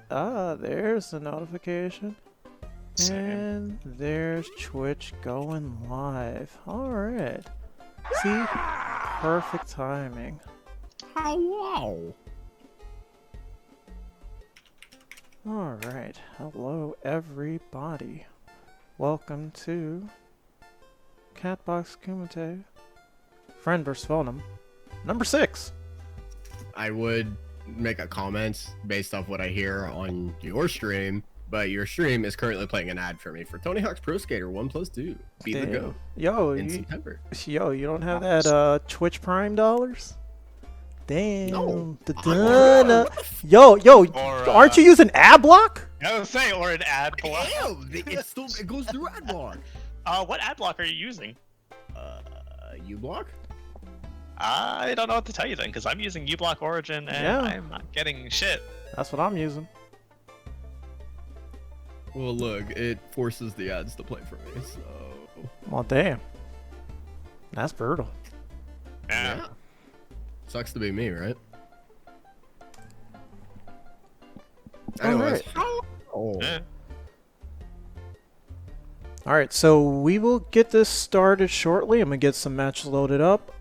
There's the notification. Same. And there's Twitch going live. Alright. See? Perfect timing. Hello. Alright. Hello, everybody. Welcome to Catbox Kumite. Friend vs. Foenum. Number 6. I would make a comment based off what I hear on your stream, but your stream is currently playing an ad for me for Tony Hawk's Pro Skater 1+2. Be the go Yo, in September. you don't have that Twitch Prime dollars? Damn. No. Yo, Or, aren't you using ad block? I was saying, or an ad block. Damn, it goes through ad block. What ad block are you using? U-block? I don't know what to tell you then, because I'm using uBlock Origin and Yeah. I'm not getting shit. That's what I'm using. Well, look, it forces the ads to play for me, so... Well, damn. That's brutal. Yeah. Sucks to be me, right? All Anyways, right. Yeah. Alright, so we will get this started shortly. I'm going to get some matches loaded up.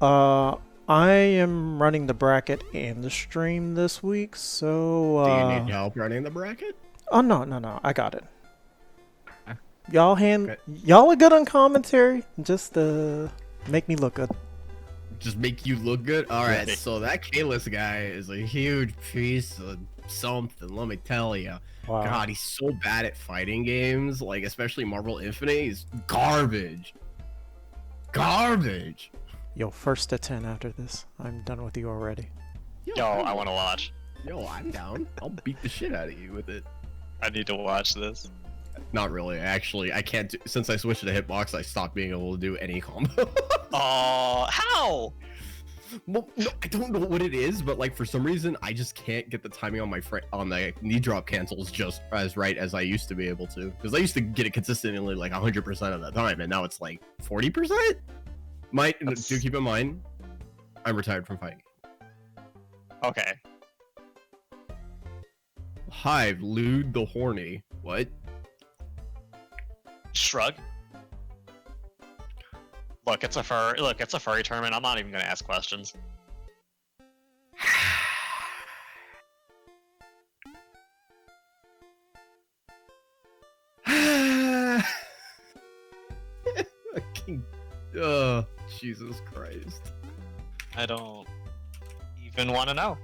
I am running the bracket and the stream this week, so... do you need help running the bracket? Oh, no. I got it. Okay. Y'all are good on commentary. Just make me look good. Just make you look good? Alright, Yes. so that Kalis guy is a huge piece of something, let me tell you. Wow. God, he's so bad at fighting games, like especially Marvel Infinite. He's garbage. Garbage. Yo, first to 10 after this. I'm done with you already. Yo, I want to watch. Yo, I'm down. I'll beat the shit out of you with it. I need to watch this. Not really. Actually, I can't do, since I switched to hitbox, I stopped being able to do any combo. Oh, how? Well, no, I don't know what it is, but like for some reason, I just can't get the timing on on the knee drop cancels just as right as I used to be able to. Because I used to get it consistently like 100% of the time, and now it's like 40%. Do keep in mind, I'm retired from fighting. Okay. Hive, lewd the horny. What? Shrug. Look, it's a furry tournament. I'm not even gonna ask questions. Oh, Jesus Christ. I don't even want to know.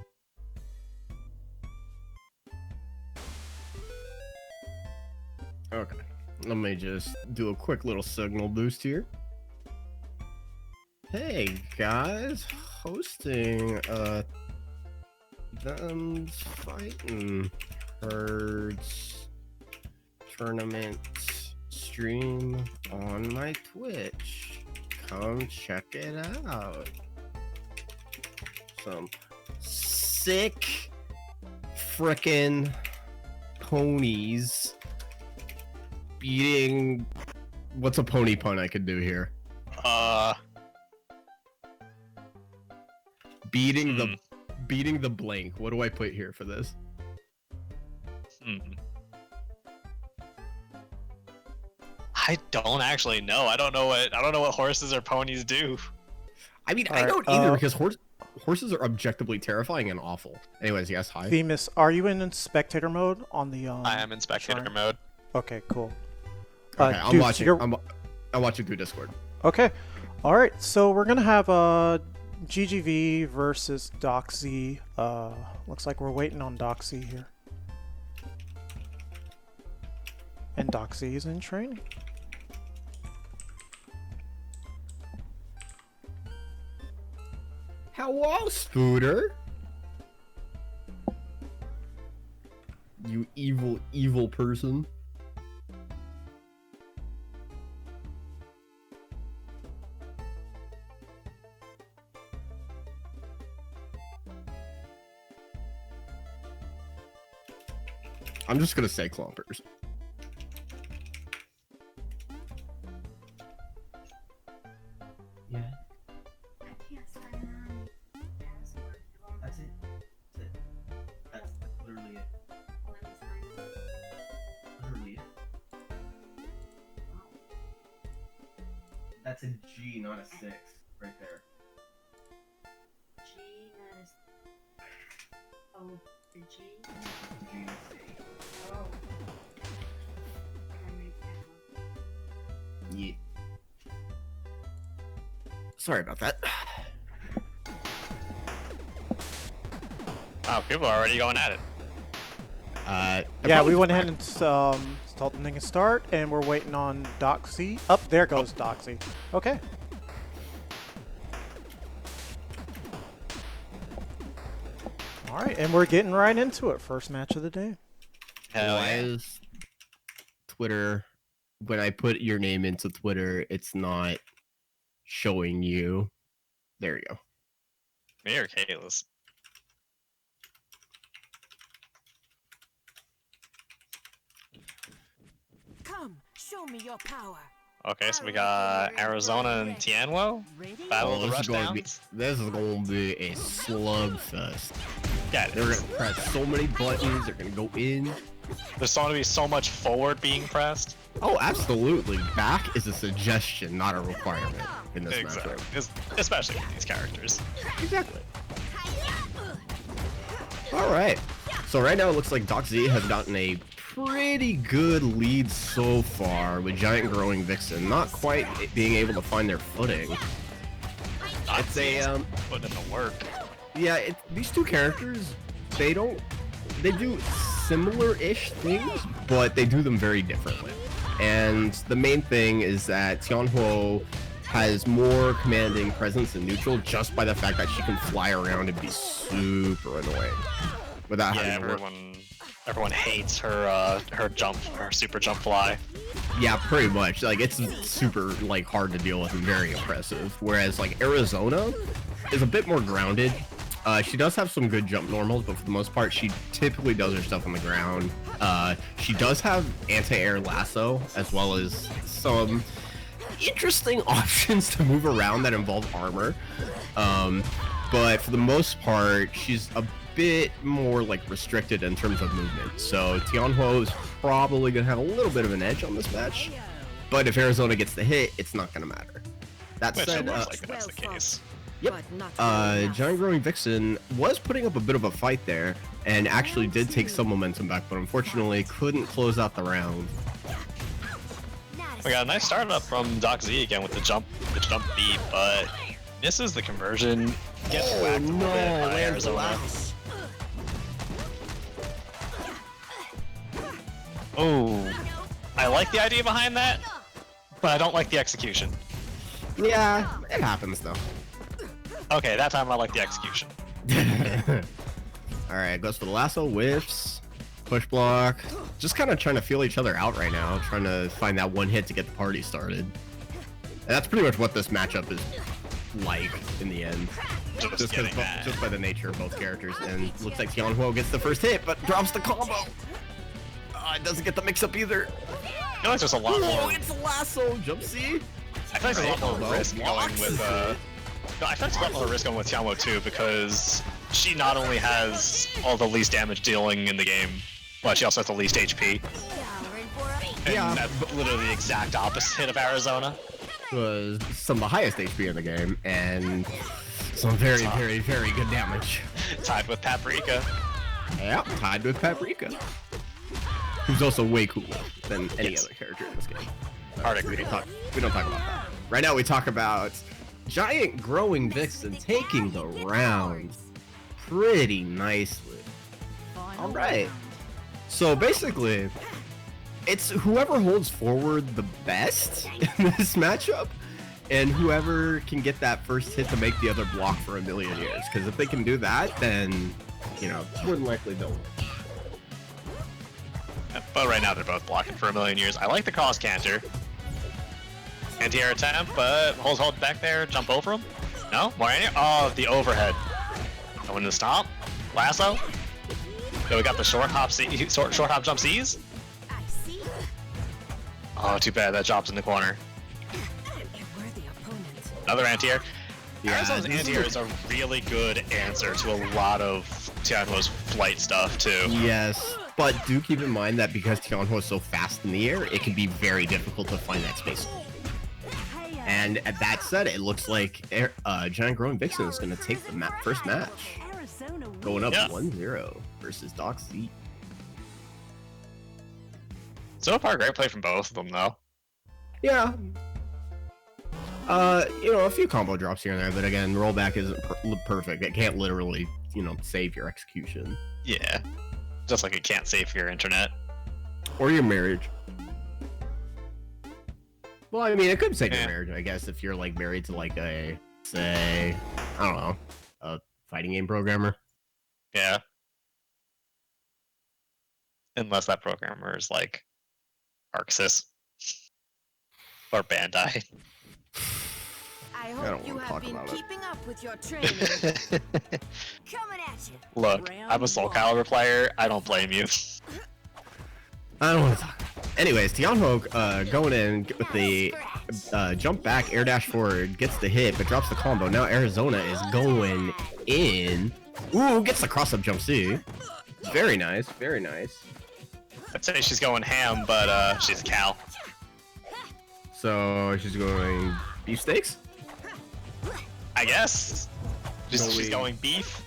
Okay, let me just do a quick little signal boost here. Hey guys, hosting them's fighting herds tournament stream on my Twitch. Come check it out. Some sick frickin' ponies beating. What's a pony pun I could do here? Beating the blank. What do I put here for this? I don't actually know. I don't know what horses or ponies do. I mean, I Alright, don't either because horses are objectively terrifying and awful. Anyways, yes, hi. Themis, are you in spectator mode on the I am in spectator shrine? mode. Okay, cool. Okay, I'm dude, so watching. you're- I'm watching through Discord. Okay. Alright, so we're gonna have GGV versus DocZ. Looks like we're waiting on DocZ here. And DocZ is in training. Hello, Spooder. You evil, evil person. I'm just gonna say clompers. Yeah. That's it. That's literally it. That's a G, not a 6, right there. G, not a... Oh, the G? G and C. Oh. Can I make that one? Yeah. Sorry about that. Wow, people are already going at it. Yeah, we went ahead and told them they can start, and we're waiting on DocZ. Up there goes DocZ. Okay. All right, and we're getting right into it. First match of the day. Hell Why yeah. is Twitter, when I put your name into Twitter, it's not showing you? There you go. Me or Kayla's? Come, show me your power. Okay, so we got Arizona and Tianwo. Ready? Battle of the this is gonna be Rushdowns. this is gonna be a slugfest. Yeah, They're gonna press so many buttons. They're gonna go in. there's going to be so much forward being pressed. Oh, absolutely. Back is a suggestion, not a requirement in this Exactly. matchup. Especially with these characters. Exactly. All right. So right now it looks like DocZ has gotten a pretty good lead so far with GiantGrowingVixen, not quite being able to find their footing. It's a Putting in the work. yeah. These two characters, they do similar-ish things, but they do them very differently. And the main thing is that Tianhuo has more commanding presence in neutral just by the fact that she can fly around and be super annoying without Yeah, having to work. everyone hates her her super jump fly. Yeah, pretty much. Like, it's super like hard to deal with and very impressive. Whereas like Arizona is a bit more grounded. She does have some good jump normals, but for the most part, she typically does her stuff on the ground. She does have anti-air lasso, as well as some interesting options to move around that involve armor. But for the most part, she's a bit more like restricted in terms of movement. So Tianhuo is probably gonna have a little bit of an edge on this match. But if Arizona gets the hit, it's not gonna matter. That Which it said, looks like that's the case. Yep. But not well enough. GiantGrowingVixen was putting up a bit of a fight there and actually did take some momentum back, but unfortunately couldn't close out the round. We got a nice start up from DocZ again with the jump beat, but misses the conversion. Gets whacked a little bit by Arizona. Oh, I like the idea behind that, but I don't like the execution. Yeah, it happens though. Okay, that time I like the execution. Alright, goes for the lasso, whiffs, push block. Just kind of trying to feel each other out right now, trying to find that one hit to get the party started. And that's pretty much what this matchup is like in the end. Just by the nature of both characters. And looks like Tianhuo gets the first hit, but drops the combo. It doesn't get the mix-up either. I feel like there's a lot more. It's a lasso, jump C. I feel like there's a lot more risk going with. No, I feel like there's a lot more risk going with Tianwo too, because she not only has all the least damage dealing in the game, but she also has the least HP. And Yeah. that's literally the exact opposite of Arizona. Was some of the highest HP in the game, and some very, very, very good damage. Tied with Paprika. Yep, tied with Paprika. Who's also way cooler than any Yes. other character in this game. Hard We agree. don't talk about that. Right now we talk about GiantGrowingVixen taking the round pretty nicely. Final Alright. round. So basically, it's whoever holds forward the best in this matchup, and whoever can get that first hit to make the other block for a million years. Because if they can do that, then, you know, more than likely they'll win. But right now they're both blocking for a million years. I like the cross canter. Anti-air attempt, but hold back there, jump over him. No? More anti-air? Oh, the overhead. Going to stop. Lasso. So we got the short hop jump C's. I see. Oh, too bad that drops in the corner. A worthy opponent. Another anti-air. Yeah, Arizona's this is anti-air is a really good answer to a lot of Tianhuo's flight stuff too. Yes, but do keep in mind that because Tianhuo is so fast in the air, it can be very difficult to find that space. And at that said, it looks like GiantGrowingVixen is going to take the first match. Arizona Going up Yeah. 1-0 versus DocZ. So far, great play from both of them, though. Yeah. A few combo drops here and there, but again, rollback isn't perfect. It can't literally, save your execution. Yeah. Just like it can't save your internet. Or your marriage. Well, I mean, it could save your Yeah. marriage, I guess, if you're, like, married to, like, a, say, I don't know, a fighting game programmer. Yeah. Unless that programmer is like Arxis or Bandai. I I hope don't you wanna have talk been about it. keeping up with your training. Coming at you. Look, I'm a Soul Calibur player. I don't blame you. I don't want to talk. Anyways, Tianho going in with the jump back, air dash forward, gets the hit, but drops the combo. Now Arizona is going in. Ooh, gets the cross-up jump C. Very nice, very nice. I'd say she's going ham, but she's a cow. So she's going beefsteaks? I guess. She's Going- going beef.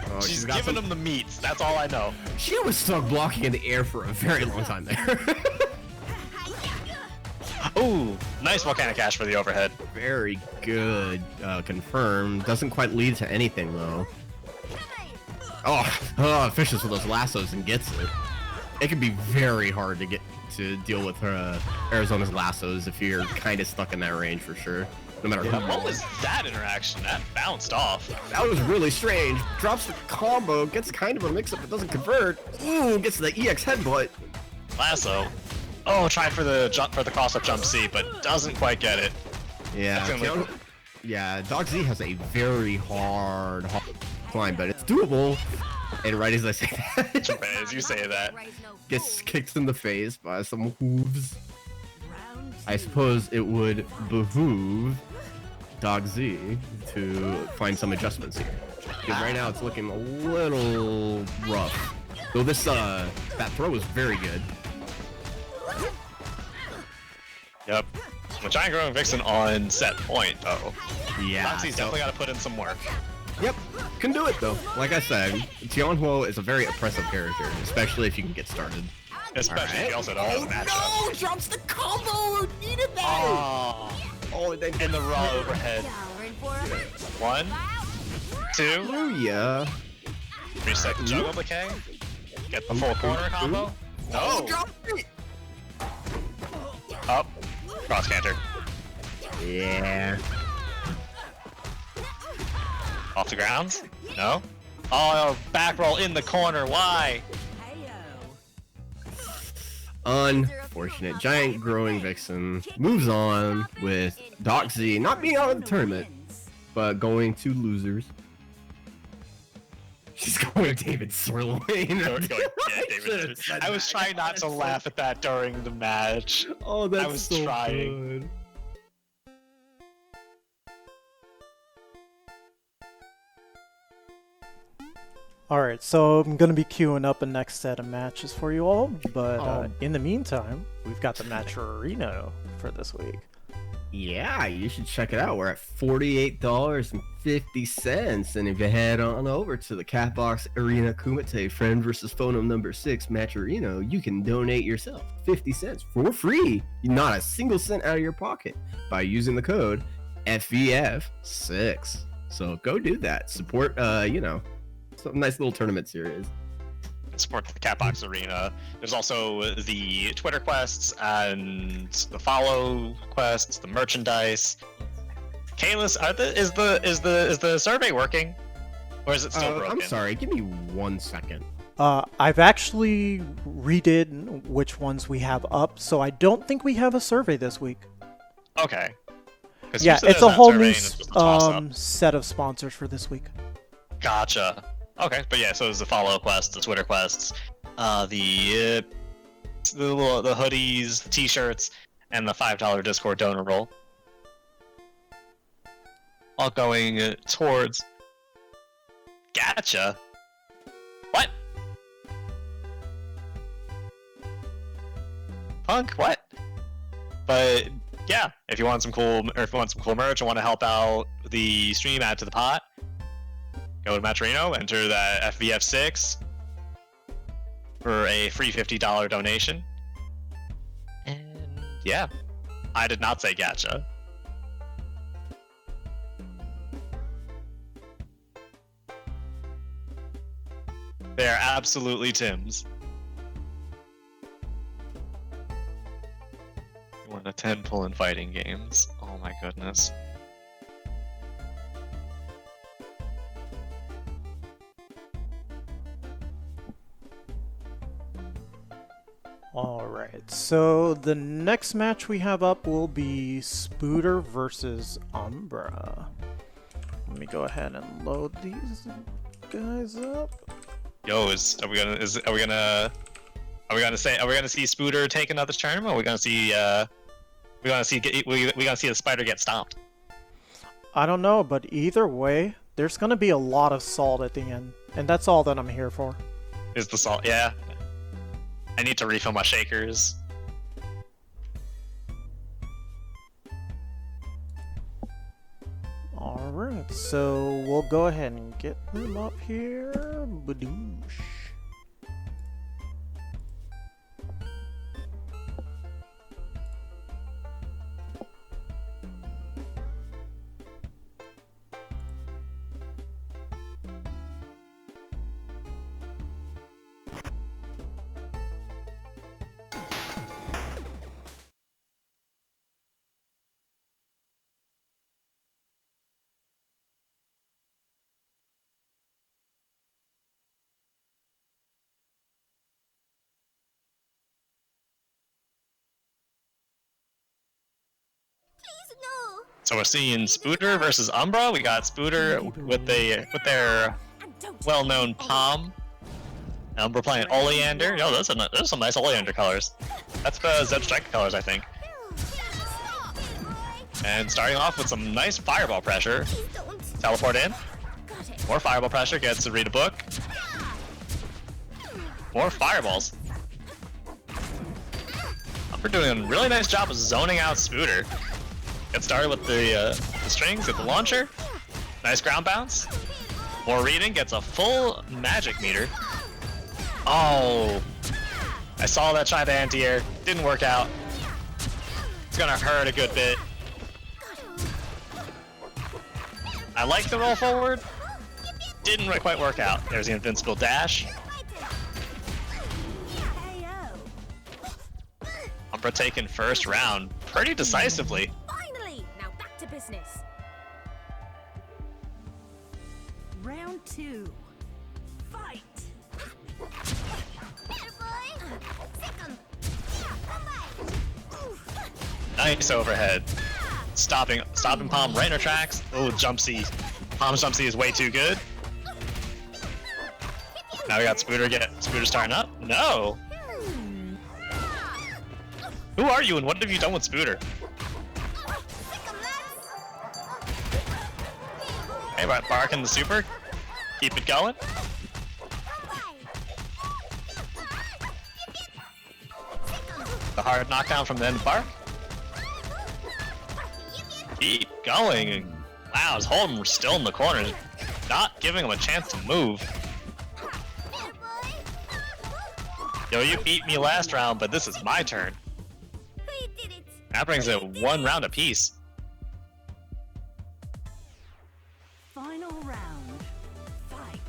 Oh, She's got giving some- them the meats. That's all I know. She was stuck blocking in the air for a very long time there. Ooh, nice volcanic cash for the overhead. Very good. Confirmed. Doesn't quite lead to anything though. Oh, fishes with those lassos and gets it. It can be very hard to deal with Arizona's lassos if you're kind of stuck in that range for sure. No matter who. What was that interaction? That bounced off. That was really strange. Drops the combo, gets kind of a mix-up, but doesn't convert. Ooh, gets the EX headbutt. Lasso. Oh, tried for the jump for the cross-up jump C, but doesn't quite get it. Yeah. That's gonna look- Yeah, DocZ has a very hard climb, but it's doable. And right as I say that, As you say that. gets kicked in the face by some hooves. Round I two. suppose it would behoove DocZ to find some adjustments here. Because right now it's looking a little rough. Though this that throw was very good. Yep. With GiantGrowingVixen on set point, though. Yeah. Foxy's definitely got to put in some work. Yep, can do it though. Like I said, Tianhuo is a very oppressive character, especially if you can get started. Especially if you also don't have a matchup. No! Drops the combo! Needed that! Oh, Oh, they and the raw overhead. Cowering for a 1, 2, Hallelujah. reset the juggle decay. Get the full corner combo. Oh, No! drop it! Up. Cross canter. Yeah. Off the grounds? No? Oh, back roll in the corner. Why? Unfortunate. GiantGrowingVixen moves on with DocZ not being out of the tournament, but going to losers. She's going David Sirloin. Yeah, David. I was trying not to laugh at that during the match. Oh, that's I was so trying. good. Alright, so I'm going to be queuing up a next set of matches for you all, but Oh. in the meantime, we've got the match arena for this week. Yeah, you should check it out. We're at $48.50, and if you head on over to the Catbox Arena Kumite Friend vs. Foenum number 6 match arena, you can donate yourself 50 cents for free, not a single cent out of your pocket, by using the code FVF6. So go do that. Support, some nice little tournament series. Support the Catbox Arena. There's also the Twitter quests and the follow quests, the merchandise. Kalis, is the survey working, or is it still broken? I'm sorry, give me 1 second. I've actually redid which ones we have up, so I don't think we have a survey this week. Okay. 'Cause Yeah, usually it's there's a that whole survey new and it's just a toss-up. set of sponsors for this week. Gotcha. Okay, but yeah, so there's the follow quests, the Twitter quests, the hoodies, the t-shirts, and the $5 Discord donor roll. All going towards. Gotcha. What? Punk? What? But yeah, if you want some cool merch and want to help out the stream, add to the pot, go to Matrino, enter that FVF6 for a free $50 donation. And yeah, I did not say gacha. They are absolutely Tim's. One of 10 pull-in fighting games. Oh my goodness. Alright, so the next match we have up will be Spooder versus Umbra. Let me go ahead and load these guys up. Yo, are we gonna see Spooder take another tournament? Or are we gonna see the spider get stomped? I don't know, but either way, there's gonna be a lot of salt at the end, and that's all that I'm here for. Is the salt? Yeah. I need to refill my shakers. Alright, so we'll go ahead and get them up here. Badoosh. Please, no. So we're seeing Spooder versus Umbra. We got Spooder with their And don't well-known palm. We're playing Oleander. Yo, those are some nice Oleander colors. That's the Zed Striker colors, I think. Stop, boy. And starting off with some nice fireball pressure. Please don't. Teleport in. Got it. More fireball pressure. Gets to read a book. More fireballs. We're doing a really nice job of zoning out Spooder. Get started with the strings, get the launcher. Nice ground bounce. More reading, gets a full magic meter. Oh, I saw that try the anti-air, didn't work out. It's gonna hurt a good bit. I like the roll forward, didn't quite work out. There's the invincible dash. Umbra taking first round pretty decisively. Finally! Now back to business. Round 2. Fight! Here, boy! Sick 'em! Come by! Nice overhead. Stopping Palm right in her tracks. Oh, jump C. Palm's jump C is way too good. Now we got Spooder starting up. No! Who are you and what have you done with Spooder? Hey, barking the super. Keep it going. The hard knockdown from the end of Bark. Keep going. Wow, his Hold'em still in the corner. Not giving him a chance to move. Yo, you beat me last round, but this is my turn. That brings it 1 round apiece. Final round. Fight!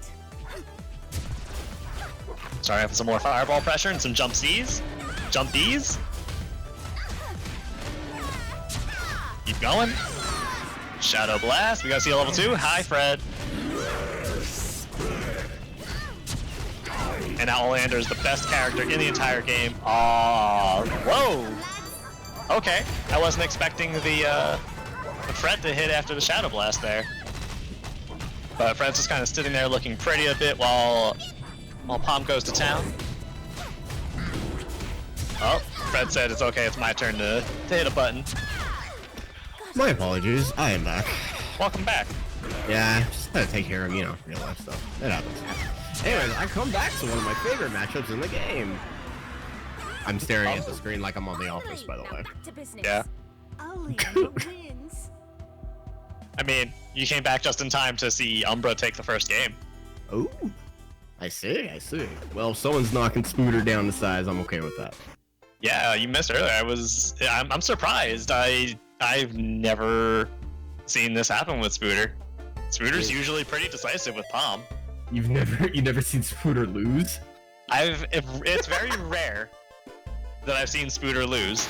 Starting off with some more fireball pressure and some jump C's. Jump B's. Keep going. Shadow Blast. We gotta see a level 2. Hi, Fred. And now Oleander is the best character in the entire game. Aww. Whoa. Okay. I wasn't expecting the Fred to hit after the Shadow Blast there. But Fred's just kind of sitting there looking pretty a bit while Palm goes to town. Oh, Fred said it's okay, it's my turn to hit a button. My apologies, I am back. Welcome back. Yeah, just had to take care of, real life stuff. It happens. Anyways, I come back to one of my favorite matchups in the game. I'm staring at the screen like I'm on The Office, by the way. Back to business. Yeah. Leander wins. I mean, you came back just in time to see Umbra take the first game. Oh, I see. Well, if someone's knocking Spooder down to size, I'm okay with that. Yeah, you missed earlier. I'm surprised. I've never seen this happen with Spooder. Spooder's usually pretty decisive with Palm. You've never seen Spooder lose? It's very rare that I've seen Spooder lose.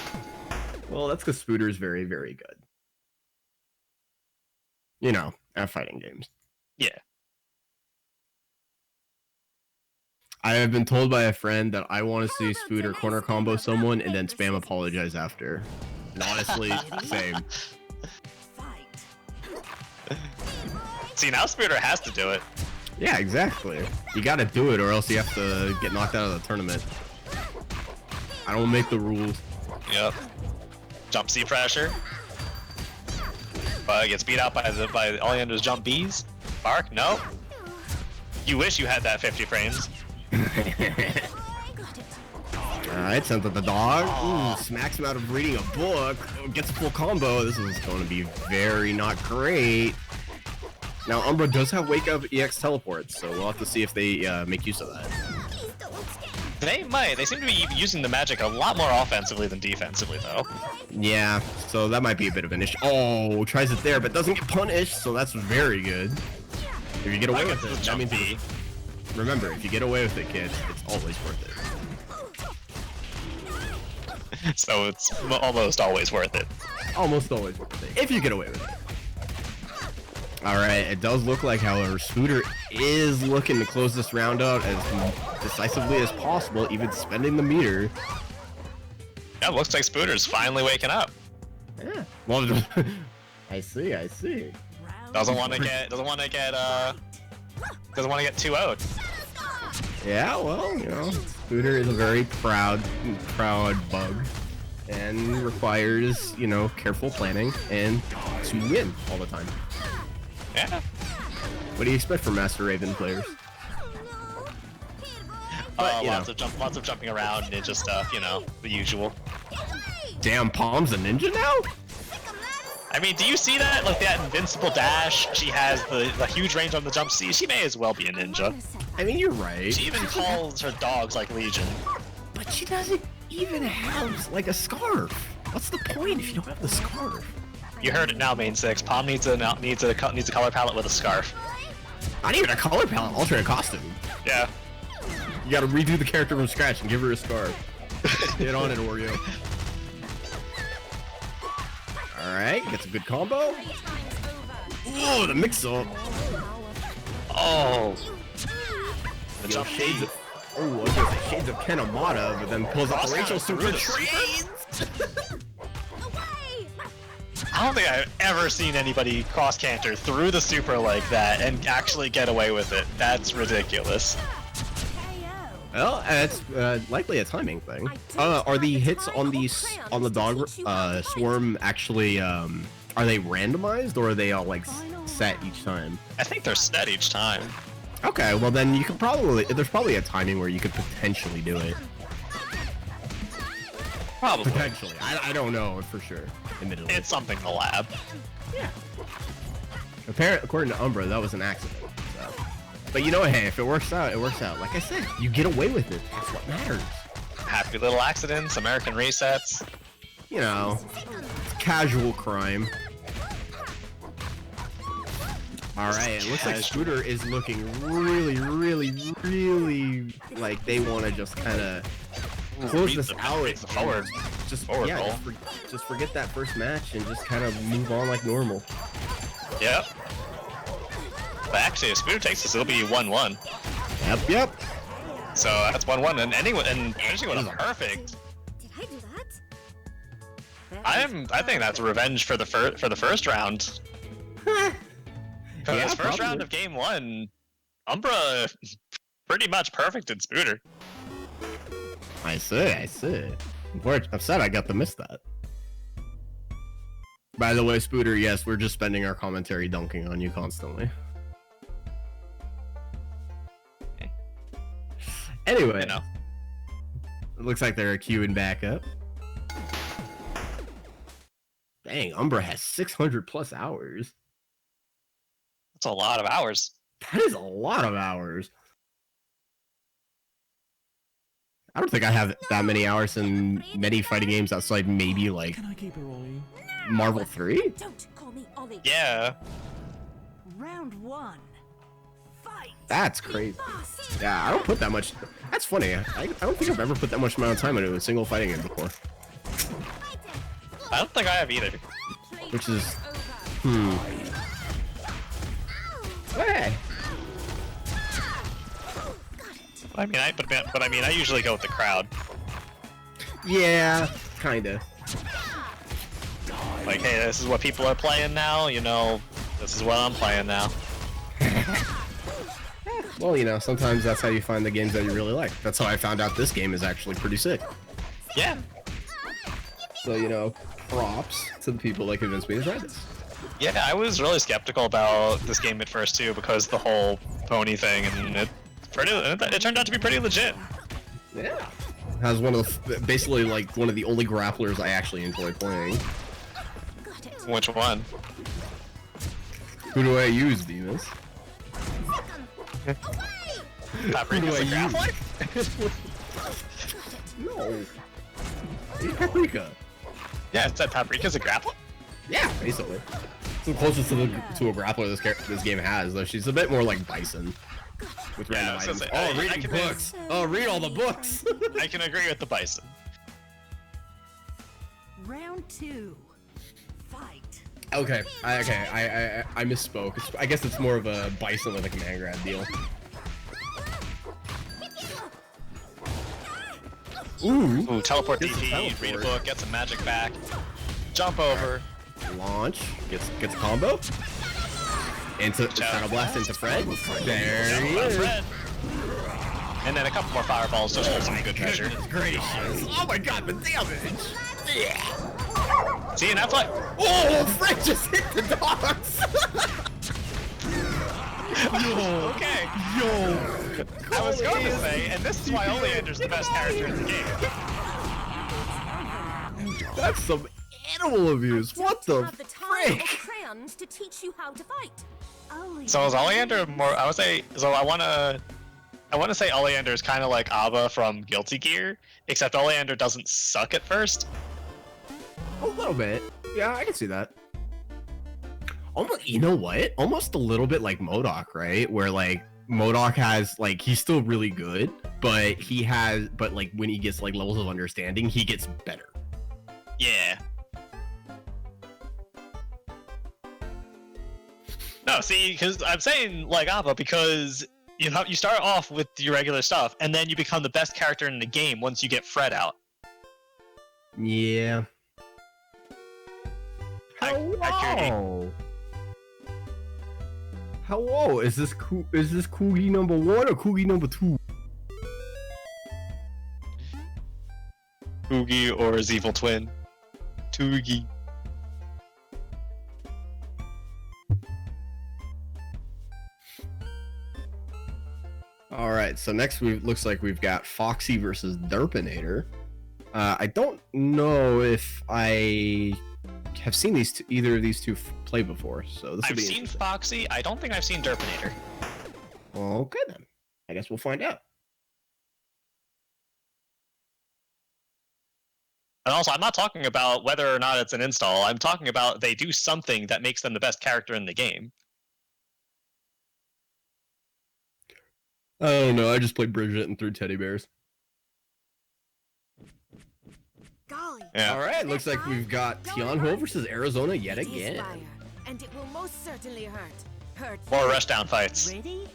Well, that's because Spooder is very, very good. You know, at fighting games. Yeah. I have been told by a friend that I want to see Spooder corner combo someone and then spam apologize after. And honestly, same. Fight. See, now Spooder has to do it. Yeah, exactly. You gotta do it or else you have to get knocked out of the tournament. I don't make the rules. Yep. Jump C pressure. But gets beat out by all you have to do is jump Bs. Bark, no. You wish you had that 50 frames. Alright, sent to the dog. Ooh, smacks him out of reading a book. Gets a full combo. This is going to be very not great. Now, Umbra does have Wake Up EX teleports, so we'll have to see if they make use of that. They might. They seem to be using the magic a lot more offensively than defensively, though. Yeah, so that might be a bit of an issue. Oh, tries it there, but doesn't get punished, so that's very good. If you get away with it, that means B. remember, if you get away with it, kids, it's always worth it. So it's almost always worth it. Almost always worth it, if you get away with it. Alright, it does look like, however, Spooder is looking to close this round out as decisively as possible, even spending the meter. Yeah, looks like Spooder's finally waking up. Yeah. Well, I see. Doesn't want to get 2-0'd. Yeah, well, you know, Spooder is a very proud bug and requires, you know, careful planning and to win all the time. Yeah. What do you expect from Master Raven players? But, you lots of jumping around, ninja stuff, you know, the usual. Damn, Palm's a ninja now? I mean, do you see that? Like that invincible dash, she has the huge range on the jump C. She may as well be a ninja. I mean, you're right. She even calls her dogs like Legion. But she doesn't even have, like, a scarf. What's the point if you don't have the scarf? You heard it now, Main Six. Palm needs a color palette with a scarf. Not even a color palette, alternate costume. Yeah. You gotta redo the character from scratch and give her a scarf. Get on it, Oreo. Alright, gets a good combo. Ooh, the mix-up. Oh. The Yo, jump shades B. of... Oh, I was gonna say shades of Kenamata, but then pulls up the Rachel Super Trades! I don't think I've ever seen anybody cross canter through the super like that and actually get away with it. That's ridiculous. Well, it's likely a timing thing. Are the hits on the dog swarm actually are they randomized or are they all like set each time? I think they're set each time. Okay, well then you could there's probably a timing where you could potentially do it. Probably. Potentially, I don't know for sure. Admittedly, It's something to lab. yeah. Apparently, according to Umbra, that was an accident. So. But you know, hey, if it works out, it works out. Like I said, you get away with it. That's what matters. Happy little accidents, American resets. You know, casual crime. All right, it looks like Spooder is looking really like they want to just kind of close this out. Forward. Just Forward roll. just forget that first match and just kind of move on like normal. Yep. But actually, if Spooder takes this, it'll be 1-1. Yep. So that's 1-1, and finishing with a perfect. Did I do that? I think that's revenge for the first round. Because first round of game 1, Umbra pretty much perfected Spooder. I see. We're upset I got to miss that. By the way, Spooder, yes, we're just spending our commentary dunking on you constantly. Anyway, You know. it looks like they're queuing back up. Dang, Umbra has 600 plus hours. That's a lot of hours. That is a lot of hours. I don't think I have that many hours in many fighting games outside maybe like Can I keep it rolling? Marvel 3? Don't call me Ollie. Yeah. Round 1. Fight. That's crazy. Yeah, I don't put that much. That's funny. I don't think I've ever put that much amount of time into a single fighting game before. I don't think I have either. Which is, Hey. I mean, I usually go with the crowd. Yeah, kinda. Like, hey, this is what people are playing now. You know, this is what I'm playing now. Well, you know, sometimes that's how you find the games that you really like. That's how I found out this game is actually pretty sick. Yeah. So, you know, props to the people that convinced me to try this. Yeah, I was really skeptical about this game at first too, because the whole pony thing, and it turned out to be pretty legit. Yeah. Has one of the, basically like one of the only grapplers I actually enjoy playing. Which one? Who do I use, Venus? Paprika's a grappler? No. It's Paprika. Yeah, it said Paprika's a grappler? Yeah, basically. It's the closest to a grappler this game has, though she's a bit more like Bison. With Yeah, random I was items. gonna Oh, say, I reading can- books! Oh, read all the books! I can agree with the bison. Round 2. Fight. Okay, I misspoke. I guess it's more of a Bison with a command grab deal. Ooh, teleport Gets a DP, teleport. read a book, get some magic back, jump over. Launch, gets a combo. Into Shadow Blast into Fred. There he is. Fred. And then a couple more fireballs just for some good measure. Gracious. Oh my god, the damage! See, and that's like, Oh, Fred just hit the dogs! okay. I was going to say, and this is why Oleander's the best character in the game. That's some animal abuse. What the Have the time or frick? crayons to teach you how to fight. Ollie. So is Oleander more? I would say. So I wanna say Oleander is kind of like Abba from Guilty Gear, except Oleander doesn't suck at first. A little bit. Yeah, I can see that. Almost, you know what? Almost a little bit like MODOK, right? Where like MODOK has like he's still really good, but like when he gets like levels of understanding, he gets better. Yeah. No, see, because I'm saying like Abba because you start off with your regular stuff, and then you become the best character in the game once you get Fred out. Yeah. Hello. Hello, is this Kugi number 1 or Kugi number 2? Oogie or his evil twin. Toogie. Alright, so next looks like we've got Foxy versus Derpinator. I don't know if I have seen either of these two play before, so this will I've be seen interesting. Foxy. I don't think I've seen Derpinator. Okay then. I guess we'll find out. And also, I'm not talking about whether or not it's an install. I'm talking about they do something that makes them the best character in the game. I don't know, I just played Bridget and threw teddy bears. Golly. Yeah. Alright, looks like we've got Tianho versus Arizona yet It is again. fire, and it will most certainly hurt. Hurt. More rush down fights. Ready?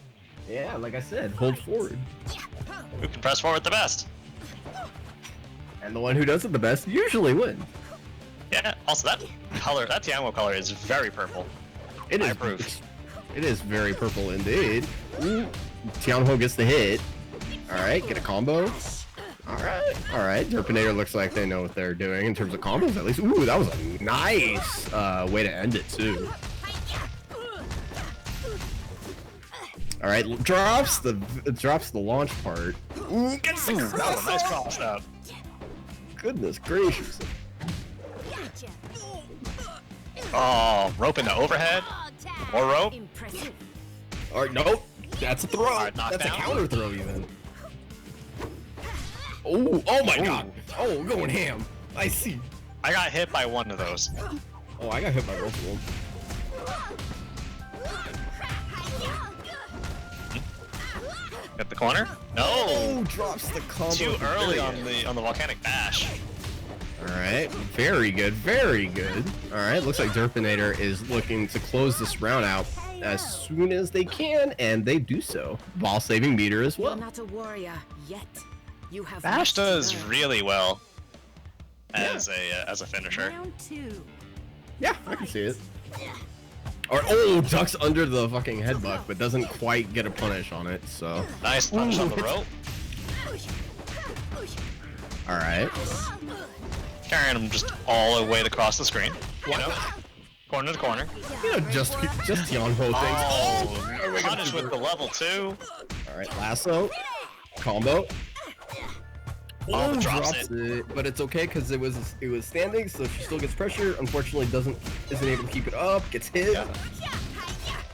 Yeah, like I said, hold forward. Who can press forward the best? And the one who does it the best usually wins. Yeah. Also, that color, that Tiamo color is very purple. It I is. approve. It is very purple indeed. Ooh, Tianho gets the hit. Alright, get a combo. Alright. Derpinator looks like they know what they're doing in terms of combos at least. Ooh, that was a nice way to end it too. Alright, drops the launch part. Ooh, gets the That was a nice cross up. Goodness gracious. Gotcha. Oh, rope into overhead. More rope. Impressive. Alright, nope. That's a throw. Alright, That's a knockdown. counter throw even. Oh my god. Oh, going ham. I see. I got hit by one of those. Oh, I got hit by both of them. Get the corner. No. Oh, drops the combo. Too early on the volcanic dash. Alright, very good, very good. Alright, looks like Derpinator is looking to close this round out as soon as they can, and they do so, while saving meter as You're well. not a warrior yet. You have Bash much to does learn. really well as a finisher. Round 2. Yeah, I can see it. Or, oh, ducks under the fucking headbutt, but doesn't quite get a punish on it, so. Nice punish on the rope. Alright. Carrying him just all the way across the screen. You know, corner to corner. You know, just Tianho things. Oh, punish with the level 2. Alright, lasso. Combo. Oh, drops it, but it's okay because it was standing, so she still gets pressure. Unfortunately, isn't able to keep it up. Gets hit. Yeah.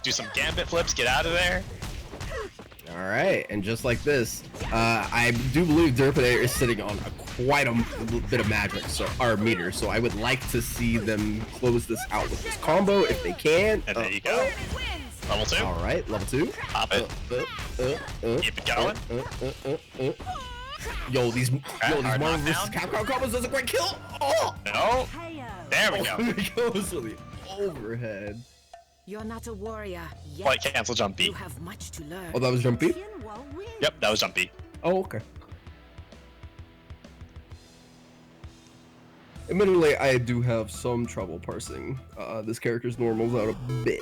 Do some gambit flips, get out of there. All right, and just like this, I do believe Derpinator is sitting on quite a bit of magic, or meter. So I would like to see them close this out with this combo if they can. And there you go. Level 2. All right, level 2. Pop it. Keep it going. Yo, these hard Marvel vs. knockdown. Capcom combos does a great kill. Oh, No. There we go. He goes with the overhead. You're not a warrior yet. White cancel jump B. You have much to learn. Oh, that was jumpy. Yep, that was jump B. Oh, okay. Admittedly, I do have some trouble parsing this character's normals out a bit.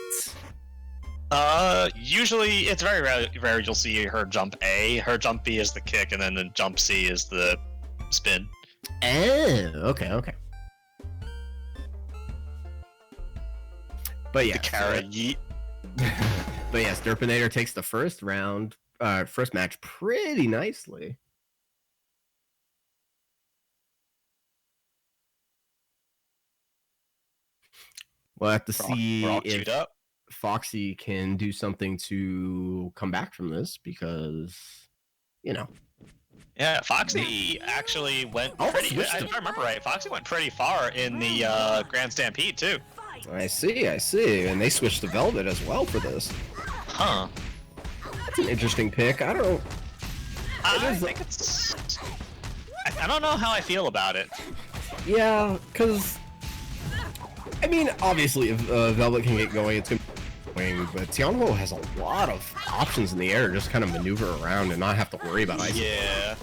Usually it's very rare you'll see her jump A. Her jump B is the kick, and then the jump C is the spin. Oh, okay. But yeah, The Kara yeet. but yes, Derpinator takes the first match pretty nicely. We'll have to see We're all if queued up. Foxy can do something to come back from this because, you know. Yeah, Foxy actually went Oh, pretty. switched If him. I remember right, Foxy went pretty far in the Grand Stampede too. I see, and they switched to Velvet as well for this. Huh. That's an interesting pick. I don't know. I is- think it's. I don't know how I feel about it. Yeah, because I mean, obviously, if Velvet can get going, it's gonna be going. But Tianho has a lot of options in the air, to just kind of maneuver around and not have to worry about ice. Yeah.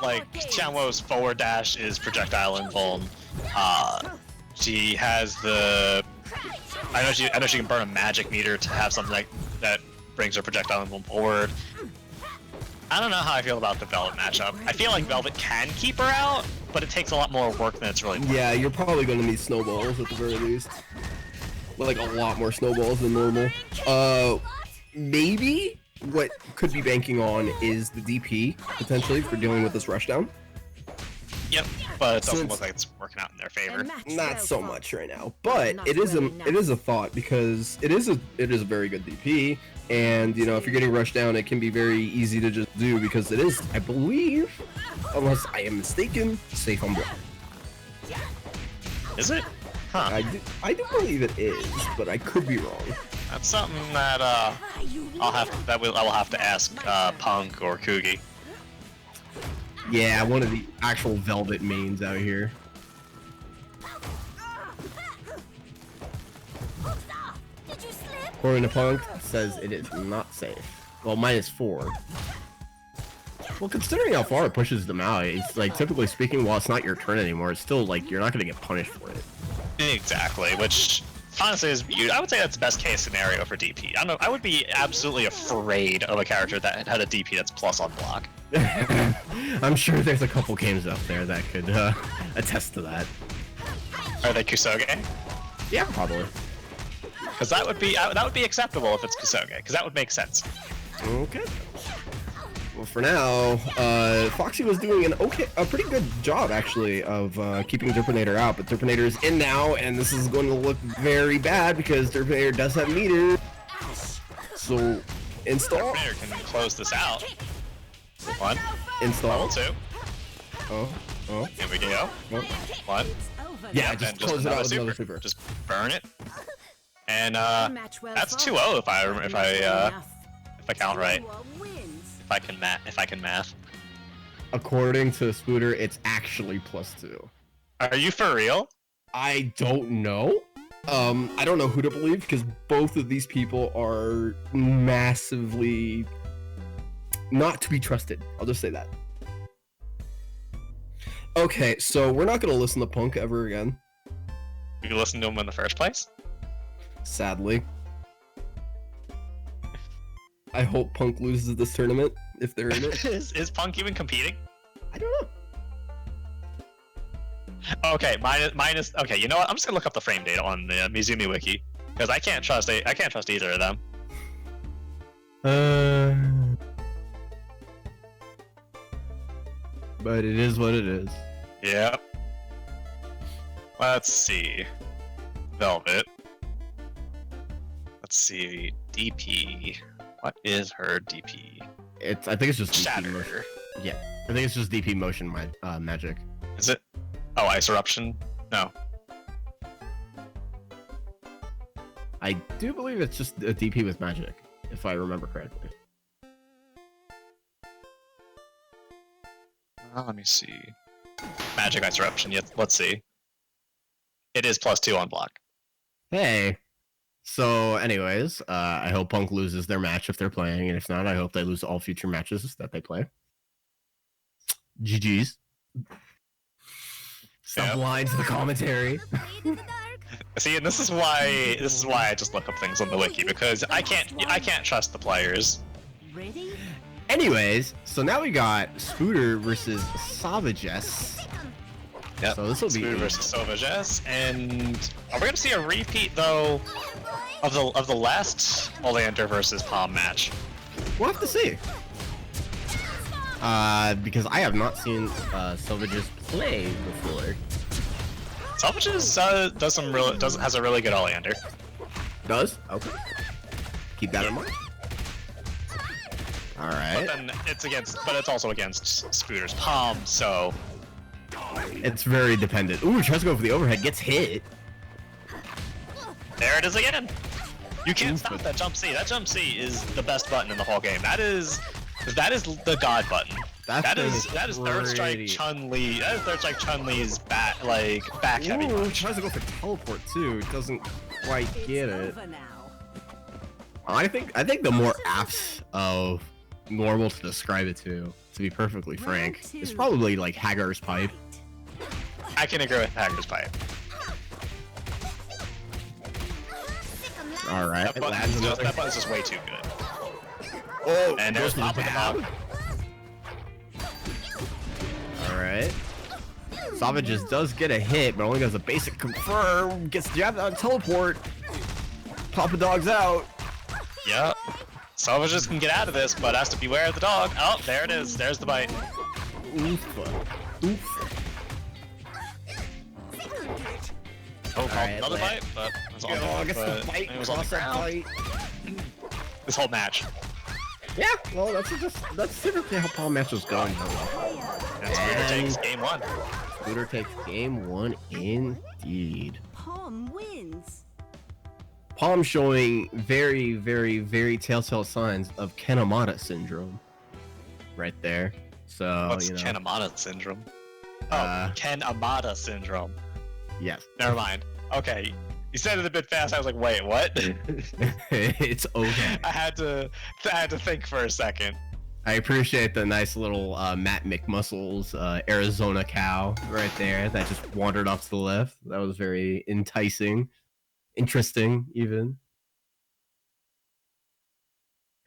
Like Chanwo's forward dash is projectile invuln. She has the. I know she can burn a magic meter to have something that brings her projectile invuln forward. I don't know how I feel about the Velvet matchup. I feel like Velvet can keep her out, but it takes a lot more work than it's really worth. Yeah, you're probably going to need snowballs at the very least. Like a lot more snowballs than normal. Maybe what could be banking on is the DP potentially for dealing with this rushdown. Yep, but it doesn't Since- look like it's working out in their favor. Not so much right now, but it is a thought because it is a very good DP, and you know if you're getting rushed down, it can be very easy to just do because it is, I believe, unless I am mistaken, safe on block. Is it? Huh. I do believe it is, but I could be wrong. That's something that I will have to ask Punk or Kugi. Yeah, one of the actual Velvet mains out here. Did you slip? According to Punk, says it is not safe. Well, -4. Well, considering how far it pushes them out, it's like typically speaking, while it's not your turn anymore, it's still like you're not gonna get punished for it. Exactly, which honestly is, I would say that's the best case scenario for DP. I don't know, I would be absolutely afraid of a character that had a DP that's plus on block. I'm sure there's a couple games out there that could attest to that. Are they Kusoge? Yeah, probably. Because that would be acceptable if it's Kusoge, because that would make sense. Okay. Well, for now, Foxy was doing a pretty good job actually of keeping Derpinator out, but Derpinator is in now, and this is going to look very bad because Derpinator does have meter. So, install. Derpinator can close this out. One, Install. two. Oh. Here we go. Oh. One. Yeah, and just close it out with another super. Just burn it. And Match well that's fought. 2-0 if I count right. Wins. If I can math. According to Spooder, it's actually +2. Are you for real? I don't know. I don't know who to believe because both of these people are massively not to be trusted. I'll just say that. Okay, so we're not gonna listen to Punk ever again. You listened to him in the first place? Sadly. I hope Punk loses this tournament if they're in it. is Punk even competing? I don't know. Okay, minus. Okay, you know what? I'm just gonna look up the frame data on the Mizumi wiki because I can't trust either of them. But it is what it is. Yep. Let's see. Velvet. Let's see. DP. What is her DP? I think it's just DP motion. Shatter. Yeah, I think it's just DP motion magic. Is it? Oh, Ice Eruption? No. I do believe it's just a DP with magic, if I remember correctly. Let me see. Magic Ice Eruption. Yep. Let's see. It is +2 on block. Hey. So, anyways, I hope Punk loses their match if they're playing, and if not, I hope they lose all future matches that they play. GG's. Stop Yep. lying to the commentary. See, and this is why I just look up things on the wiki because I can't trust the players. Ready? Anyways, so now we got Spooder versus Sauvagess. Yep. So this will be Spooder versus Sauvagess, and are we gonna see a repeat though of the last Oleander versus Palm match? We'll have to see. Because I have not seen Sauvagess play before. Sauvagess has a really good Oleander. Does? Okay. Keep that in mind. All But right. then it's also against Spooder's Palm, so It's very dependent. Ooh, tries to go for the overhead, gets hit. there it is again. You can't stop that jump C. That jump C is the best button in the whole game. That is the god button. That is third strike Chun-Li. That is third strike Chun-Li's back heavy. Ooh, punch. tries to go for teleport too. Doesn't quite get it. Over now. I think the more apps of normal to describe it to be perfectly frank, it's probably like Hagar's pipe. I can agree with Hacker's Pipe. All right. That button's just way too good. Oh, And there's goes Pop to with the the Hog. All right. Sauvagess does get a hit, but only does a basic confirm. Gets jabbed on teleport. Papa Dog's out. Yep. Sauvagess can get out of this, but has to beware of the dog. Oh, there it is. There's the bite. Oof. Oof. Oh, Alright, another let- bite, but it was on Oh, gets but the bite. it was on the Cross that ground. bite. This whole match. Yeah, well, that's typically how Palm matches go. And Spooder takes game one. Spooder takes game one indeed. Palm wins. Palm showing very, very, very telltale signs of Kanemata syndrome. Right there. So, What's you know. Ken Amada syndrome? Oh, Ken Amada syndrome. Yes. Never mind. Okay. You said it a bit fast. I was like, wait, what? It's okay. I had to think for a second. I appreciate the nice little Matt McMuscles Arizona cow right there that just wandered off to the left. That was very enticing. Interesting, even.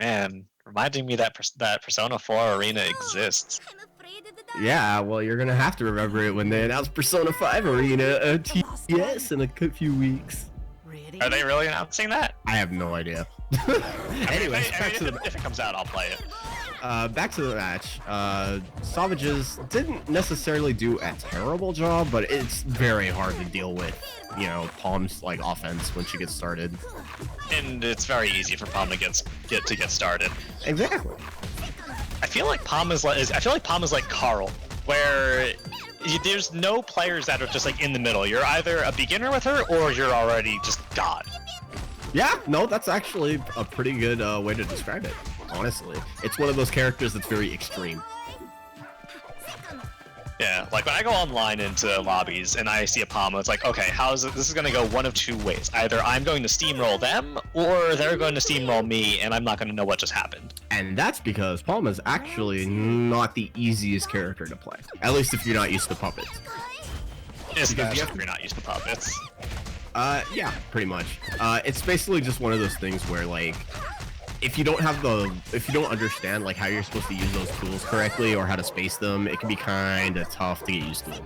Man, reminding me that that Persona 4 arena exists. I'm afraid of the dark. Yeah, well, you're gonna have to remember it when they announce Persona 5 Arena TS in a few weeks. Ready? Are they really announcing that? I have no idea. I mean, Anyways, back to the if it comes out, I'll play it. back to the match. Sauvagess didn't necessarily do a terrible job, but it's very hard to deal with, you know, Palm's like offense when she gets started. And it's very easy for Palm to get started. Exactly. I feel like Palm is like Carl, where there's no players that are just like in the middle. You're either a beginner with her or you're already just God. Yeah, no, that's actually a pretty good way to describe it. Honestly, it's one of those characters that's very extreme. Yeah, like when I go online into lobbies and I see a Palm, it's like, okay, this is gonna go one of two ways. Either I'm going to steamroll them, or they're going to steamroll me, and I'm not gonna know what just happened. And that's because Palm is actually not the easiest character to play. At least if you're not used to puppets. Especially if you're not used to puppets. Yeah, pretty much. It's basically just one of those things where, like, if you don't understand like how you're supposed to use those tools correctly or how to space them, it can be kind of tough to get used to them.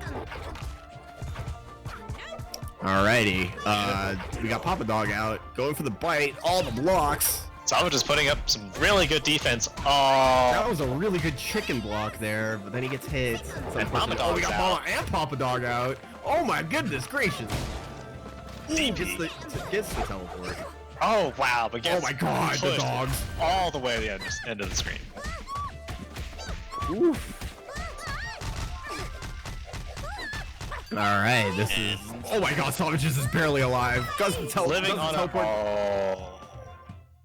Alrighty, we got Papa Dog out, going for the bite, all the blocks. Sauvagess just putting up some really good defense. That was a really good chicken block there, but then he gets hit. And Papa Oh, we Dog's got out. Mama and Papa Dog out. Oh my goodness gracious. Ooh, gets the teleport. Oh wow, but Oh my god, the pushed dogs. all the way to the end of the screen. Oof. Alright, this is... Oh my god, Sauvagess is barely alive. Living on a...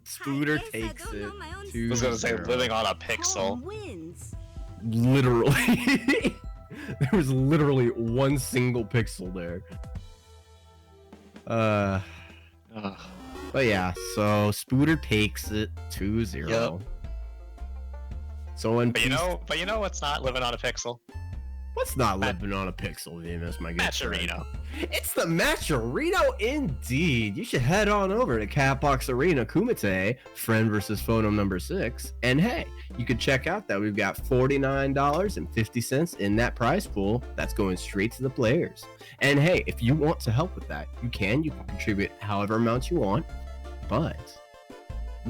Spooder takes it. I was gonna say living on a pixel. Wins. Literally. There was literally one single pixel there. Ugh. But yeah, so Spooder takes it 2-0. Yep. So when But you know what's not living on a pixel? what's not living on a pixel, Venus, my good friend? Matcherino. It's the Matcherino indeed. You should head on over to Catbox Arena Kumite, Friend versus Foenum number 6. And hey, you could check out that we've got $49.50 in that prize pool that's going straight to the players. And hey, if you want to help with that, you can contribute however amount you want. But,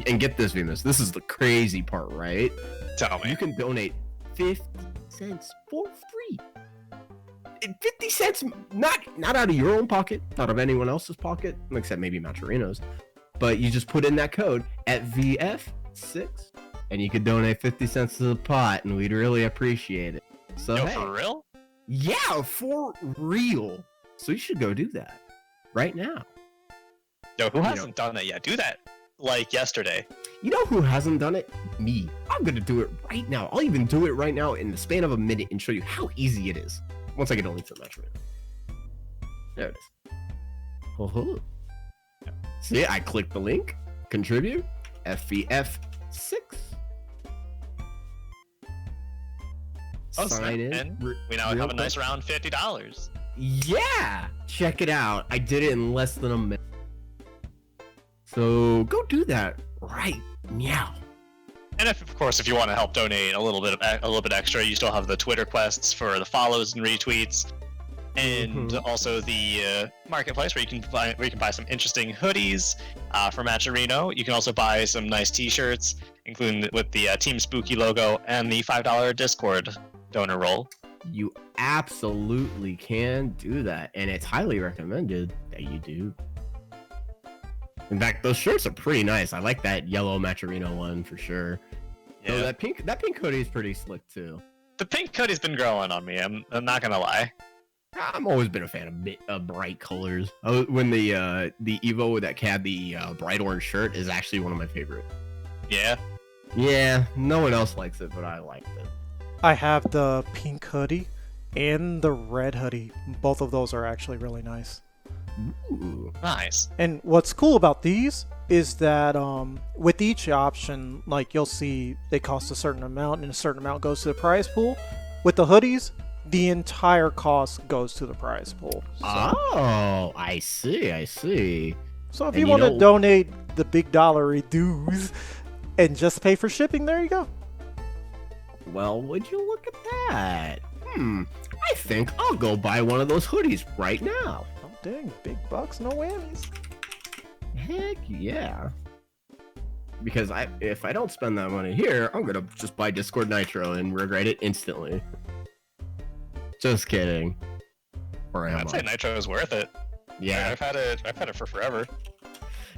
and get this, Venus, this is the crazy part, right? Tell me. You can donate 50 cents for free. 50 cents, not out of your own pocket, not of anyone else's pocket, except maybe Matcherino's, but you just put in that code at VF6 and you could donate 50 cents to the pot, and we'd really appreciate it. So Yo, hey, for real? yeah, for real. So you should go do that right now. Yo, who hasn't done that yet? Do that like yesterday. You know who hasn't done it? Me. I'm gonna do it right now. I'll even do it right now in the span of a minute and show you how easy it is. Once I get a link to the match. There it is. Oh, see, I click the link, contribute, FVF6. Oh, Sign in. and we now have a nice round $50. Yeah, check it out. I did it in less than a minute. So go do that right meow. And of course, if you want to help donate a little bit extra, you still have the Twitter quests for the follows and retweets, and also the marketplace where you can buy some interesting hoodies for Matcherino. You can also buy some nice T-shirts, including with the Team Spooky logo and the $5 Discord donor roll. You absolutely can do that, and it's highly recommended that you do. In fact, those shirts are pretty nice. I like that yellow Matcherino one for sure. Yeah. So that pink hoodie is pretty slick too. The pink hoodie's been growing on me. I'm not gonna lie. I'm always been a fan of bright colors. When the Evo that had the bright orange shirt is actually one of my favorite. Yeah. Yeah, no one else likes it, but I liked it. I have the pink hoodie and the red hoodie. Both of those are actually really nice. Ooh. Nice. And what's cool about these is that with each option, like you'll see they cost a certain amount and a certain amount goes to the prize pool. With the hoodies, the entire cost goes to the prize pool. So, Oh, I see. so if And you want to donate the big dollar dues and just pay for shipping, there you go. Well, would you look at that? I think I'll go buy one of those hoodies right now. Oh dang, big bucks, no whammies. Heck yeah. Because if I don't spend that money here, I'm gonna just buy Discord Nitro and regret it instantly. Just kidding. Or I'd say Nitro is worth it. Yeah. I've had it for forever.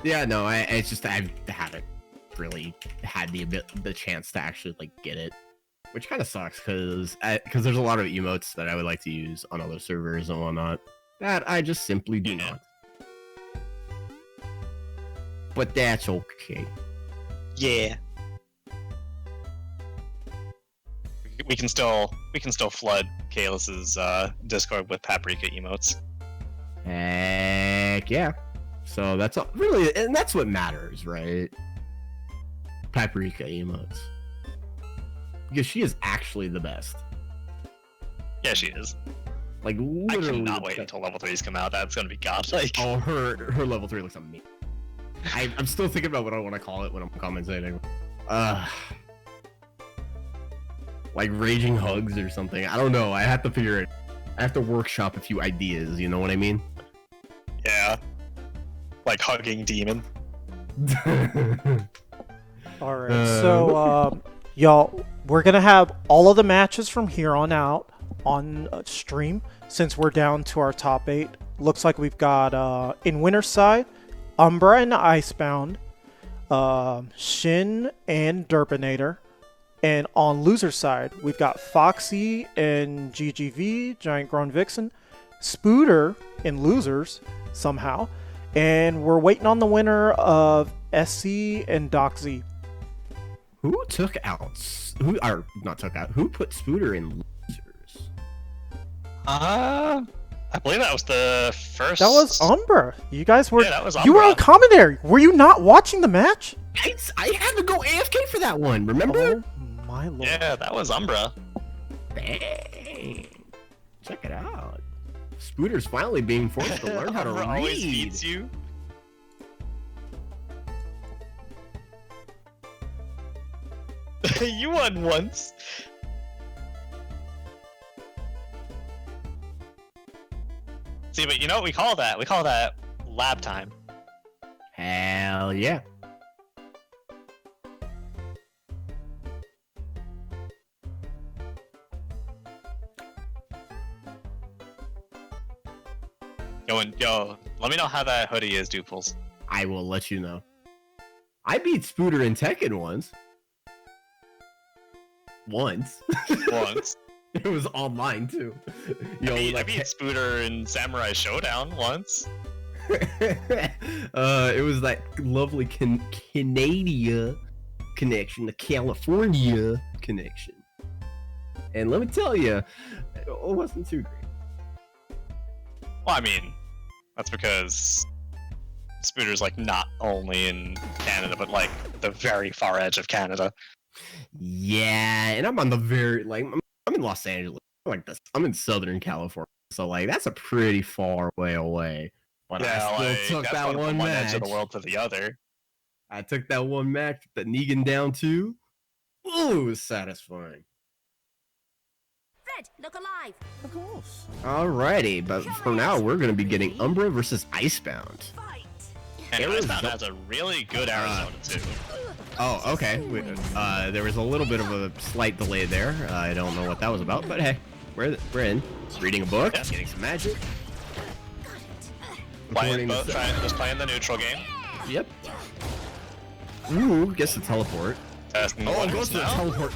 Yeah, no, it's just I haven't really had the chance to actually like get it, which kind of sucks because there's a lot of emotes that I would like to use on other servers and whatnot that I just simply do not. But that's okay. Yeah. We can still flood Kalis's Discord with paprika emotes. Heck yeah. So that's all, really, and that's what matters, right? Paprika emotes. Because she is actually the best. Yeah, she is. Like, I literally. cannot wait until level 3s come out. That's gonna be godlike. Oh, her level 3 looks amazing. I'm still thinking about what I want to call it when I'm commentating. Like Raging Hugs or something. I don't know. I have to figure it. I have to workshop a few ideas. You know what I mean? Yeah. Like hugging demon. All right, so y'all, we're gonna have all of the matches from here on out on stream since we're down to our top 8. Looks like we've got in winner's side, Umbra and Icebound, Shin and Derpinator, and on loser's side we've got Foxy and GGV, GiantGrowingVixen, Spooder in losers somehow, and we're waiting on the winner of SC and DocZ. Who took out? Who put Spooder in losers? I believe that was the first. That was Umbra. You guys were. Yeah, that was You were Umbra. on commentary. Were you not watching the match? I had to go AFK for that one. Remember? Oh my lord. Yeah, that was Umbra. Dang. Check it out. Spooder's finally being forced to learn how to Umbra read. always beats you. You won once. See, but you know what we call that? We call that lab time. Hell yeah. Yo, let me know how that hoodie is, Duples. I will let you know. I beat Spooder in Tekken once. Once. It was online too. Yo, I beat Spooder in Samurai Showdown once. It was that lovely Canada connection, the California connection. And let me tell you, it wasn't too great. Well, I mean, that's because Spooder's like not only in Canada, but like the very far edge of Canada. Yeah, and I'm on the very I'm in Los Angeles, like this. I'm in Southern California, so like that's a pretty far way away. But Yeah, I still like, took that's that going one from one edge match. of the world to the other. I took that one match, that Negan down too. Ooh, it was satisfying. Fred, look alive. Of course. Alrighty, but for now we're gonna be getting Umbra versus Icebound. Fight. And Arizona- Icebound has a really good Arizona too. Oh, okay. There was a little bit of a slight delay there. I don't know what that was about, but hey, we're in. Reading a book, Yeah. getting some magic. Playing Recording the- just playing the neutral game. Yep. Ooh, gets the teleport. Testing the Oh, waters goes to the now. teleport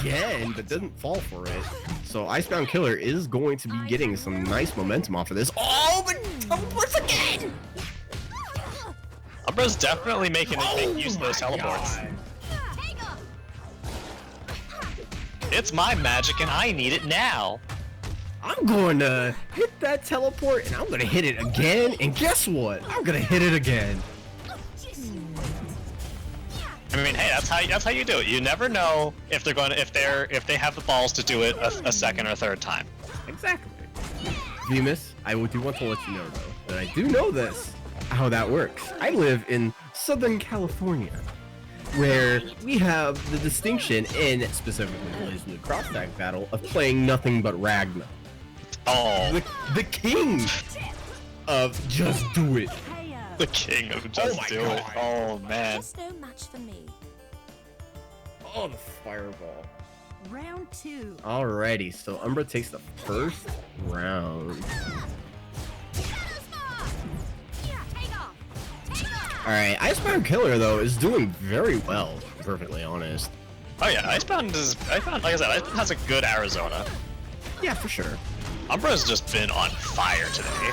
again, but doesn't fall for it. So Icebound Killer is going to be getting some nice momentum off of this. Oh, but teleports again! Umbra's definitely making make use of those teleports. God. It's my magic and I need it now. I'm going to hit that teleport, and I'm going to hit it again, and guess what? I'm going to hit it again. I mean, hey, that's how you do it. You never know if they have the balls to do it a second or third time. Exactly. Venus, I do want to let you know, though, that I do know this, how that works. I live in Southern California, where we have the distinction in, specifically related to the cross-tag battle, of playing nothing but Ragnar. Oh, The king of just do it. The king of just my do it. God. Oh man. Just no match for me. Oh, the fireball. Round 2. Alrighty, so Umbra takes the first round. Alright, Icebound Killer, though, is doing very well, to be perfectly honest. Oh yeah, Icebound, like I said, Icebound has a good Arizona. Yeah, for sure. Umbra's just been on fire today.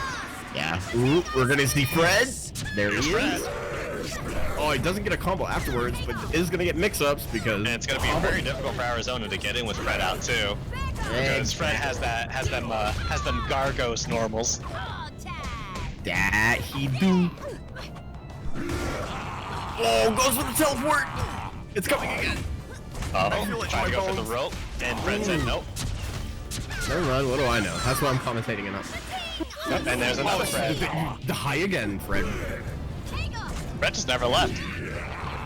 Yeah. Ooh, we're gonna see Fred. There he Here's is. Oh, he doesn't get a combo afterwards, but is gonna get mix-ups because... And it's gonna be very difficult for Arizona to get in with Fred out too. Because Fred has them Gargos normals. That he do. Oh, goes for the teleport. It's coming again. Oh, feel it in trying to my go for the bones. rope, and Fred said nope. Never mind, what do I know? That's why I'm commentating enough. Yep, and there's another Fred. The high again, Fred. Fred just never left.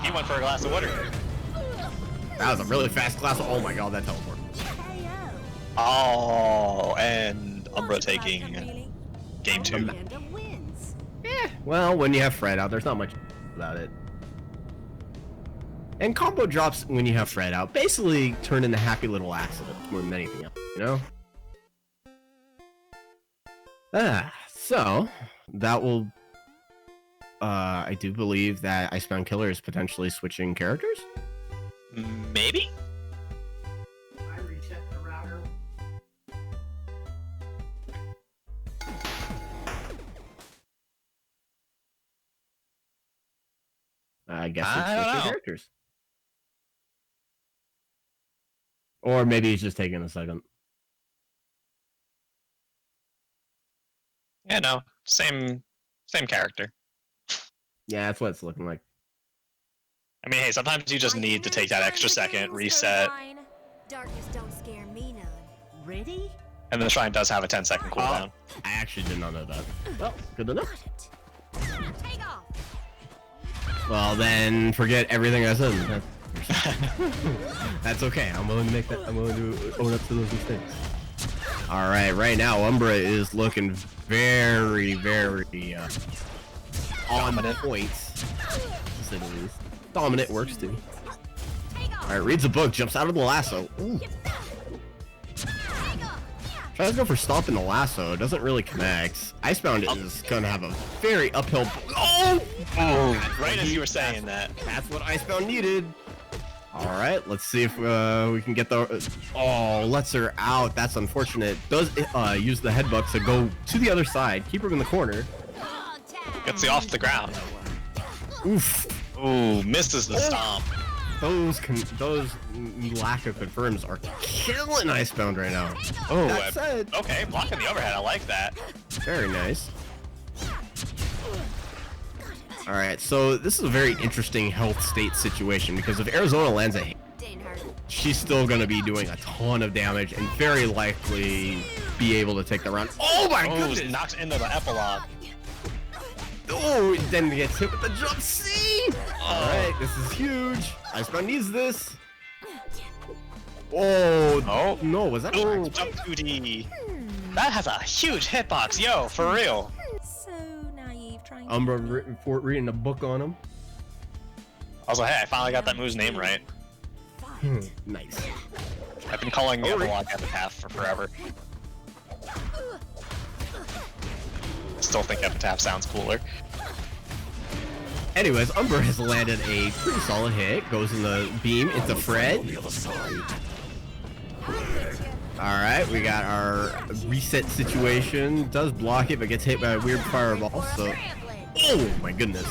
He went for a glass of water. That was a really fast class. Oh my god, that teleport. Oh, and Umbra taking game 2. Well, when you have Fred out, there's not much about it. And combo drops when you have Fred out basically turn into happy little accidents more than anything else, you know? So that will... I do believe that Icebound Killer is potentially switching characters? Maybe? I reset the router. I guess I it's don't switching know. characters. Or maybe he's just taking a second. Yeah, no. Same character. Yeah, that's what it's looking like. I mean, hey, sometimes you just need to take that extra second, reset, Darkness don't scare me none. Ready? and the shrine does have a 10-second cooldown. I actually did not know that. Well, good to know. Take off. Well, then forget everything I said. That's okay. I'm willing to make that. I'm willing to own up to those mistakes. All right, right now Umbra is looking very on points, to say the least. Dominant works too. All right, reads a book, jumps out of the lasso. Ooh. Tries to go for stomping the lasso. Doesn't really connect. Icebound is gonna have a very uphill. Oh! Right as you were saying that. That's what Icebound needed. All right, let's see if we can get the. Oh, lets her out. That's unfortunate. Does use the headbutt to go to the other side, keep her in the corner. Gets you off the ground. Oof. Ooh, misses the stomp. Those lack of confirms are killing Icebound right now. Oh, That said, okay, blocking the overhead. I like that. very nice. All right, so this is a very interesting health state situation because if Arizona lands a hit, she's still going to be doing a ton of damage and very likely be able to take the round. Oh my goodness! Knocks into the epilogue. Oh, then gets hit with the jump C. All right, this is huge. Icebound needs this. Oh no, was that? Oh, jump 2D. That has a huge hitbox, yo, for real. So naive trying Umbra reading a book on him. Also, hey, I finally got that move's name right. Nice. I've been calling the epilogue epitaph for forever. Still think epitaph sounds cooler. Anyways, Umbra has landed a pretty solid hit. Goes in the beam into Fred. Alright, we got our reset situation. Does block it, but gets hit by a weird fireball, so... Oh my goodness.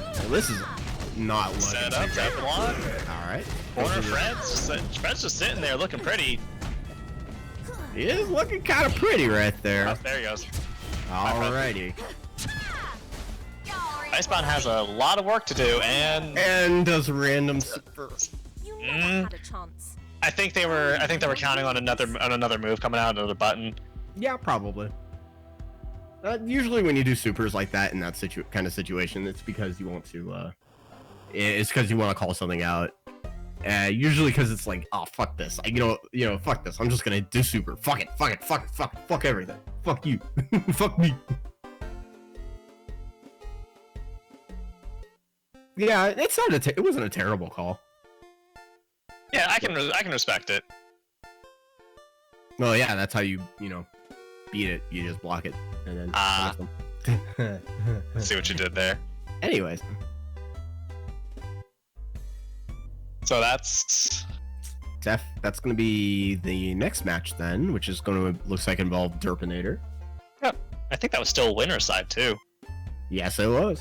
Well, this is not looking Set up, good. epilogue. Alright. Corner Fred's just sitting there looking pretty. He is looking kind of pretty right there. Oh, there he goes. Alrighty. Icebound has a lot of work to do, and does random super. You never had a chance. I think they were counting on another move coming out, another button. Yeah, probably. Usually when you do supers like that in that kind of situation, it's because you want to. It's because you want to call something out. Usually because it's like, oh fuck this, you know, fuck this. I'm just gonna do super. Fuck it, fuck everything. Fuck you, fuck me. Yeah, it's not a. It wasn't a terrible call. Yeah, I can respect it. Well, yeah, that's how you beat it. You just block it and then. Let's see what you did there. Anyways, So that's that's gonna be the next match then, which is gonna looks like involve Derpinator. I think that was still winner's side too. Yes, it was.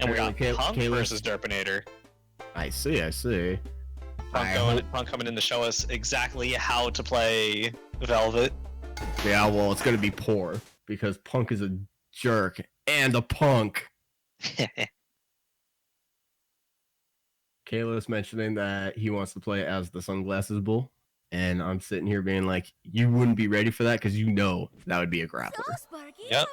And we got Okay, Punk Kayla. versus Derpinator. I see. Punk coming in to show us exactly how to play Velvet. Yeah, well, it's gonna be poor because Punk is a jerk and a punk. Kayla's mentioning that he wants to play as the Sunglasses Bull, and I'm sitting here being like, you wouldn't be ready for that because that would be a grappler. Yep.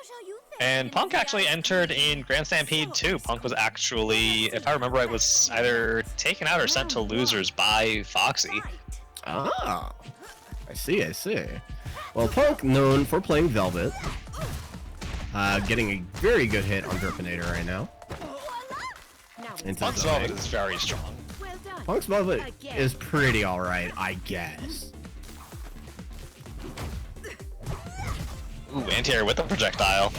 And Punk actually entered in Grand Stampede too. Punk was actually, if I remember right, was either taken out or sent to losers by Foxy. Ah, I see. Well, Punk, known for playing Velvet, getting a very good hit on Derpinator right now. Into Punk's the Velvet leg. is very strong. Well done. Punk's Velvet is pretty alright, I guess. Ooh, anti-air with the projectile.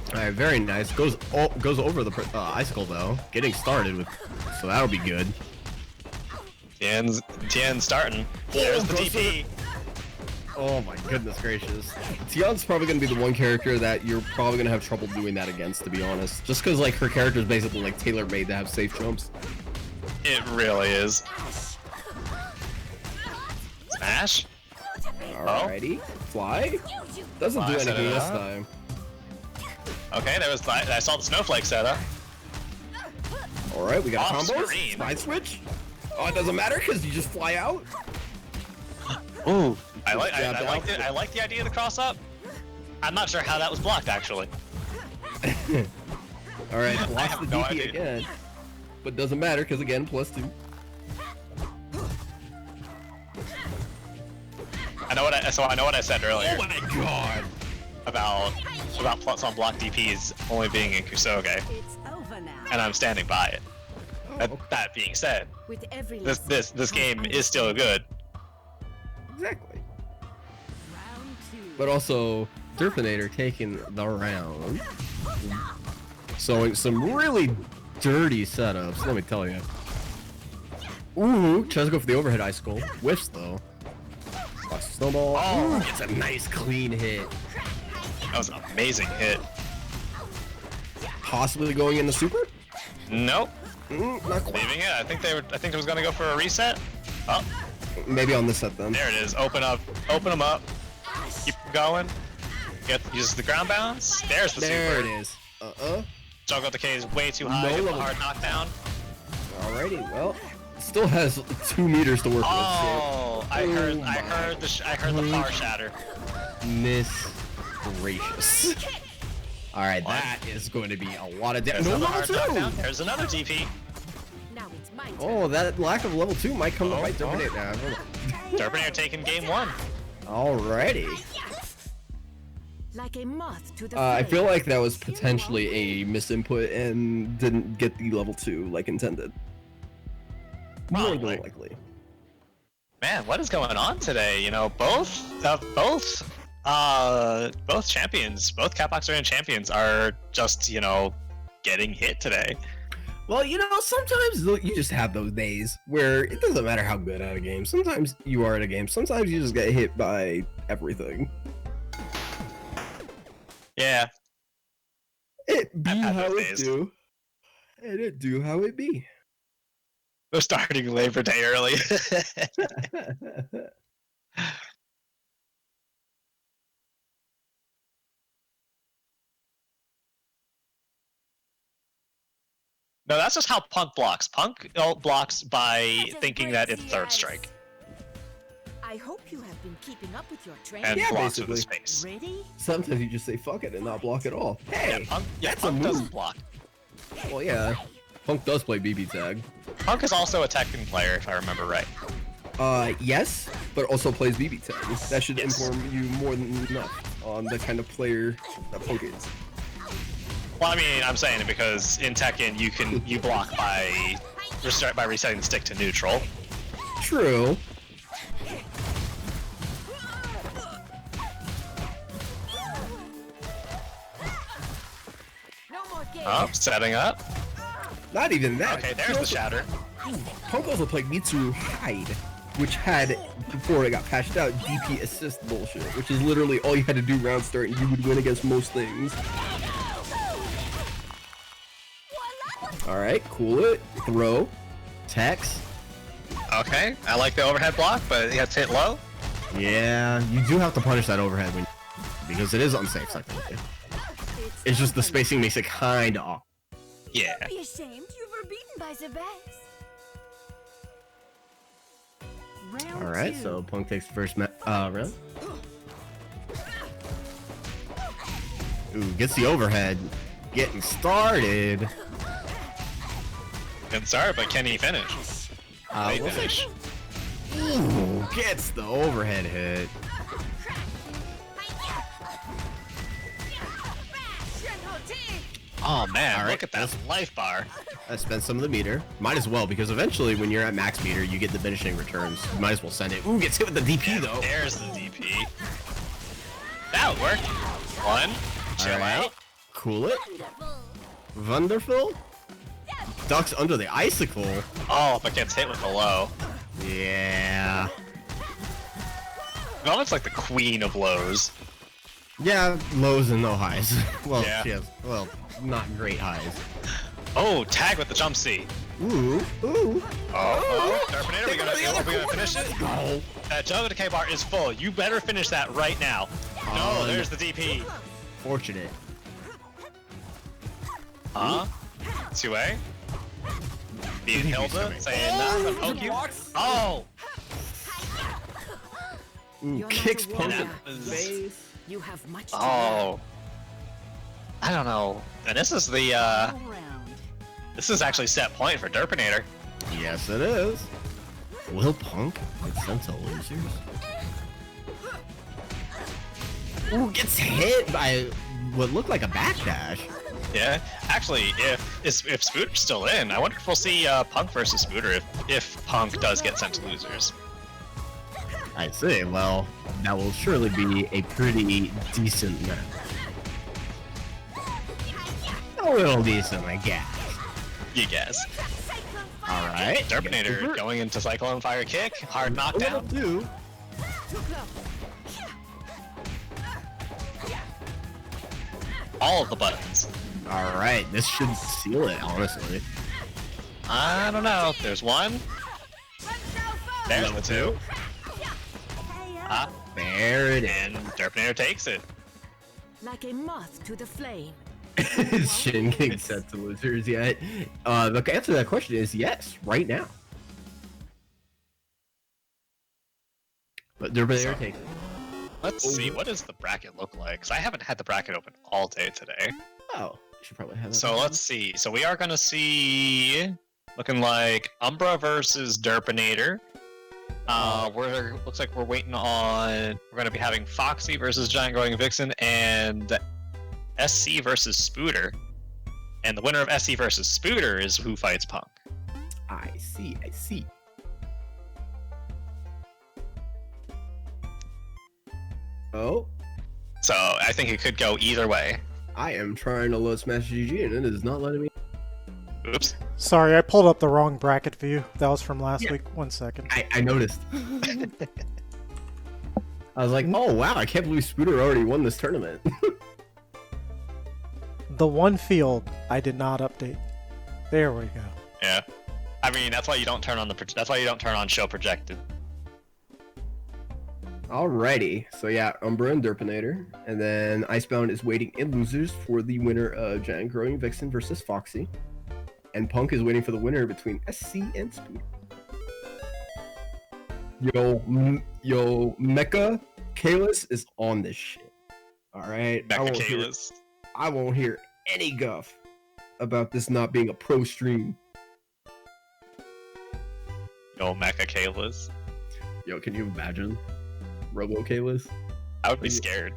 Alright, very nice. Goes over the icicle though. Getting started with, so that'll be good. Tien's starting. There's the DP. Oh my goodness gracious. Tian's probably gonna be the one character that you're probably gonna have trouble doing that against, to be honest. Just because like her character is basically like tailor-made to have safe jumps. It really is. Smash? Alrighty, fly. Doesn't Fly do set anything it this up. time. Okay, I saw the snowflake setup. Alright, we got Off combos. screen. Slide switch. Oh, it doesn't matter because you just fly out. Ooh. I like Jabbed it. out. I like the idea of the cross up. I'm not sure how that was blocked actually. Alright, I lost have the no DP idea. again. But doesn't matter because again, +2. I know what I said earlier Oh my god. about plus on block DPs only being in Kusoge, It's over now. and I'm standing by it. That being said, With every this game is still good. Exactly. Round 2. But also, Derpinator taking the round. So some really dirty setups, let me tell you. Ooh, tries to go for the overhead icicle. Whiffs though. Lost snowball. Oh. Ooh, it's a nice clean hit. That was an amazing hit. Possibly going into super? Nope, Not quite. leaving it. I think it was gonna go for a reset. Oh, Maybe on this set then. there it is. Open them up. Keep going. Uses the ground bounce. There's the There super. it is. Juggle Decay is way too high. No Get the level. hard knockdown. Alrighty, well, still has 2 meters to work Oh, I heard Oh my. the power shatter. with. Miss gracious. Alright, that is going to be a lot of damage. There's No another level hard 2! knockdown. There's another DP. Now it's my turn. Oh, that lack of level 2 might come to Oh, bite oh. Derpinator now. Derpinator taking game 1. Alrighty. Like a moth to the I flame. feel like that was potentially a misinput and didn't get the level 2 like intended. More Probably. than likely. Man, what is going on today? You know, both champions, both Capboxerian champions are just, you know, getting hit today. Well, you know, sometimes you just have those days where it doesn't matter how good at a game. Sometimes you are at a game. Sometimes you just get hit by everything. Yeah. It be I've had how those it days. do. And it do how it be. We're starting Labor Day early. No, that's just how Punk blocks. Punk blocks by thinking that it's third strike I hope you have been keeping up with your training. and Yeah, blocks with the basically. space. Ready? Sometimes you just say fuck it and not block at all. Hey! that's a Punk doesn't move. block. Well, yeah. Punk does play BB tag. Punk is also a Tekken player, if I remember right. Yes, but also plays BB tag. That should Yes. inform you more than enough. on the kind of player that Punk is. Well, I mean, I'm saying it because in Tekken you block by resetting the stick to neutral. True. No more games. Oh, setting up. Not even that. Okay, there's the shatter. Punk also played Mitsu Hide, which had, before it got patched out, DP assist bullshit, which is literally all you had to do round start and you would win against most things. Alright, cool it. Throw. Tex. Okay, I like the overhead block, but you have to hit low. Yeah, you do have to punish that overhead when, because it is unsafe, I think. It's just the spacing makes it kinda off. Yeah. Don't be ashamed. You were beaten by Sauvagess. Round Alright, two. so Punk takes the first round. Ooh, gets the overhead. Getting started. Can start, but can he finish? May We'll finish. Ooh, gets the overhead hit. Oh man, All right, look at that life bar. I spent some of the meter. Might as well, because eventually when you're at max meter, you get diminishing returns. You might as well send it. Ooh, gets hit with the DP though. There's the DP. That would work. One, chill Alright. out. Cool it. Wonderful. Ducks under the icicle. Oh, but gets hit with the low. Yeah. Velvet's like the queen of lows. Yeah, lows and no highs. Well, Yeah. she has, well, not great highs. Oh, tag with the jump C. Ooh, ooh. Oh, Derpinator, we gonna finish it? No. That jump with the K bar is full. You better finish that right now. No, there's the DP. Fortunate. Huh? 2A? Being Hilda, saying that, poke you. Oh! Ooh, You're not kicks a Punk in warrior. the face. You have much to Oh. I don't know. And this is the, learn. All round. this is actually set point for Derpinator. Yes, it is. Will Punk get sent to losers? Ooh, gets hit by what looked like a backdash. Yeah. Actually, if Spooder's still in, I wonder if we'll see Punk versus Spooder if Punk does get sent to losers. I see. Well, that will surely be a pretty decent match. A little decent, I guess. You guess. Alright. Derpinator going into Cyclone Fire Kick, hard knockdown. Do. All of the buttons. Alright, this should seal it, honestly. I don't know. There's one. There's the two. Ah, There it and Derpinator takes it. Like a moth to the flame. is. Shin getting sent to losers yet? The answer to that question is yes, right now. But Derpinator takes it. Let's see, what does the bracket look like? Because I haven't had the bracket open all day today. Oh, I should probably have that. So let's see. So we are going to see, looking like Umbra versus Derpinator. Looks like we're waiting on, we're going to be having Foxy versus GiantGrowingVixen and SC versus Spooder. And the winner of SC versus Spooder is who fights Punk. I see, I see. Oh, So I think it could go either way. I am trying to load Smash GG and it is not letting me. Oops. Sorry, I pulled up the wrong bracket view. That was from last Yeah. week. 1 second. I noticed. I was like, oh wow, I can't believe Spooder already won this tournament. The one field I did not update. There we go. Yeah. I mean, that's why you don't turn on that's why you don't turn on show projected. Alrighty, so yeah, Umbra and Derpinator, and then Icebound is waiting in losers for the winner of GiantGrowingVixen versus Foxy, and Punk is waiting for the winner between SC and Spooder. Yo, Mecha Kalis is on this shit. Alright, Mecha I won't hear any guff about this not being a pro stream. Yo, Mecha Kalis. Yo, can you imagine? Robo Kalis? I would be scared.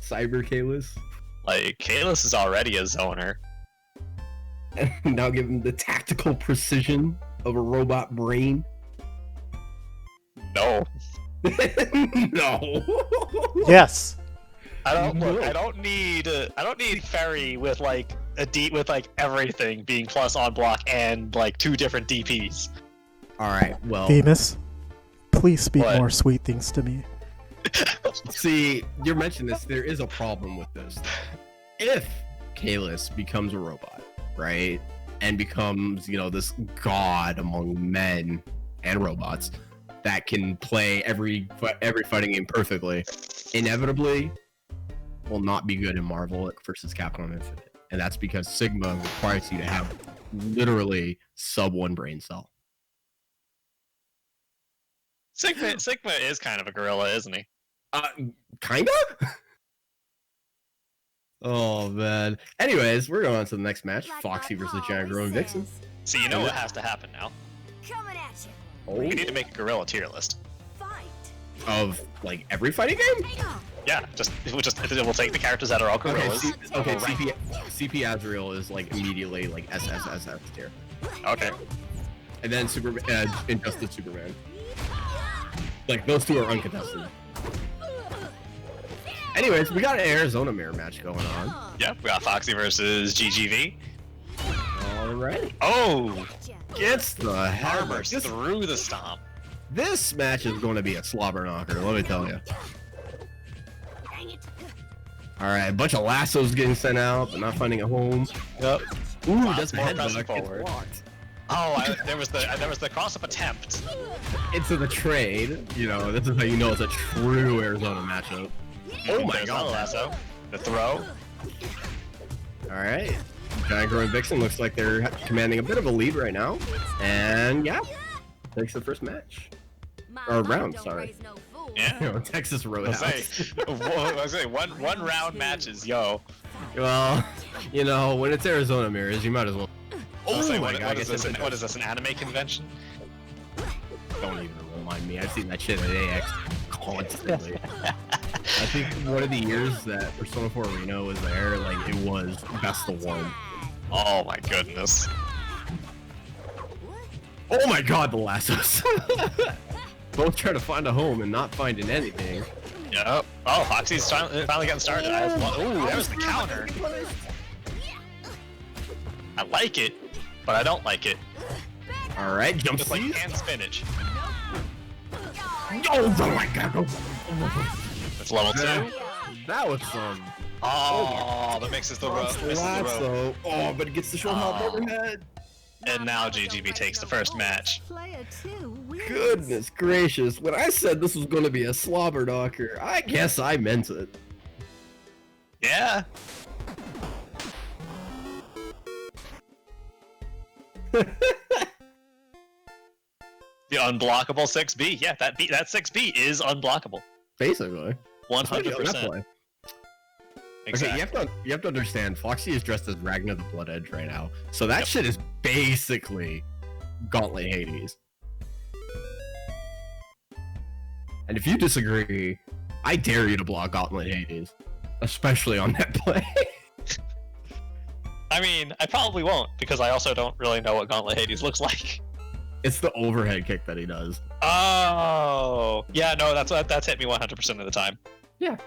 Cyber Kalis. Like, Kalis is already a zoner. And now give him the tactical precision of a robot brain. No. No. Yes. I don't need Ferry with like with like everything being plus on block and like 2 different DPs. All right. Well, Venus, please speak What? more sweet things to me. see, you're mentioning this. There is a problem with this. If Kalis becomes a robot, right, and becomes, you know, this god among men and robots that can play every fighting game perfectly, inevitably will not be good in Marvel versus Capcom Infinite, and that's because Sigma requires you to have literally sub 1 brain cell. Sigma is kind of a gorilla, isn't he? Kinda. Oh man. Anyways, we're going on to the next match: Like Foxy my versus pa GiantGrowingVixen. always So you know what has to happen now. says. Coming at you. Oh, We need to make a gorilla tier list. Fight. of like every fighting game. Hang on. Yeah, we'll take the characters that are all gorillas. Okay, CP Azrael is like immediately like SSSS tier, Okay. and then Injustice Superman. Like those two are uncontested. Anyways, we got an Arizona mirror match going on. Yep, we got Foxy versus GGV. Alright. Oh, Gets the hammer. Armors through the stomp. This match is going to be a slobber knocker, let me tell you. Dang it. Alright, a bunch of lassos getting sent out, but not finding a home. Yep. Ooh, Lots that's a more headbutt. pressing Gets forward. blocked. Oh, there was the cross-up attempt. Into the trade. You know, this is how you know it's a true Arizona matchup. Oh my There's god. the lasso. The throw. Alright. GiantGrowingVixen looks like they're commanding a bit of a lead right now. And yeah, takes the first match. My Or mom round, don't sorry. raise no fool. Yeah. You know, Texas I Roadhouse. was say one round matches, yo. Well, you know, when it's Arizona mirrors, you might as well. I was Oh saying, my what god, is this? What is this? An anime convention? Don't even remind me. I've seen that shit at AX constantly. I think one of the years that Persona 4 Reno was there, like, it was best of one. Oh my goodness. Oh my god, the lassos. Both trying to find a home and not finding anything. Yep. Oh, Foxy's finally getting started. Ooh, there's the counter. I like it, but I don't like it. Alright, jump Just like seize. canned spinach. Oh my god. It's level 2. That was some. Oh, the mixes the rope. Misses the rope. Lasso. Oh, but it gets the short hop overhead. And now GGB takes the first match. Player 2 wins. Goodness gracious. When I said this was going to be a slobber knocker, I guess I meant it. Yeah. The unblockable 6B. Yeah, that 6B is unblockable. Basically. 100%. Okay, Exactly. you have to understand, Foxy is dressed as Ragnar the Blood Edge right now. So that shit is basically Gauntlet Hades. And if you disagree, I dare you to block Gauntlet Hades. Especially on that play. I mean, I probably won't, because I also don't really know what Gauntlet Hades looks like. It's the overhead kick that he does. Oh, yeah, no, that's hit me 100% of the time. Yeah.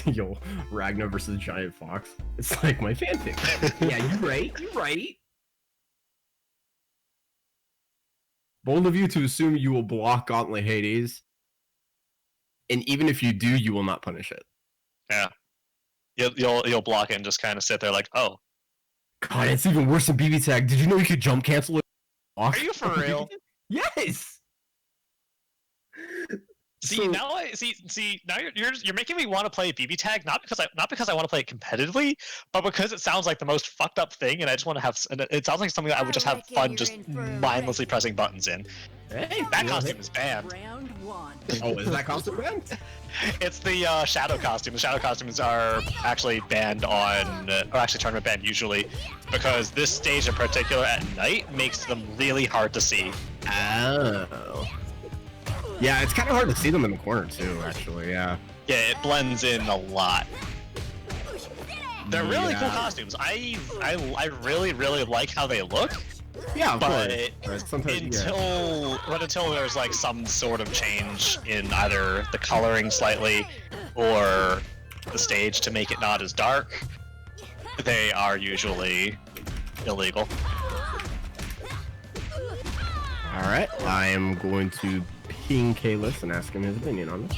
Yo, Ragnar versus Giant Fox. It's like my fanfic. Yeah, you're right. You're right. Bold of you to assume you will block Gauntlet Hades. And even if you do, you will not punish it. Yeah. You'll block it and just kind of sit there like, oh. God, it's even worse than BB Tag. Did you know you could jump cancel it? Are you for real? Yes! See, So- now now you're making me want to play BB Tag, not because I want to play it competitively, but because it sounds like the most fucked up thing, and I just want to have. And it sounds like something that I would just have reckon fun, you're just in for a mindlessly pressing buttons in. Hey, That costume is banned. Round 1. Oh, is that costume banned? It's the shadow costume. The shadow costumes are actually banned on, or actually tournament banned usually, because this stage in particular at night makes them really hard to see. Oh. Yeah, it's kind of hard to see them in the corner too, actually, yeah. Yeah, it blends in a lot. They're really cool Yeah. costumes. I really like how they look. Yeah, of But course. But sometimes, until there's like some sort of change in either the coloring slightly or the stage to make it not as dark, they are usually illegal. All right, I am going to ping Kalis and ask him his opinion on this.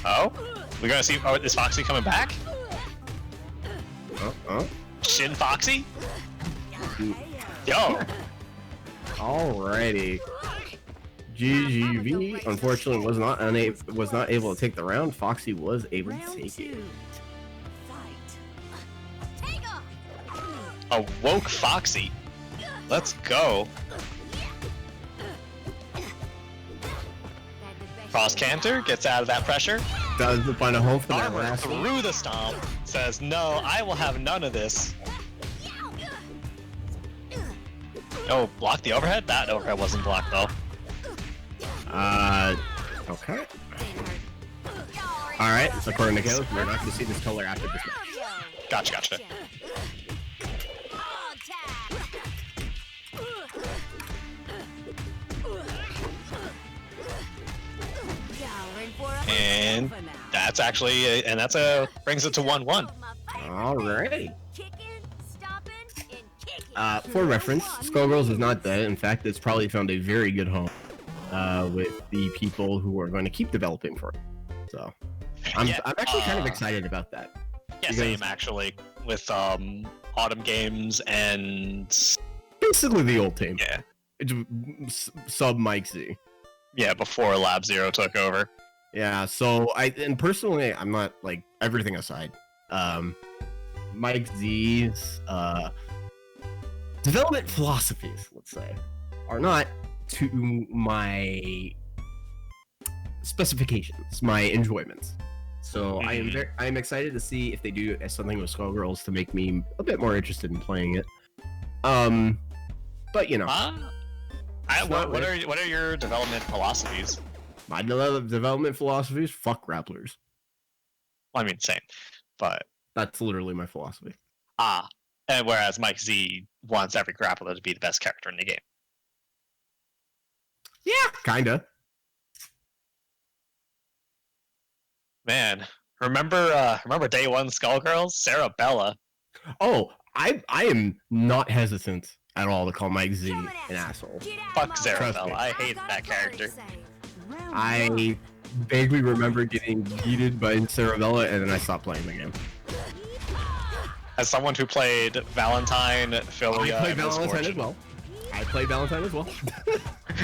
Oh, we gotta see. Oh, is Foxy coming back? Shin Foxy? Yo. Alrighty. GGV unfortunately was not able to take the round. Foxy was able to Round take it. 2. Fight. Awoke Foxy. Let's go. Cross Canter gets out of that pressure. Does find a home for that Armor last one. through the stomp. Says, no, I will have none of this. Oh, block the overhead? That overhead wasn't blocked though. Okay. Alright, so according to Kalis, we're not going to see this color after this match. Gotcha. And that's actually, brings it to 1-1. Alright. For reference, Skullgirls is not dead. In fact, it's probably found a very good home with the people who are going to keep developing for it. So, I'm actually kind of excited about that. Yeah, same actually, with Autumn Games and... Basically the old team. Yeah. It's sub Mike Z. Yeah, before Lab Zero took over. Yeah, so personally, I'm not, like, everything aside. Mike Z's development philosophies, let's say, are not to my specifications, my enjoyments. So I am excited to see if they do something with Skullgirls to make me a bit more interested in playing it. But you know, what are your development philosophies? My development philosophy is fuck grapplers. Well, I mean, same, but that's literally my philosophy. And whereas Mike Z wants every grappler to be the best character in the game. Yeah, kinda. Man, remember day one Skullgirls? Sarah Bella. Oh, I am not hesitant at all to call Mike Z an asshole. Fuck Sarah Trust Bella. me. I hate that character. I vaguely remember getting heated by Sarabella, and then I stopped playing the game. As someone who played Valentine, Philia, I played and Valentine as well.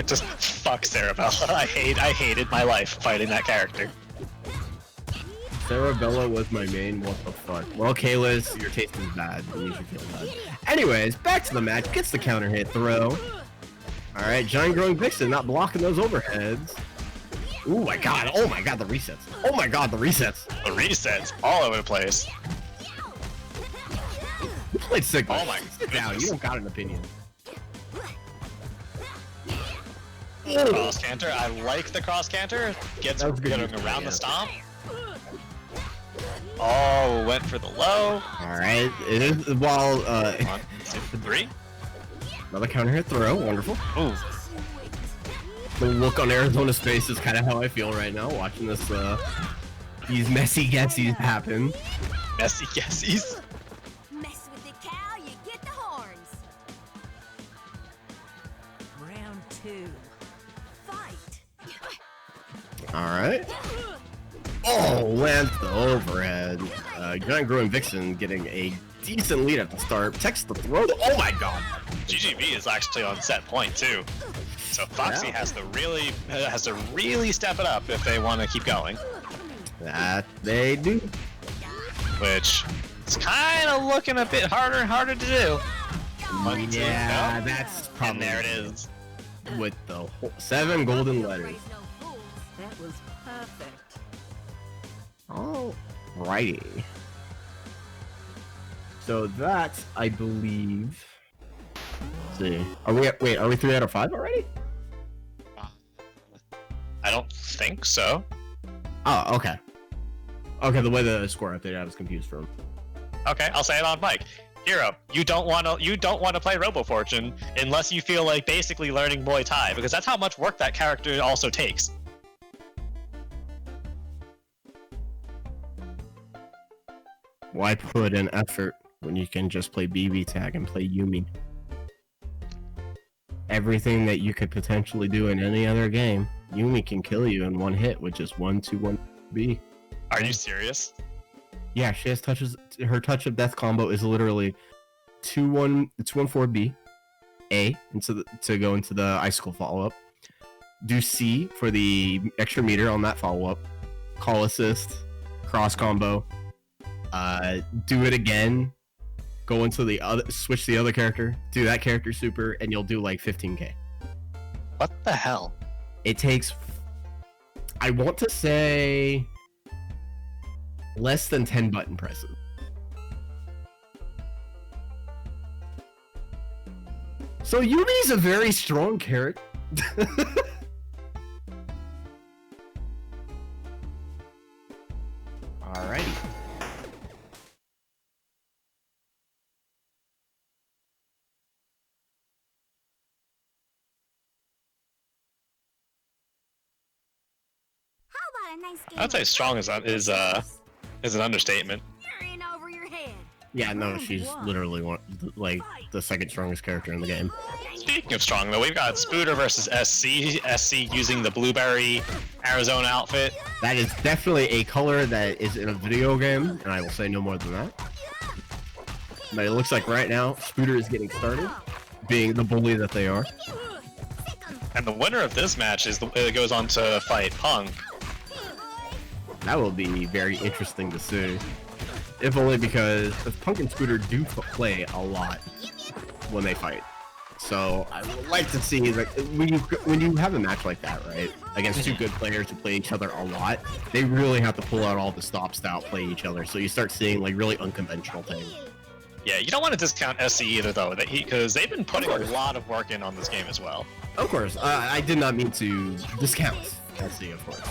Just fuck Sarabella. I hated my life fighting that character. Sarabella was my main. What the fuck? Well, Kalis, your taste is bad. You should feel bad. Anyways, back to the match. Gets the counter hit throw. All right, GiantGrowingVixen not blocking those overheads. Oh my god, the resets. Oh my god, the resets. The resets all over the place. You played Sigma. Oh my Sit down, goodness. you don't got an opinion. Cross canter. I like the cross canter. Gets That was good getting use, around yeah. the stomp. Oh, went for the low. Alright, it is while 1, 2, 3. another counter hit throw, wonderful. Ooh. The look on Arizona's face is kind of how I feel right now, watching this, these messy guessies happen. Messy guessies. Mess with the cow, you get the horns. Round 2. Fight. Alright. Oh, lands the overhead. GiantGrowingVixen getting a decent lead at the start. Protects the throw. Oh my god. GGV is actually on set point too. So Foxy Yeah. has to really step it up if they want to keep going, That they do. which is kind of looking a bit harder and harder to do. 1, 2, Yeah, no. that's And probably there it is. with the 7 golden letters. That was perfect. Alrighty. So that, I believe, see. Are we 3 out of 5 already? I don't think so. Oh, okay. Okay, the way the score updated, I was confused from. Okay, I'll say it on mic. Hero, you don't want to play Robo Fortune unless you feel like basically learning Muay Thai, because that's how much work that character also takes. Why put in effort when you can just play BB Tag and play Yumi? Everything that you could potentially do in any other game, Yumi can kill you in one hit with just 1-2-1-B. Are you serious? Yeah, she has touches. Her touch of death combo is literally 2-1-4-B, A, to go into the icicle follow up. Do C for the extra meter on that follow up. Call assist, cross combo. Do it again. Go into the other, switch the other character. Do that character super, and you'll do like 15k. What the hell? It takes, I want to say, less than 10 button presses. So Yumi's a very strong character. Alrighty. How about a nice game I'd say of strong is an understatement. You're in over your head. Yeah, no, she's literally like the second strongest character in the game. Speaking of strong, though, we've got Spooder versus SC. SC using the Blueberry Arizona outfit. That is definitely a color that is in a video game, and I will say no more than that. But it looks like right now, Spooder is getting started, being the bully that they are. And the winner of this match goes on to fight Punk. That will be very interesting to see. If only because Punk and Spooder do play a lot when they fight. So I would like to see, like, when you have a match like that, right, against two good players who play each other a lot, they really have to pull out all the stops to outplay each other. So you start seeing like really unconventional things. Yeah, you don't want to discount SC either, though, because they've been putting a lot of work in on this game as well. Of course, I did not mean to discount SC, of course.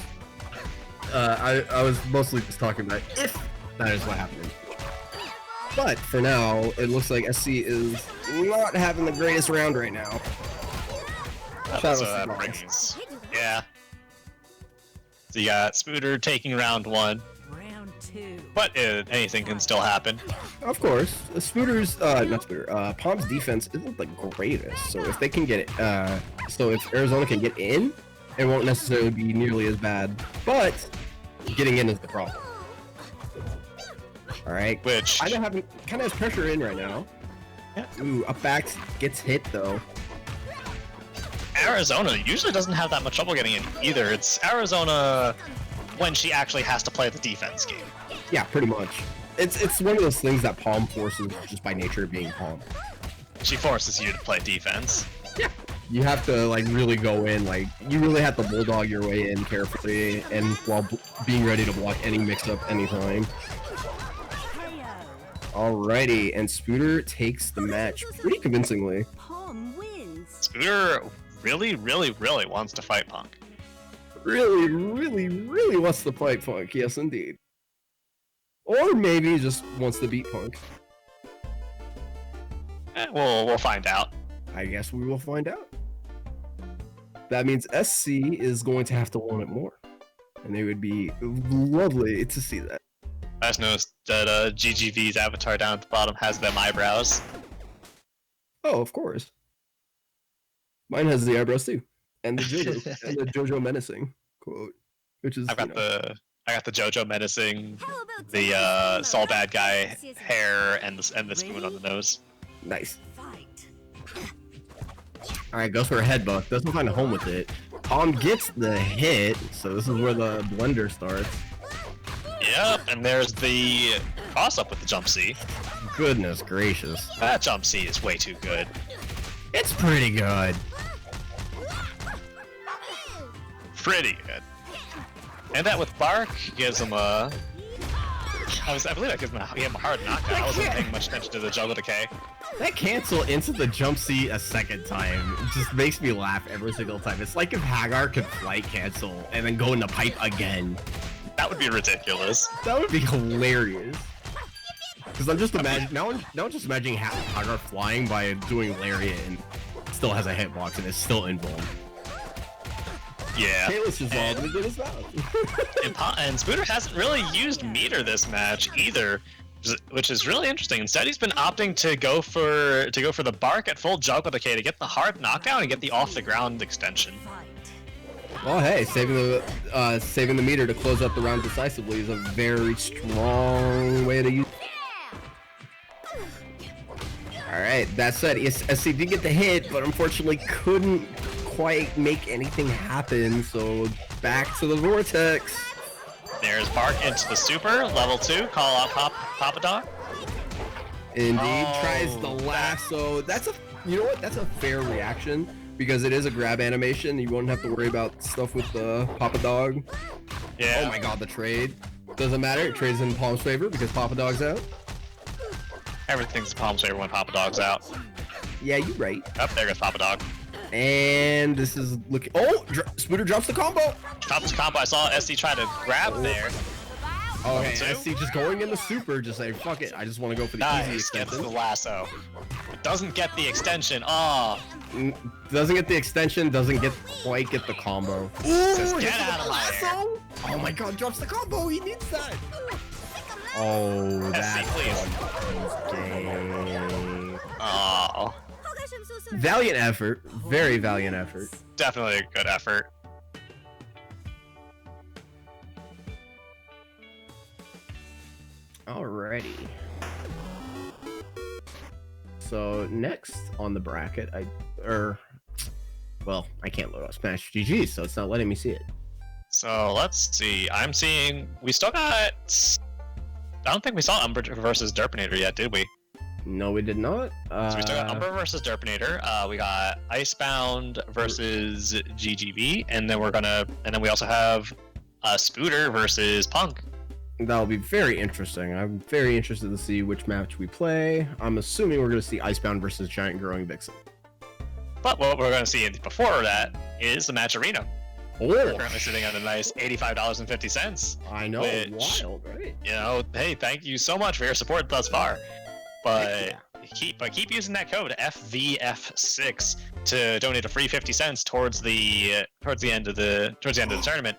I was mostly just talking about if that is what happened. But for now, it looks like SC is not having the greatest round right now. So that brings, yeah. So you got Spooder taking round 1. Round 2. But anything can still happen. Of course, Spooder's not Spooder. Palm's defense isn't the greatest, so if they can get it, so if Arizona can get in, it won't necessarily be nearly as bad. But getting in is the problem. All right, Which kind of has pressure in right now. Yeah. Ooh, up back gets hit though. Arizona usually doesn't have that much trouble getting in either. It's Arizona when she actually has to play the defense game. Yeah, pretty much. It's one of those things that Palm forces just by nature of being Palm. She forces you to play defense. Yeah. You have to like really go in, like you really have to bulldog your way in carefully and while being ready to block any mix-up anytime. Alrighty, and Spooder takes the match pretty convincingly. Palm wins. Spooder really, really, really wants to fight Punk. Really, really, really wants to fight Punk, yes indeed. Or maybe just wants to beat Punk. We'll find out. I guess we will find out. That means SC is going to have to want it more. And it would be lovely to see that. I just noticed that GGV's avatar down at the bottom has them eyebrows. Oh, of course. Mine has the eyebrows too. And the JoJo, and the JoJo menacing quote. Which is, I got the JoJo menacing, How about the some Saul bad guy scissors? hair, and the spoon on the nose. nice. Fight. Alright, goes for a headbutt. Doesn't find a home with it. Palm gets the hit, so this is where the blender starts. Yep, and there's the toss-up with the jump C. Goodness gracious. That jump C is way too good. It's pretty good. Pretty good. And that with Bark gives him a I believe that gives him a hard knockout. I wasn't paying much attention to the juggle decay. That cancel into the jump seat a second time just makes me laugh every single time. It's like if Hagar could flight cancel and then go in the pipe again. That would be ridiculous. That would be hilarious. Because I'm just imagining now I'm just imagining Hagar flying by doing lariat and still has a hitbox and is still involved. Yeah. Kalis is all gonna get his mouth. And Spooder hasn't really used meter this match either, which is really interesting. Instead, he's been opting to go for the bark at full juggle decay to get the hard knockout and get the off the ground extension. Well, hey, saving the meter to close up the round decisively is a very strong way to use. All right, that said, SC did get the hit, but unfortunately couldn't quite make anything happen. So back to the vortex. There's bark into the super level 2. Call out Papa Dog. Indeed, Oh, tries the lasso. You know what? That's a fair reaction because it is a grab animation. You won't have to worry about stuff with the Papa Dog. Yeah. Oh my God, the trade doesn't matter. It trades in Palm's favor because Papa Dog's out. Everything's Palm's favor when Papa Dog's out. Yeah, you're right. Oh, there goes Papa Dog. And this is looking. Oh, Spooder drops the combo. Drops the combo. I saw SC try to grab there. Okay, Two. SC just going in the super, just say fuck it. I just want to go for the easy Nice. Gets extension. the lasso. Doesn't get the extension. Oh. Doesn't get the extension. Doesn't quite get the combo. Says, Ooh, get hits out with of the my hair. lasso. Oh my God, drops the combo. He needs that. Oh, that's please. game. Oh. Valiant effort. Very valiant effort. Definitely a good effort. Alrighty. So next on the bracket, I can't load up Smash GG, so it's not letting me see it. So let's see. I'm seeing we still got. I don't think we saw Umbra versus Derpinator yet, did we? No, we did not. So we still got Umbra versus Derpinator. We got Icebound versus GGV, and then we also have Spooder versus Punk. That'll be very interesting. I'm very interested to see which match we play. I'm assuming we're going to see Icebound versus GiantGrowingVixen. But what we're going to see before that is the match arena. We're currently sitting at a nice $85.50. I know, which, wild, right? You know, hey, thank you so much for your support thus far. But keep using that code FVF6 to donate a free 50 cents towards the end of the tournament.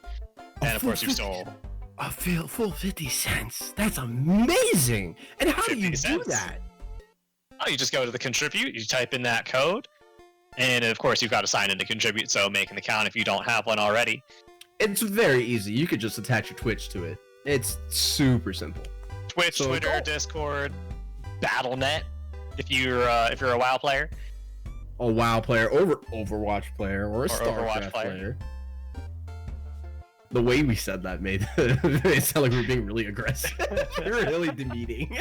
And of course, you still A full 50 cents. That's amazing. And how do you 50 do cents. that? Oh, you just go to the contribute, you type in that code, and of course you've got to sign in to contribute, so make an account if you don't have one already. It's very easy. You could just attach your Twitch to it. It's super simple. Twitch, So- Twitter, Discord, Battle.net, if you're a WoW player. A WoW player, Overwatch player, or a Overwatch StarCraft player. player. The way we said that made it sound like we were being really aggressive. We're really demeaning.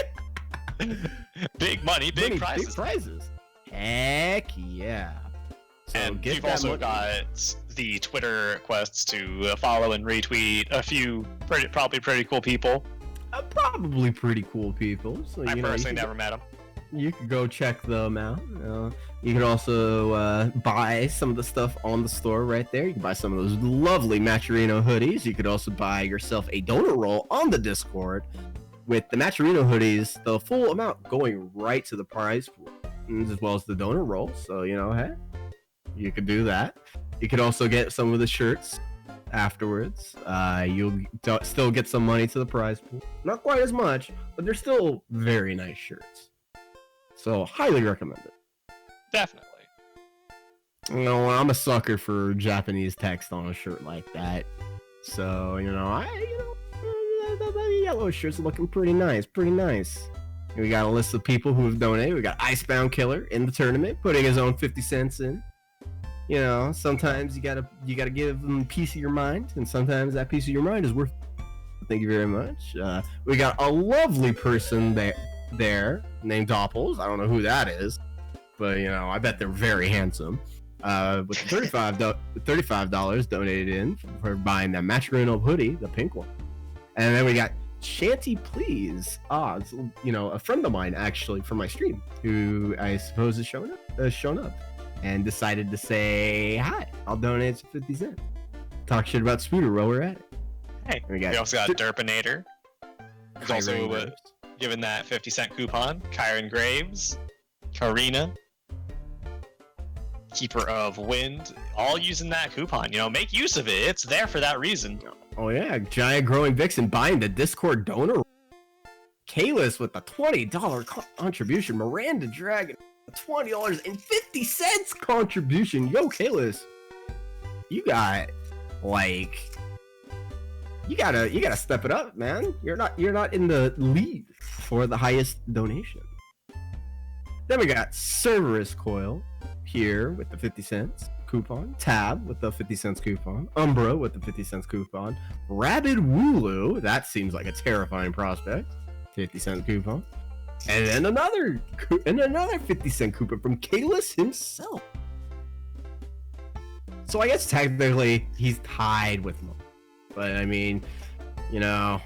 Big money, big prizes. Big prizes. Heck yeah. So And get you've that also money. got the Twitter quests to follow and retweet a few probably pretty cool people. Probably pretty cool people. So I you know, personally never met them. you could go check them out. You can also buy some of the stuff on the store right there. You can buy some of those lovely Matcherino hoodies. You could also buy yourself a donor roll on the Discord with the Matcherino hoodies, the full amount going right to the prize pool, as well as the donor roll. So, you know, hey, you could do that. You could also get some of the shirts afterwards. You'll still get some money to the prize pool. Not quite as much, but they're still very nice shirts. So, highly recommend it. Definitely. You know, I'm a sucker for Japanese text on a shirt like that. So, the yellow shirts are looking pretty nice, We got a list of people who have donated. We got Icebound Killer in the tournament, putting his own 50 cents in. You know, sometimes you gotta give them a piece of your mind, and sometimes that piece of your mind is worth. Thank you very much. We got a lovely person there named Doppels. I don't know who that is, but I bet they're very handsome. With $35 donated in for buying that Matcherino hoodie, the pink one. And then we got Shanty, please. It's, you know, a friend of mine actually from my stream who I suppose has shown up and decided to say hi. I'll donate 50 cents. Talk shit about Spooder while we're at it. Hey, We we also got Derpinator. He's also given that 50-cent coupon. Kyron Graves, Karina, Keeper of Wind, all using that coupon. You know, make use of it. It's there for that reason. Oh yeah, GiantGrowingVixen buying the Discord donor. Kalis with the $20 contribution. Miranda Dragon, $20.50 contribution. Yo, Kalis, you got like, you gotta step it up, man. You're not in the lead for the highest donation. Then we got Cerberus Coil here with the 50 cents coupon, Tab with the 50 cents coupon, Umbra with the 50 cents coupon, Rabid Wooloo, that seems like a terrifying prospect, 50 cent coupon, and then another 50 cent coupon from Kalis himself. So I guess technically he's tied with me, but I mean, you know,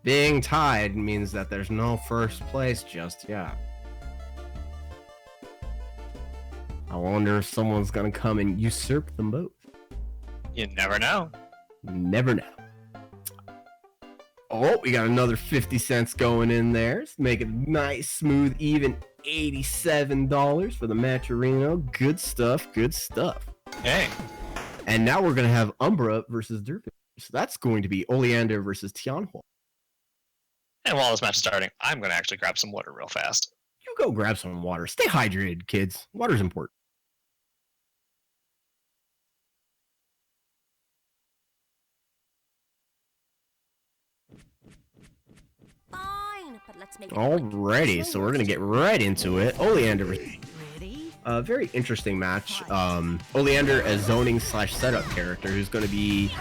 being tied means that there's no first place just yet. I wonder if someone's gonna come and usurp them both. You never know. Never know. Oh, we got another 50 cents going in there. Let's make it nice, smooth, even $87 for the Matcherino. Good stuff, good stuff. Hey. And now we're gonna have Umbra versus Derpinator. So that's going to be Oleander versus Tianhua. And while this match is starting, I'm going to actually grab some water real fast. You go grab some water. Stay hydrated, kids. Water's important. Fine, but let's make it Alrighty, so we're gonna get right into it. Oleander. Ready? A very interesting match. Oleander, a zoning / setup character who's gonna be,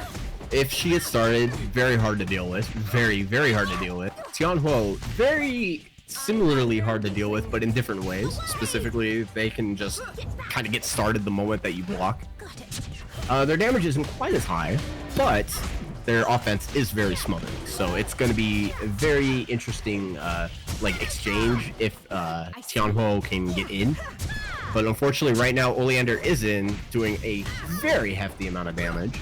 if she gets started, very hard to deal with. Very, very hard to deal with. Tianhua, very similarly hard to deal with, but in different ways. Specifically, they can just kind of get started the moment that you block. Their damage isn't quite as high, but their offense is very smothering. So it's going to be a very interesting like exchange if Tianhua can get in. But unfortunately, right now, Oleander is in, doing a very hefty amount of damage.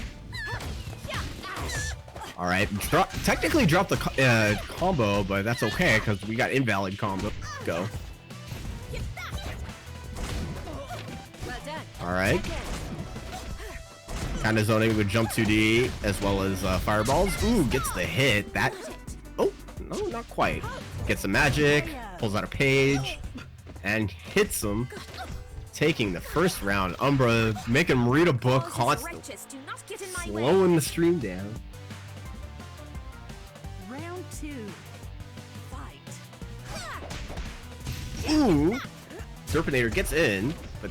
Alright, technically dropped the combo, but that's okay, because we got invalid combo. Go. Alright. Kind of zoning with jump 2D, as well as fireballs. Ooh, gets the hit. That... Oh, no, not quite. Gets the magic, pulls out a page, and hits him. Taking the first round. Umbra, make him read a book constantly. Slowing the stream down. Round 2. Fight. Ooh! Derpinator gets in, but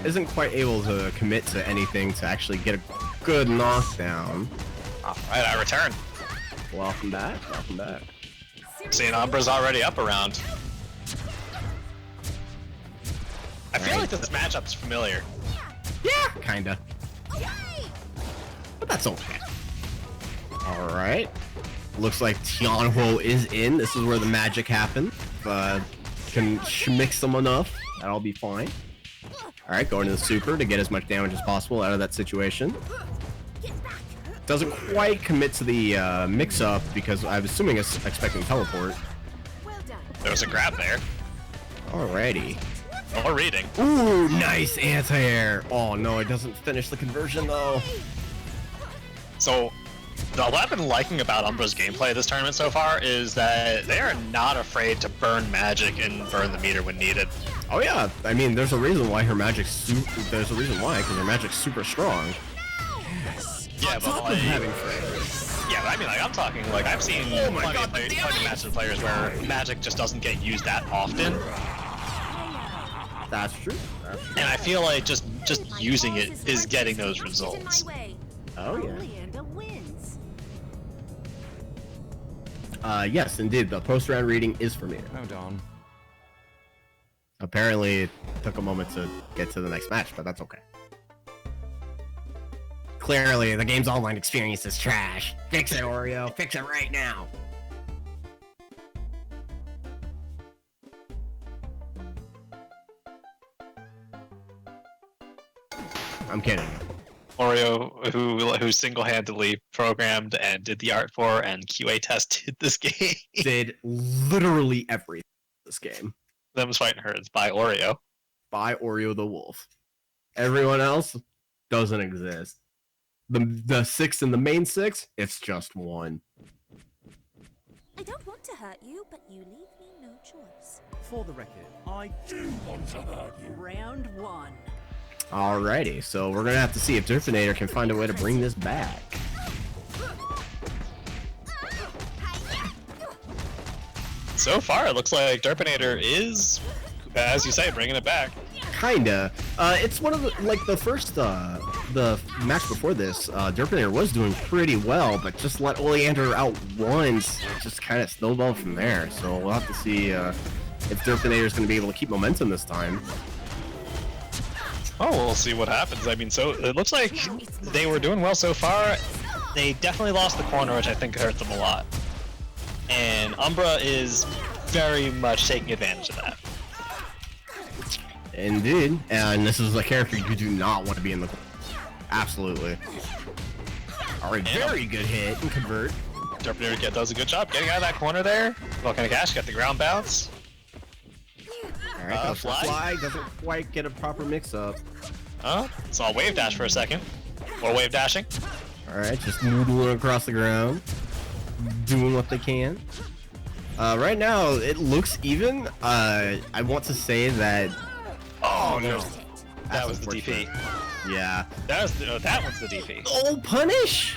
isn't quite able to commit to anything to actually get a good knockdown. Alright, I return. Welcome back, welcome back. Seeing Umbra's already up around. I feel like this matchup's familiar. Yeah, kinda. But that's okay. Alright. Looks like Tianhua is in. This is where the magic happens. Can mix them enough, that'll be fine. Alright, going to the super to get as much damage as possible out of that situation. Doesn't quite commit to the mix-up because I was assuming it's expecting teleport. There was a grab there. Alrighty. More reading. Ooh, nice anti-air. Oh no, it doesn't finish the conversion though. So, what I've been liking about Umbra's gameplay this tournament so far is that they are not afraid to burn magic and burn the meter when needed. Oh yeah, I mean, there's a reason why her magic's because her magic's super strong. Yeah, but like, yeah, but I mean, like, I'm talking, like, I've seen plenty of matches players where magic just doesn't get used that often. That's true. That's true. And I feel like just using it is getting those results. Oh yeah. Oleander wins. Yes, indeed. The post-round reading is for me. Oh, Don. Apparently, it took a moment to get to the next match, but that's okay. Clearly, the game's online experience is trash. Fix it, Oreo. Fix it right now. I'm kidding. Oreo, who single-handedly programmed and did the art for and QA tested this game. Did literally everything in this game. Them's Fighting Herds by Oreo. By Oreo the Wolf. Everyone else doesn't exist. The 6 in the main 6, it's just one. I don't want to hurt you, but you leave me no choice. For the record, I do want to hurt you. Round 1. Alrighty, so we're gonna have to see if Derpinator can find a way to bring this back. So far, it looks like Derpinator is, as you say, bringing it back. Kinda. It's one of the, like, the first, the match before this, Derpinator was doing pretty well, but just let Oleander out once, it just kind of snowballed from there. So we'll have to see, if Derpinator's gonna be able to keep momentum this time. Oh, we'll see what happens. I mean, so it looks like they were doing well so far. They definitely lost the corner, which I think hurt them a lot. And Umbra is very much taking advantage of that. Indeed, and this is a character you do not want to be in the corner. Absolutely. Alright, very good hit and convert. Derpinator does a good job getting out of that corner there. Volcanic Ash got the ground bounce. Alright, goes for fly. fly, doesn't quite get a proper mix-up. Saw wave dash for a second. More wave dashing. Alright, just noodling across the ground. Doing what they can. Right now, it looks even. I want to say that... Oh, no. That was the DP. Yeah. That one's the DP. Oh, punish!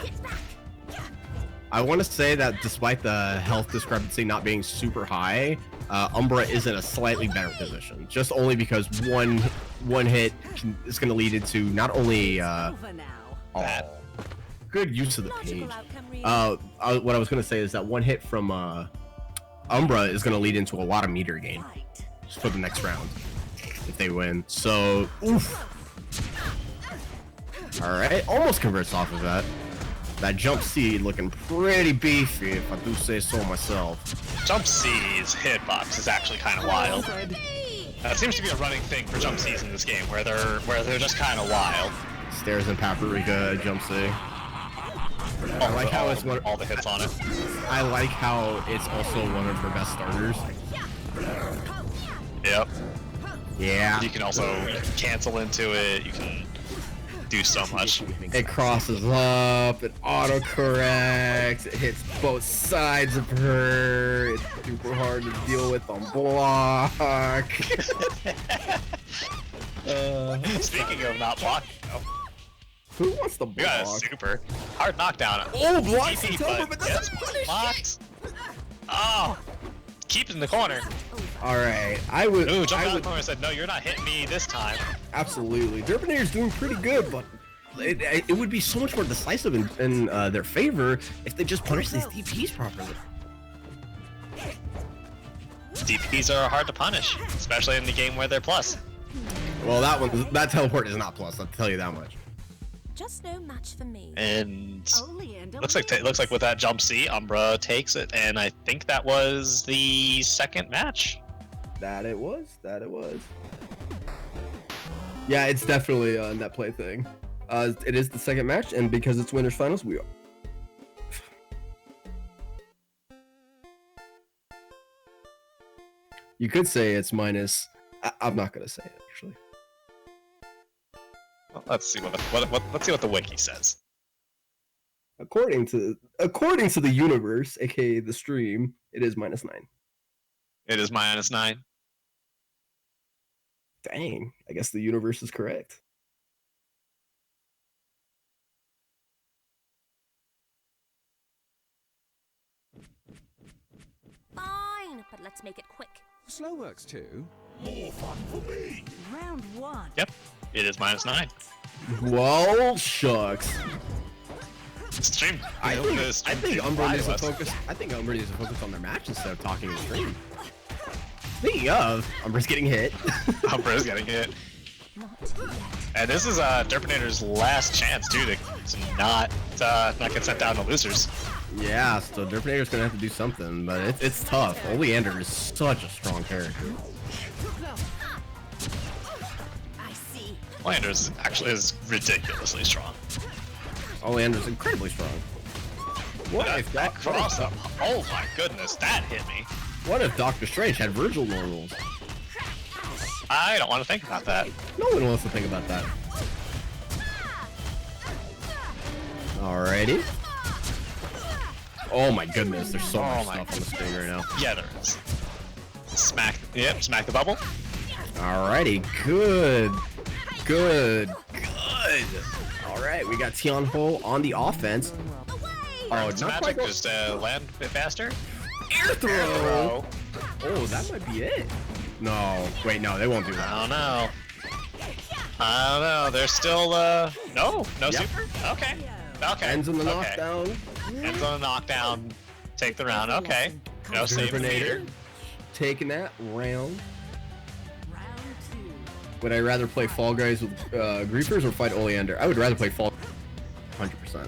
I want to say that despite the health discrepancy not being super high, Umbra is in a slightly better position. Just only because one hit is going to lead into not only That. good use of the page. What I was going to say is that one hit from Umbra is going to lead into a lot of meter gain just for the next round if they win. So, oof. All right, almost converts off of that. That jump seed looking pretty beefy, if I do say so myself. Jump C's hitbox is actually kind of wild. That seems to be a running thing for Jump C's in this game, where they're just kind of wild. Stairs and Paprika, jump C. I like how it's all the hits on it. I like how it's also one of her best starters. Yep. Yeah. You can cancel into it. You can do so much. It crosses up, it autocorrects, it hits both sides of her, it's super hard to deal with on block. Speaking of not blocking, though, Who wants the we got a block? super hard knockdown. Oh, blocks DP, the over, but that's punish. blocks. Oh, keep it in the corner. Alright, I would... Ooh, jumped out of the corner and said, no, you're not hitting me this time. Absolutely. Derpinator's doing pretty good, but it would be so much more decisive in their favor if they just punish these DPs properly. DPs are hard to punish, especially in the game where they're plus. Well, that teleport is not plus, I'll tell you that much. Just no match for me. And Oleander looks like with that jump C, Umbra takes it, and I think that was the second match. That it was. Yeah, it's definitely a net play thing. It is the second match, and because it's winners finals, we are. You could say it's minus. I'm not gonna say it actually. Well, let's see let's see what the wiki says. According to the universe, aka the stream, it is -9. It is -9. Dang, I guess the universe is correct. Fine, but let's make it quick. Slow works too. More fun for me. Round 1. Yep, it is -9. Well, shucks. Stream. I think Umbra needs to us. focus. I think Umbra needs to focus on their match instead of talking in stream. Speaking of, Umbra's getting hit. Umbra's getting hit. Not yet. And this is Derpinator's last chance, too, to to not get sent down to losers. Yeah, so Derpinator's gonna have to do something, but it's tough. Oleander is such a strong character. I see. Landers actually is ridiculously strong. Oleander's incredibly strong. What if That cross up? Oh my goodness, that hit me. What if Doctor Strange had Virgil normals? I don't want to think about that. No one wants to think about that. Alrighty. Oh my goodness, there's so much stuff on the screen right now. Yeah, there is. Smack. Yep, smack the bubble. Alrighty, good. Alright, we got Tianho on the offense. Oh, It's not magic, quite. just land a bit faster. Air throw! Throw. Oh, that might be it. No, wait, no, they won't do I that. don't know. I don't know. There's still no Yep. super. Okay. Okay. Ends in the okay. knockdown. Ends on a knockdown. Take the round. Okay. No save Derpinator meter. taking that round. Round 2. Would I rather play Fall Guys with Griefers or fight Oleander? I would rather play Fall 100%.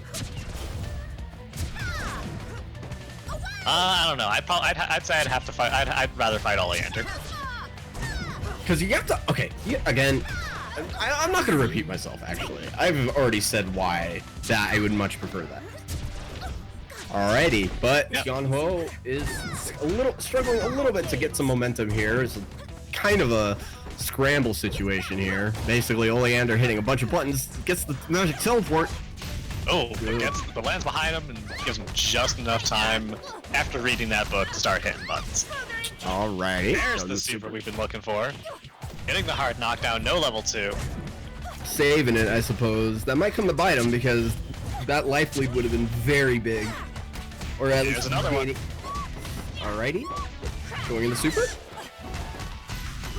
I don't know. I'd say I'd have to fight. I'd rather fight Oleander. Because you have to. Okay, again, I'm not going to repeat myself, actually. I've already said why that I would much prefer that. Alrighty, but Yep. Tianho is struggling a little bit to get some momentum here. It's kind of a scramble situation here. Basically, Oleander hitting a bunch of buttons, gets the magic teleport. Oh, but lands behind him and gives him just enough time after reading that book to start hitting buttons. Alrighty. There's so the super we've been looking for. Hitting the hard knockdown, no level 2. Saving it, I suppose. That might come to bite him because that life lead would have been very big. Or at There's least another one. Alrighty. Going into super.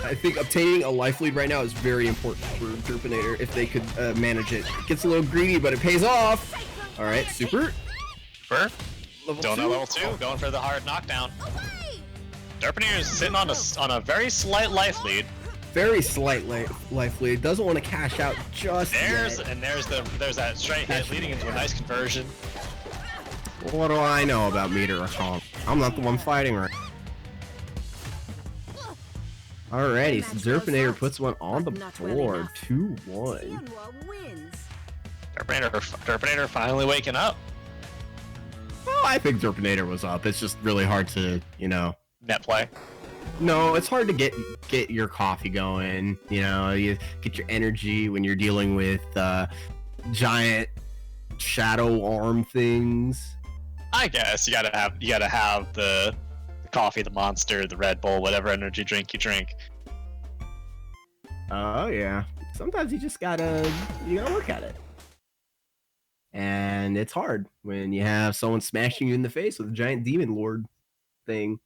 I think obtaining a life lead right now is very important for Derpinator if they could manage it. It gets a little greedy, but it pays off. Alright, super. Burr. Level Don't know 2. level 2. Going for the hard knockdown. Derpinator is sitting on a very slight life lead. Very slight life lead. Doesn't want to cash out just There's yet. there's that straight hit leading into a nice conversion. What do I know about meter or comp? I'm not the one fighting right. Alrighty, so Derpinator puts one on the board. 2-1. Tianhua wins. Derpinator finally waking up. Well, I think Derpinator was up. It's just really hard to, Net play. No, it's hard to get your coffee going. You get your energy when you're dealing with giant shadow arm things. I guess you gotta have the coffee, the Monster, the Red Bull, whatever energy drink you drink. Oh yeah. Sometimes you just gotta work at it. And it's hard when you have someone smashing you in the face with a giant demon lord thing.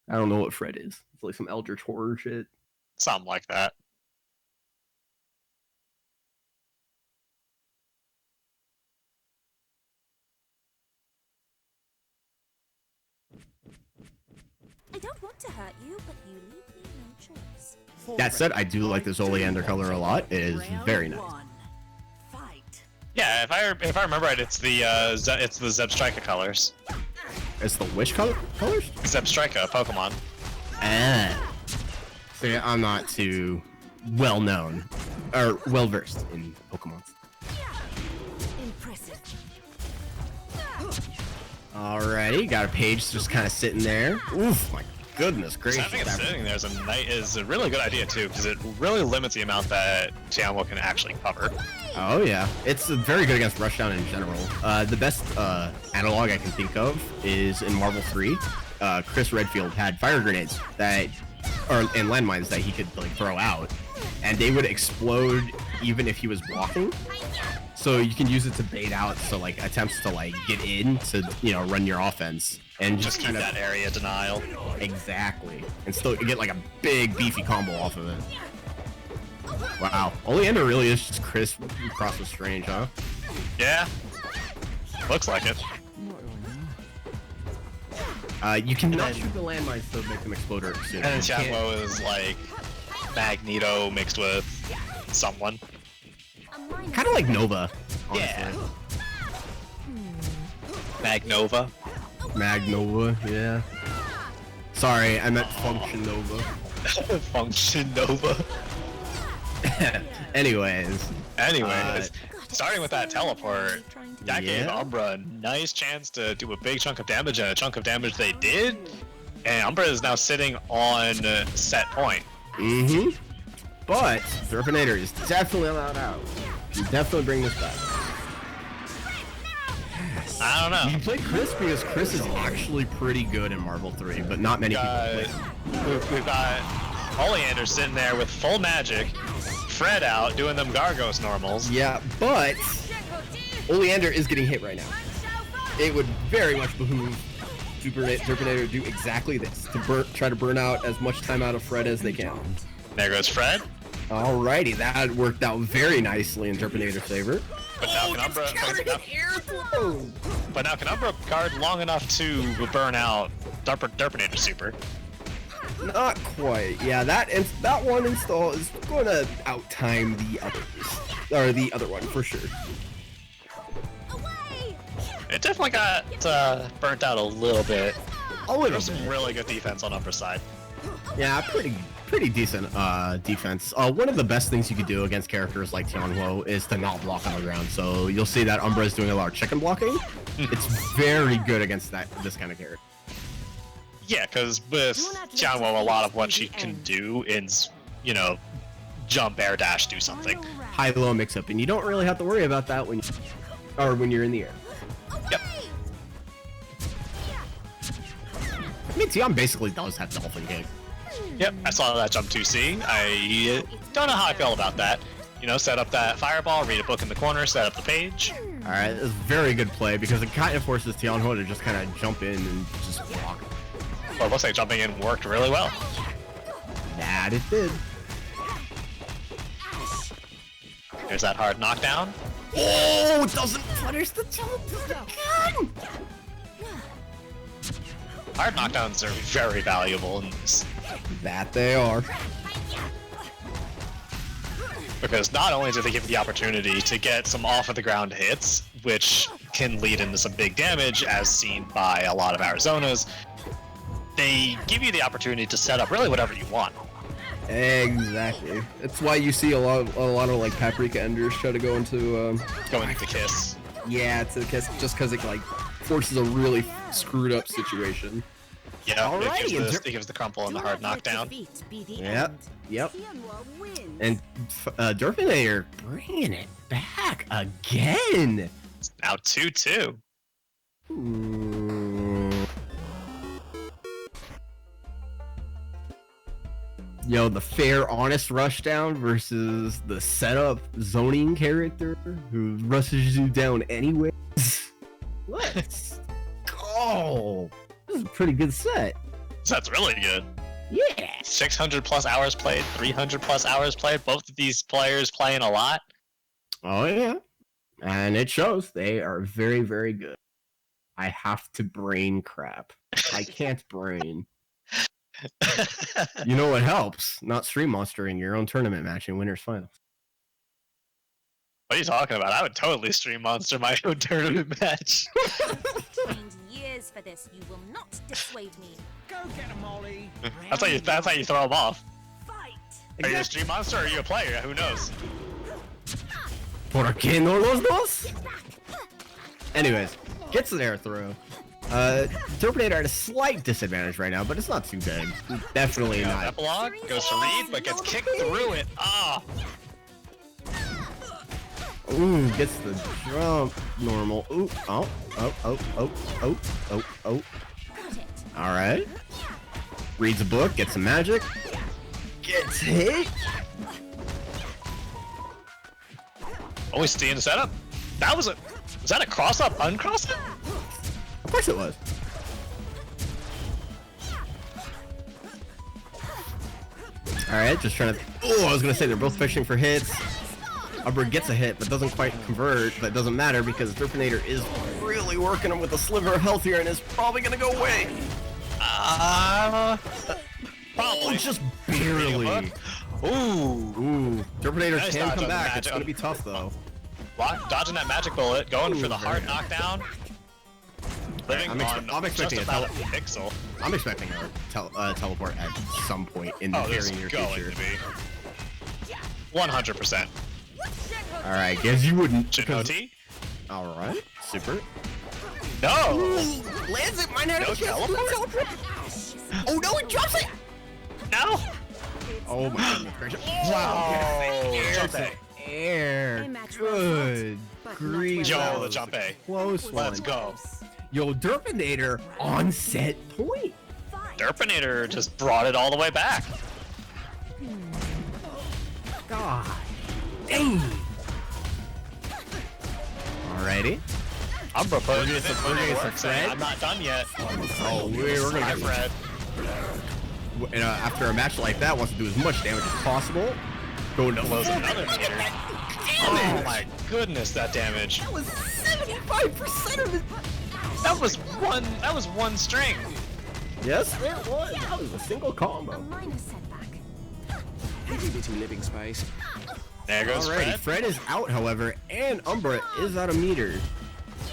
I don't know what Fred is. It's like some eldritch horror shit. Something like that. I don't want to hurt you, but you leave me no choice. That said, I do like this Oleander color a lot. It is very nice. Fight. Yeah, if I remember right, it's the Zebstrika colors. It's the which colors? Zebstrika, Pokemon. Ah. See, I'm not too well known or well versed in Pokemon. Impressive. Alrighty, got a page just kind of sitting there. Oof, my goodness So gracious. having it that- sitting there is a really good idea too, because it really limits the amount that Tianmo can actually cover. Oh yeah, it's very good against Rushdown in general. The best analog I can think of is in Marvel 3. Chris Redfield had fire grenades and landmines that he could throw out, and they would explode even if he was blocking. So you can use it to bait out attempts to get in to run your offense and Just keep kind of that area denial. exactly, and still get a big beefy combo off of it. Wow, Oleander really is just Chris crossed with Strange, huh? Yeah. Looks like it. You cannot shoot the landmines to make them explode or soon. And then Tianmo is like Magneto mixed with someone. Kind of like Nova. honestly. Yeah. Magnova. Magnova, yeah. Sorry, I meant Function Nova. Function Nova. Anyways. Starting with that teleport, that gave Yeah. Umbra a nice chance to do a big chunk of damage, and a chunk of damage they did. And Umbra is now sitting on set point. Mm-hmm. But Derpinator is definitely allowed out. You definitely bring this back. I don't know. You play Chris because Chris is actually pretty good in Marvel 3, but not many people play. We've got Oleander sitting there with full magic, Fred out doing them Gargos normals. Yeah, but Oleander is getting hit right now. It would very much behoove Derpinator to do exactly this, to try to burn out as much time out of Fred as they can. There goes Fred. Alrighty, that worked out very nicely in Derpinator's favor. But now can Umbra guard long enough to burn out Derpinator super? Not quite. Yeah, that one install is going to outtime the others, or the other one for sure. It definitely got burnt out a little bit. A little There's some bit. really good defense on Umbra's side. Yeah, pretty decent defense. One of the best things you could do against characters like Tianhuo is to not block on the ground. So you'll see that Umbra is doing a lot of chicken blocking. It's very good against this kind of character. Yeah, because with Tianhuo, a lot of what she can do is, jump, air dash, do something. High-low mix-up, and you don't really have to worry about that when you're in the air. Yep. I mean, Tian basically does have Dolphin Kick. Yep, I saw that jump 2C. I don't know how I feel about that. Set up that fireball, read a book in the corner, set up the page. Alright, it's a very good play because it kind of forces Tianhuo to just kind of jump in and just block. Well, it looks like jumping in worked really well. That it did. There's that hard knockdown. Oh, it doesn't punish the jump again! Hard knockdowns are very valuable in this. That they are. Because not only do they give you the opportunity to get some off-of-the-ground hits, which can lead into some big damage, as seen by a lot of Arizonas, they give you the opportunity to set up really whatever you want. Exactly. That's why you see a lot of like Paprika Enders try to go into Going into Kiss. yeah, it's just because it like forces a really screwed up situation. Yeah, Alrighty, it gives the crumple and the hard knockdown. Yep. And Derpinator bringing it back again. It's now 2-2. Yo, the fair, honest rushdown versus the setup zoning character who rushes you down anyways. Let's go. This is a pretty good set. That's really good. Yeah. 600 plus hours played, 300 plus hours played. Both of these players playing a lot. Oh yeah. And it shows. They are very, very good. I have to brain crap. I can't brain. You know what helps? Not stream monstering your own tournament match in winners finals. What are you talking about? I would totally stream monster my own tournament match. Trained years for this. You will not dissuade me. Go get him, Molly. That's how you throw them off. Fight. Are you a stream monster or are you a player? Who knows? ¿Por qué no los dos? Anyways, gets an air throw. Derpinator at a slight disadvantage right now, but it's not too bad. Definitely not. Epilogue goes to read, but gets kicked through it. Ah! Ooh, gets the jump. Normal. Ooh, oh. Alright. Reads a book, gets some magic. Gets hit. Always stay in the setup. Was that a cross up, uncross up? Of course it was. Alright, just trying to... Oh, I was gonna say they're both fishing for hits. Umbra gets a hit, but doesn't quite convert, but it doesn't matter because Derpinator is really working him with a sliver of health here and is probably gonna go away. Probably. Oh, just barely. Ooh. Ooh, Derpinator Nice can dodge come on the back. magic. It's gonna be tough though. Dodging that magic bullet, going for the hard knockdown. Living I'm on expecting just a about a pixel. I'm expecting a teleport at some point in the Oh, there's very near going future. to be. 100%. Alright, guess you wouldn't. Shin OT? Alright, super. No! Lands it, mine had No a chance. teleport? Oh no, it drops it! No! Oh my goodness gracious. Wow! Jump A. Air. Good grief. Yo, that the was jump a A. Close one. Let's go. Yo, Derpinator on set point. Derpinator just brought it all the way back. God. Dang. Alrighty. Umbra put We're gonna get some work saying, Fred. I'm not done yet. Oh, we're gonna Hi, get Fred. And, after a match like that, wants to do as much damage as possible. Go to Blows another meter. Oh my goodness, that damage. That was 75% of it. That was one string. Yes, it was. That was a single A combo. minor setback. living space. There goes Alrighty, Fred. Fred is out, however, and Umbra is out of meter.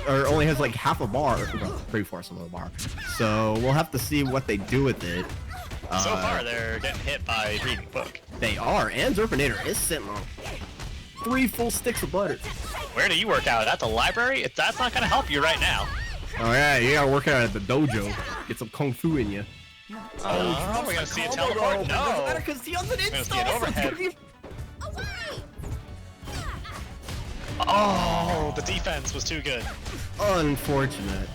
Or only has like half a bar, or 3/4 of a bar. So we'll have to see what they do with it. So far, they're getting hit by reading book. They are, and Derpinator is sitting on 3 full sticks of butter. Where do you work out? At the library? That's not gonna help you right now. Oh yeah, you gotta work out at the dojo. Get some kung fu in you. Oh, we're gonna see a teleport? No. Because he doesn't We're gonna see install. an so it's overhead. gonna be- Oh, the defense was too good. Unfortunate.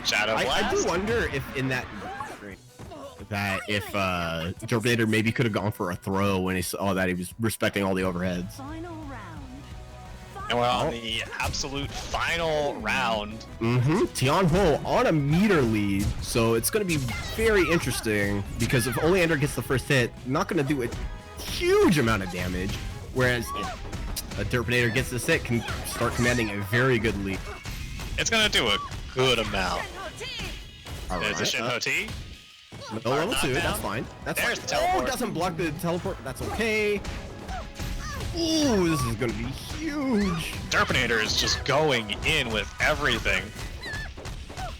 Shadow I Blast. do wonder if in that Derpinator maybe could have gone for a throw when he saw that he was respecting all the overheads. Final round. And we're on the absolute final round. Mm-hmm. Tianho on a meter lead, so it's going to be very interesting because if Oleander gets the first hit, not going to do a huge amount of damage, whereas if a Derpinator gets this hit, can start commanding a very good lead. It's gonna do a good amount. There's a Shin Alright, OT. no level 2, knockdown. that's fine. That's There's fine. the teleport. Oh, doesn't block the teleport, but that's okay. Ooh, this is going to be huge. Derpinator is just going in with everything.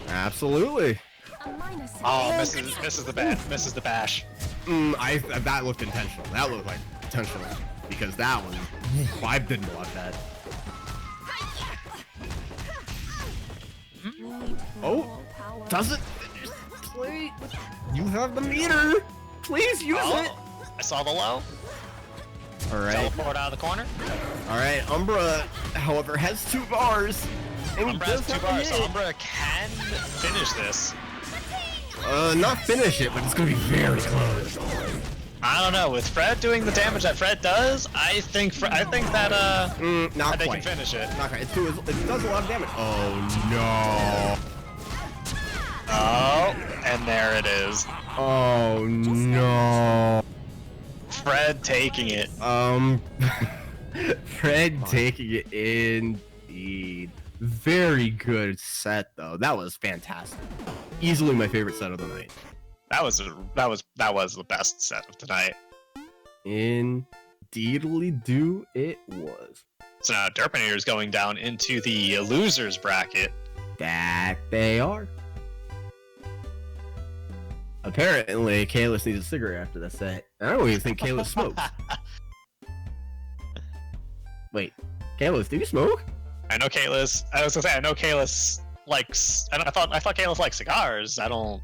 Absolutely. A minor setback. Oh, misses the bash. That looked intentional. That looked like intentional because that one, I didn't block that. Oh, doesn't play. You have the meter. Please use it. I saw the low. All right. Teleport out of the corner. All right. Umbra, however, has 2 bars. And Umbra he has does 2 have a bars. hit. Umbra can finish this. Not finish it, but it's gonna be very close. I don't know. With Fred doing the damage that Fred does, I think that Not they quite. can finish it. Not quite. It does a lot of damage. Oh no. Oh, and there it is. Oh no. Fred taking it. Fred taking it indeed. Very good set though. That was fantastic. Easily my favorite set of the night. That was the best set of tonight. Indeedly do it was. So now Derpinator is going down into the losers bracket. That they are. Apparently, Kalis needs a cigarette after that set. I don't even think Kalis smokes. Wait, Kalis, do you smoke? I know Kalis. I was gonna say I know Kalis likes. I thought Kalis liked cigars. I don't.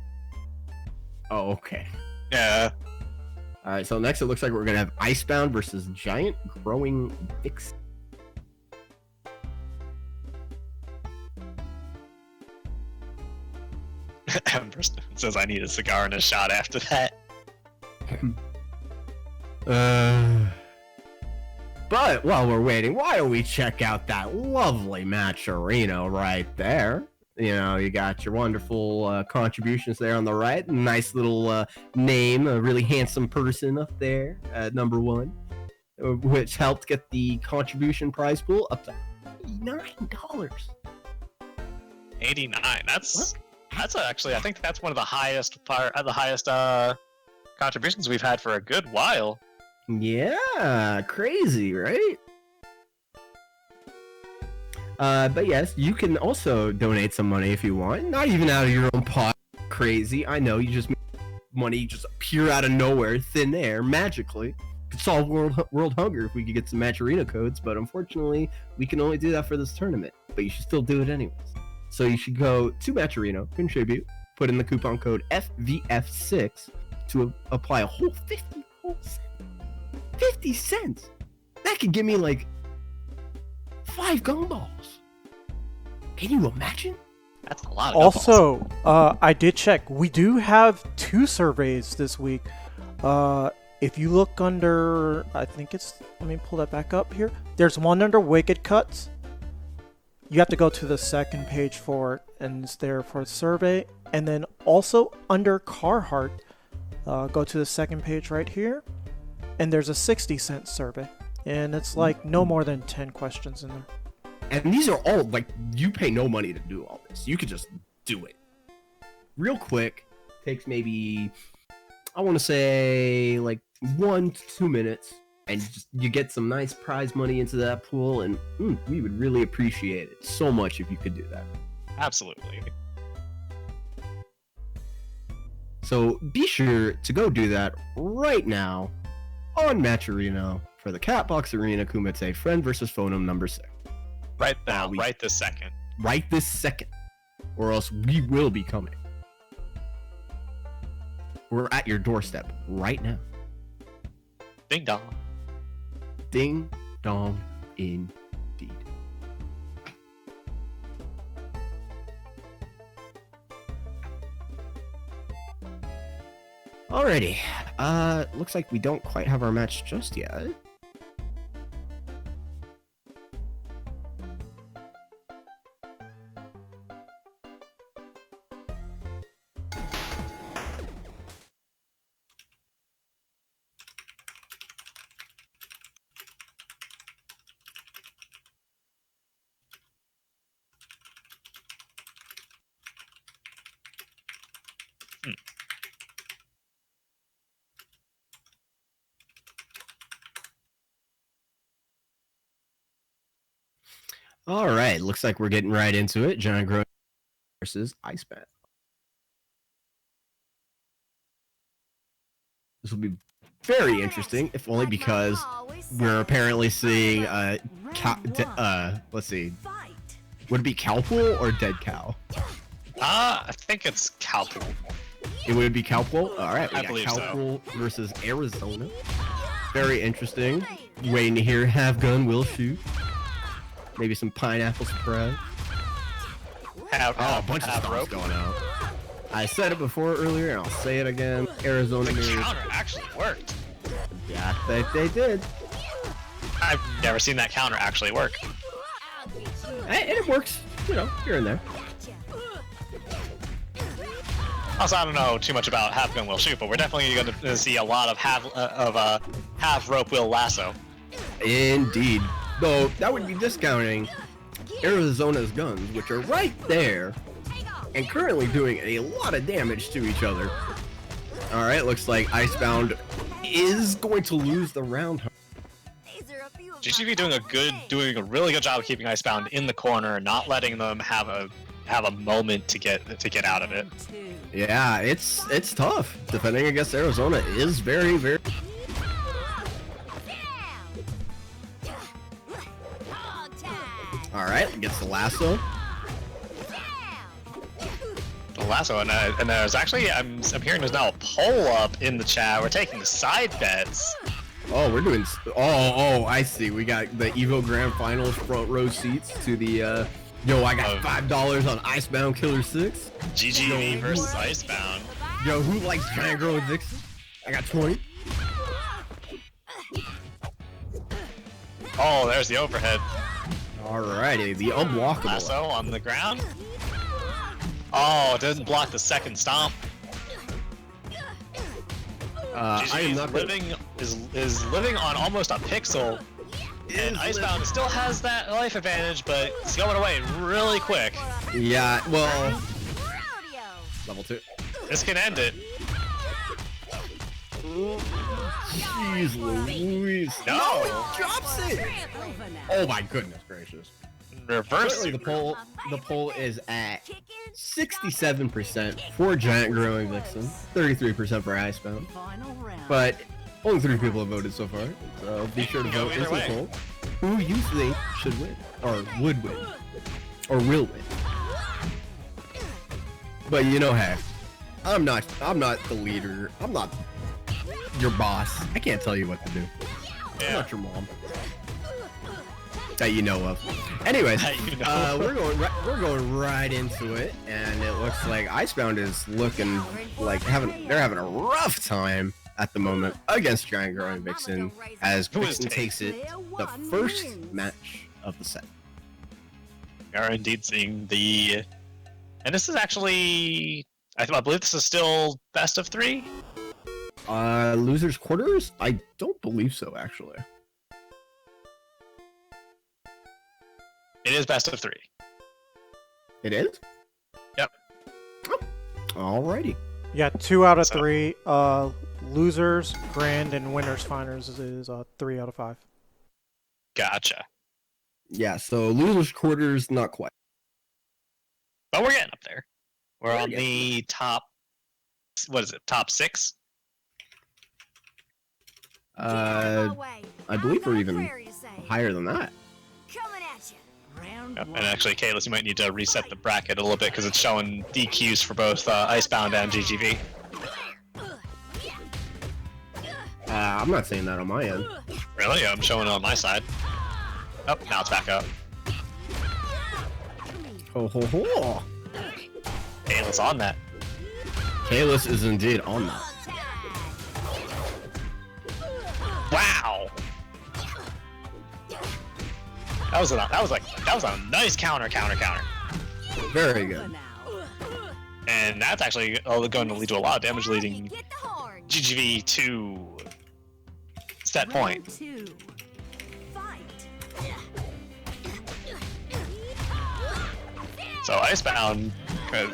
Oh, okay. Yeah. Alright, so next it looks like we're gonna have Icebound versus GiantGrowingVixen. Ember says I need a cigar and a shot after that. But while we're waiting, why don't we check out that lovely match-arena right there? You know, you got your wonderful contributions there on the right. Nice little name, a really handsome person up there at number 1, which helped get the contribution prize pool up to $89. 89. That's actually I think that's one of the highest contributions we've had for a good while. Yeah, crazy, right? But yes, you can also donate some money if you want. Not even out of your own pot. Crazy. I know, you just make money just appear out of nowhere, thin air, magically. Could solve world hunger if we could get some match arena codes, but unfortunately, we can only do that for this tournament. But you should still do it anyways. So you should go to Match Arena, contribute, put in the coupon code FVF6 to apply a whole 50 cents. That could give me like 5 gumballs. Can you imagine? That's a lot of Also, I did check. We do have 2 surveys this week. If you look under, I think it's, let me pull that back up here. There's one under Wicked Cuts. You have to go to the second page for it, and it's there for the survey. And then also under Carhartt, go to the second page right here, and there's a 60-cent survey. And it's like no more than 10 questions in there. And these are all, like, you pay no money to do all this. You could just do it. Real quick. Takes maybe, I want to say, like 1 to 2 minutes. And you get some nice prize money into that pool. And we would really appreciate it so much if you could do that. Absolutely. So be sure to go do that right now on Match Arena for the Catbox Arena Kumite Friend vs. Foenum number 6. Right now, right this second. Right this second. Or else we will be coming. We're at your doorstep right now. Ding dong. Ding dong indeed. Alrighty. Looks like we don't quite have our match just yet. All right, looks like we're getting right into it. GiantGrowing versus Icebound. This will be very interesting, if only because we're apparently seeing let's see, would it be Cowpool or Dead Cow? I think it's Cowpool. It would be Cowpool. All right, we I got believe Cowpool versus Arizona. Very interesting. Waiting to hear Have Gun Will Shoot. Maybe some pineapple surprise. A bunch of stuff going out. I said it before earlier, and I'll say it again. Arizona The news. counter actually worked. Yeah, they did. I've never seen that counter actually work. And it works, you know, here and there. Also, I don't know too much about Half Gun Will Shoot, but we're definitely going to see a lot of half rope will lasso. Indeed. Though that would be discounting Arizona's guns, which are right there and currently doing a lot of damage to each other. All right, looks like Icebound is going to lose the round. GGV doing a really good job of keeping Icebound in the corner, not letting them have a moment to get out of it. Yeah, it's tough. Defending against Arizona is very, very. All right, gets the lasso. The lasso, and there's actually I'm hearing there's now a poll up in the chat. We're taking side bets. Oh, we're doing. Oh, I see. We got the Evo Grand Finals front row seats to the. Yo, I got $5 on Icebound Killer 6. GGV versus Icebound. Yo, who likes GiantGrowingVixen? I got 20. Oh, there's the overhead. Alrighty, the unblockable. Lasso on the ground. Oh, it doesn't block the second stomp. I am not is living on almost a pixel, and Icebound still has that life advantage, but it's going away really quick. Yeah, well, level 2. This can end it. Jeez Louise. No! He drops it! Oh my goodness gracious. Reverse. Currently, the poll is at 67% for GiantGrowingVixen, 33% for Icebound. Final round. But only 3 people have voted so far, so be sure to Go vote either into the way. poll. Who you think should win, or would win, or will win. But you know, hey, I'm not the leader. I'm not your boss. I can't tell you what to do. I'm Yeah. not your mom. That you know of. Anyways, That you know we're going right into it, and it looks like Icebound is looking like they're having a rough time at the moment against GiantGrowingVixen, as Who is Vixen takes it the first match of the set. We are indeed seeing the, and this is actually, I believe this is still best of 3. Losers quarters? I don't believe so, actually. It is best of 3. It is? Yep. Alrighty. Yeah, 2 out of So- 3. Losers, grand, and winners finals is 3 out of 5. Gotcha. Yeah, so losers quarters, not quite. But we're getting up there. We're on getting the top, what is it, top 6? I believe we're even higher than that. Coming at you. Round Yep. one. And actually, Kaylis, you might need to reset the bracket a little bit because it's showing DQs for both Icebound and GGV. I'm not saying that on my end. Really? I'm showing it on my side. Oh, now it's back up. Ho ho ho! Kaylis on that. Kalis is indeed on that. Wow! That was a nice counter. Very good. And that's actually going to lead to a lot of damage, leading Get the horn. GGV to set point. Round 2. Fight. So Icebound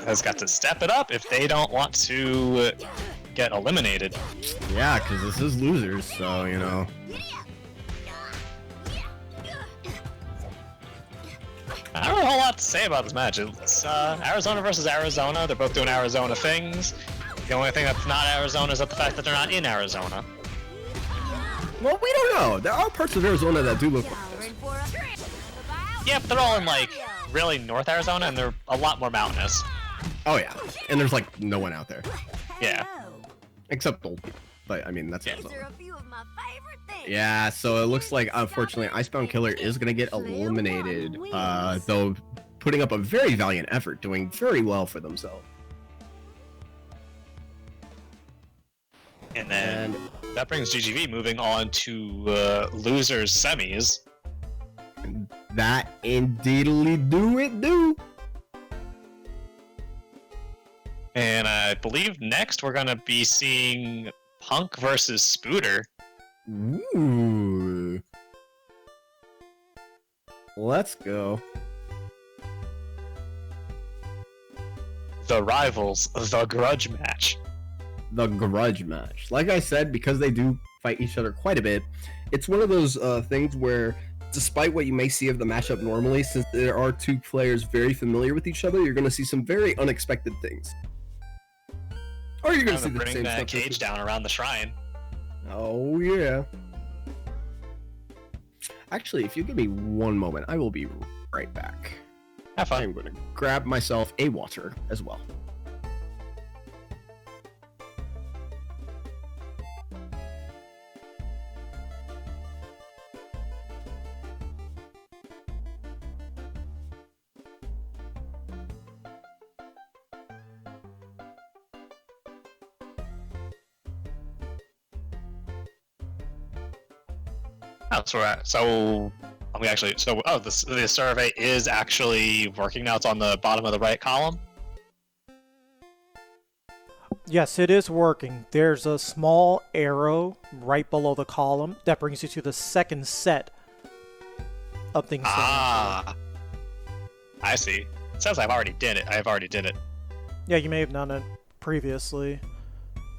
has got to step it up if they don't want to get eliminated. Yeah, because this is losers, so, you know. I don't have a whole lot to say about this match. It's Arizona versus Arizona. They're both doing Arizona things. The only thing that's not Arizona is the fact that they're not in Arizona. Well, we don't know. There are parts of Arizona that do look like this. Cowering for a trip. Yeah, but they're all in, like, really North Arizona, and they're a lot more mountainous. Oh, yeah. And there's, like, no one out there. Yeah. Hello. Except old people. But, I mean, that's Yeah. These are Arizona. a few of my favorite things. Yeah, so it looks like, unfortunately, Icebound Killer is going to get eliminated, though putting up a very valiant effort, doing very well for themselves. And then And that brings GGV moving on to losers semis. that indeedly do it do. And I believe next we're gonna be seeing Punk versus Spooder. Ooh. Let's go. The rivals, the grudge match. The grudge match. Like I said, because they do fight each other quite a bit, it's one of those things where, despite what you may see of the matchup normally, since there are 2 players very familiar with each other, you're going to see some very unexpected things. Or you're going to see the Bring same that stuff. cage down around the shrine. Oh, yeah. Actually, if you give me one moment, I will be right back. Have fun. I'm going to grab myself a water as well. That's where we're at. So we actually, the survey is actually working now. It's on the bottom of the right column. Yes, it is working. There's a small arrow right below the column that brings you to the second set of things. Ah, I see. It says I've already did it. Yeah, you may have done it previously.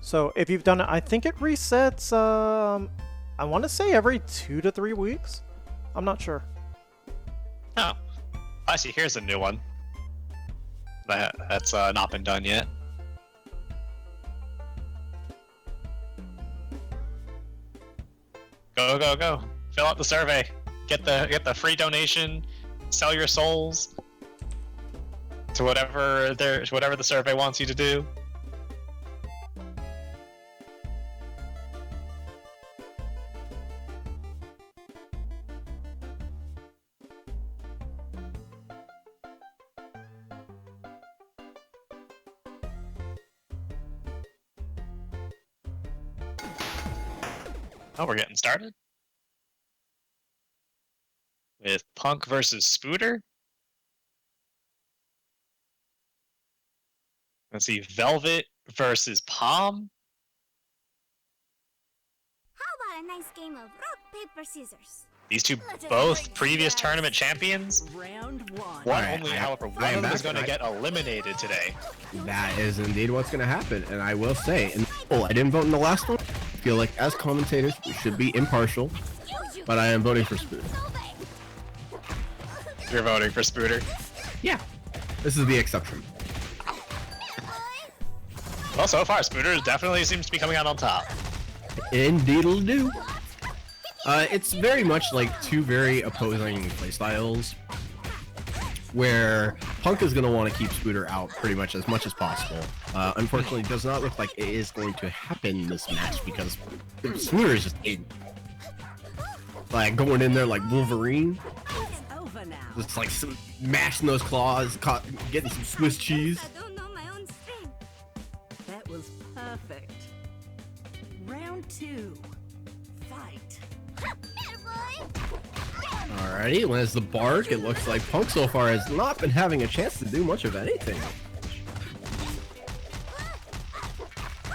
So if you've done it, I think it resets, I want to say every 2 to 3 weeks. I'm not sure. Oh, I see. Here's a new one. That's not been done yet. Go, go, go! Fill out the survey. Get the free donation. Sell your souls to whatever the survey wants you to do. Oh, we're getting started with Punk versus Spooder. Let's see, Velvet versus Palm. How about a nice game of rock, paper, scissors? These two both previous tournament champions. Round one. One Alright, only, however, one I am of them back is going to and get eliminated today. That is indeed what's going to happen, and I will say, I didn't vote in the last one. I feel like as commentators, we should be impartial, but I am voting for Spooder. You're voting for Spooder. Yeah, this is the exception. Well, so far, Spooder definitely seems to be coming out on top. Indeed'll do. It's very much like two very opposing playstyles, where Punk is going to want to keep Spooder out pretty much as possible. Unfortunately, it does not look like it is going to happen this match because Spooder is just like going in there like Wolverine, It's over now. just like mashing those claws, getting some Swiss cheese. I don't know my own strength. That was perfect. Round two. Fight. Alrighty, when it's the bark, it looks like Punk so far has not been having a chance to do much of anything.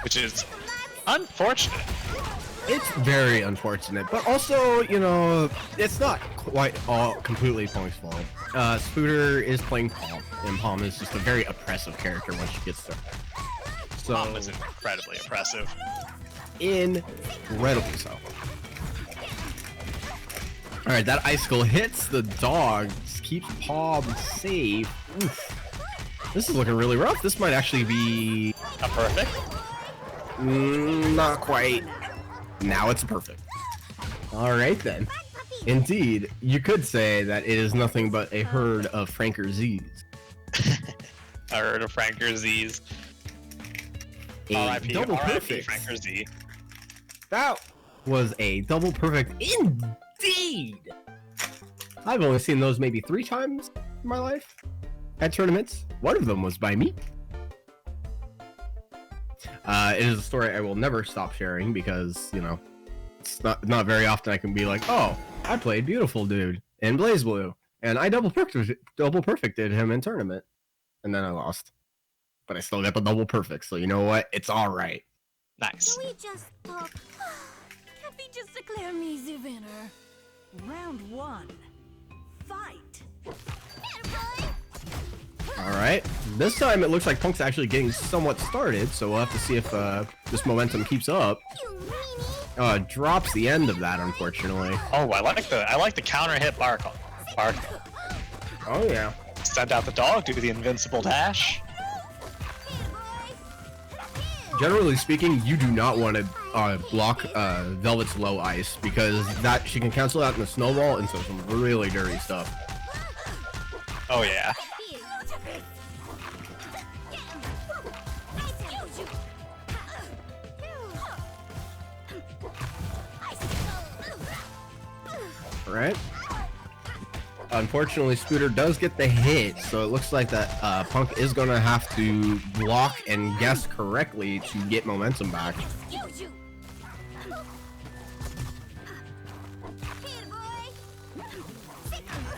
Which is unfortunate. It's very unfortunate, but also, you know, it's not quite all completely Punk's fault. Spooder is playing Palm, and Palm is just a very oppressive character once she gets there. So, Palm is incredibly oppressive. incredibly so. Alright, that icicle hits the dog, keeps Palm safe. Oof. This is looking really rough. This might actually be... A perfect? not quite. Now it's perfect. Alright then. Indeed, you could say that it is nothing but a herd of Franker Z's. I heard of Franker Z's. A R.I.P. double R.I.P. perfect. Franker Z. That was a double perfect indeed. I've only seen those maybe 3 times in my life at tournaments. One of them was by me. It is a story I will never stop sharing because, you know, it's not very often I can be like, oh, I played Beautiful Dude in BlazBlue, and I double perfected him in tournament, and then I lost. But I still got the double perfect, so you know what? It's all right. Nice. Can we just talk? Can't we just declare me the winner? Round one. Fight. All right. This time it looks like Punk's actually getting somewhat started, so we'll have to see if this momentum keeps up. You meanie. Drops the end of that, unfortunately. Oh, I like the counter hit bark. Bark. Oh yeah. Send out the dog, do the invincible dash. Generally speaking, you do not want to block Velvet's low ice because that she can cancel out in the snowball into some really dirty stuff. Oh yeah. Right? Unfortunately, Spooder does get the hit, so it looks like that Punk is going to have to block and guess correctly to get momentum back.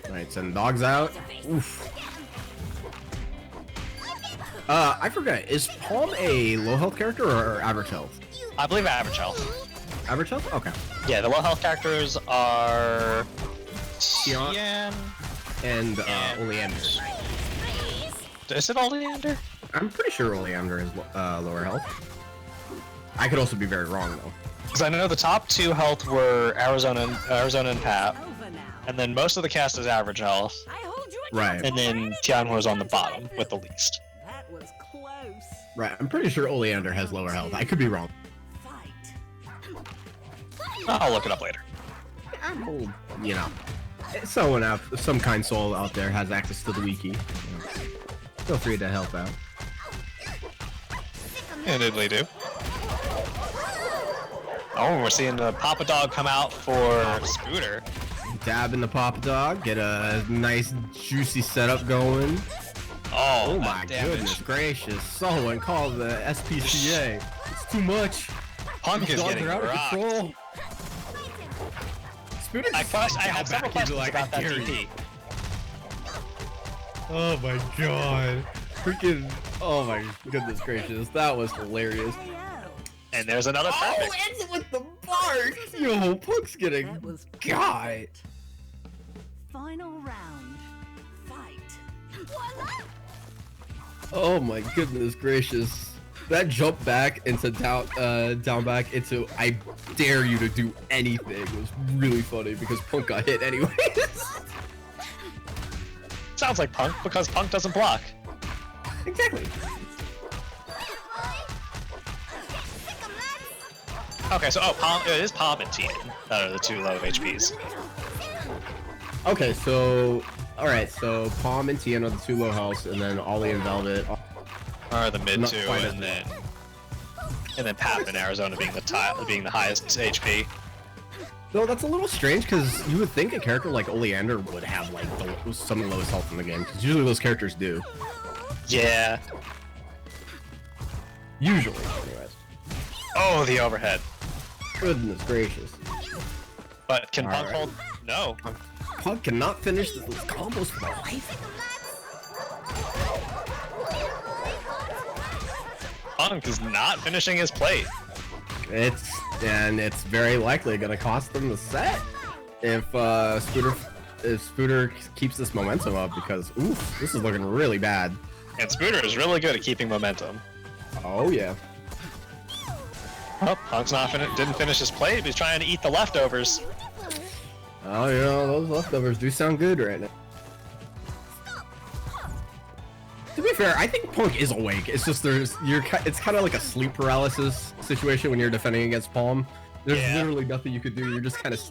Alright, send dogs out. Oof. I forget, is Palm a low health character or average health? I believe average health. Average health? Okay. Yeah, the low health characters are Xian. Xian. And Oleander. Is it Oleander? I'm pretty sure Oleander is lower health. I could also be very wrong though. Because I know the top 2 health were Arizona and Pat, Over now. and then most of the cast is average health. I hold you Right. And then Tianhuo's on the bottom with the least. That was close. Right. I'm pretty sure Oleander has lower health. I could be wrong. Fight. I'll look it up later. You know, someone out, some kind soul out there has access to the wiki. Feel free to help out. Admittedly do. Oh, we're seeing the Papa Dog come out for Spooder. Dab in the Papa Dog, get a nice juicy setup going. Oh, my goodness gracious! Someone call the SPCA. It's too much. Punk is Dogs getting are out of rocked. control. Spooder, I have several questions about that TP. Oh my god. Freaking, oh my goodness gracious, that was hilarious. And there's another perfect. Ends it with the bark! Yo, Punk's getting That was got. final round. Fight. Oh my goodness gracious. That jump back into down back into I dare you to do anything was really funny because Punk got hit anyways. Sounds like Punk because Punk doesn't block. Exactly. Okay, so it is Palm and Tien that are the two low HPs. Okay, so alright, so Palm and Tien are the two low healths, and then Ollie and Velvet Or the mid Not two, quite and then Pap in Arizona being the highest HP. So that's a little strange because you would think a character like Oleander would have like some of the lowest health in the game because usually those characters do. Yeah. Usually, anyways. Oh, the overhead. Goodness gracious. But can Punk Alright. hold? No. Punk cannot finish those combos for the life. Punk is not finishing his plate. It's very likely gonna cost them the set if Spooder keeps this momentum up because oof, this is looking really bad. And Spooder is really good at keeping momentum. Oh yeah. Oh, Punk's didn't finish his plate, but he's trying to eat the leftovers. Oh, you know, those leftovers do sound good right now. To be fair, I think Punk is awake. It's just it's kind of like a sleep paralysis situation when you're defending against Palm. There's literally nothing you could do. You're just kind of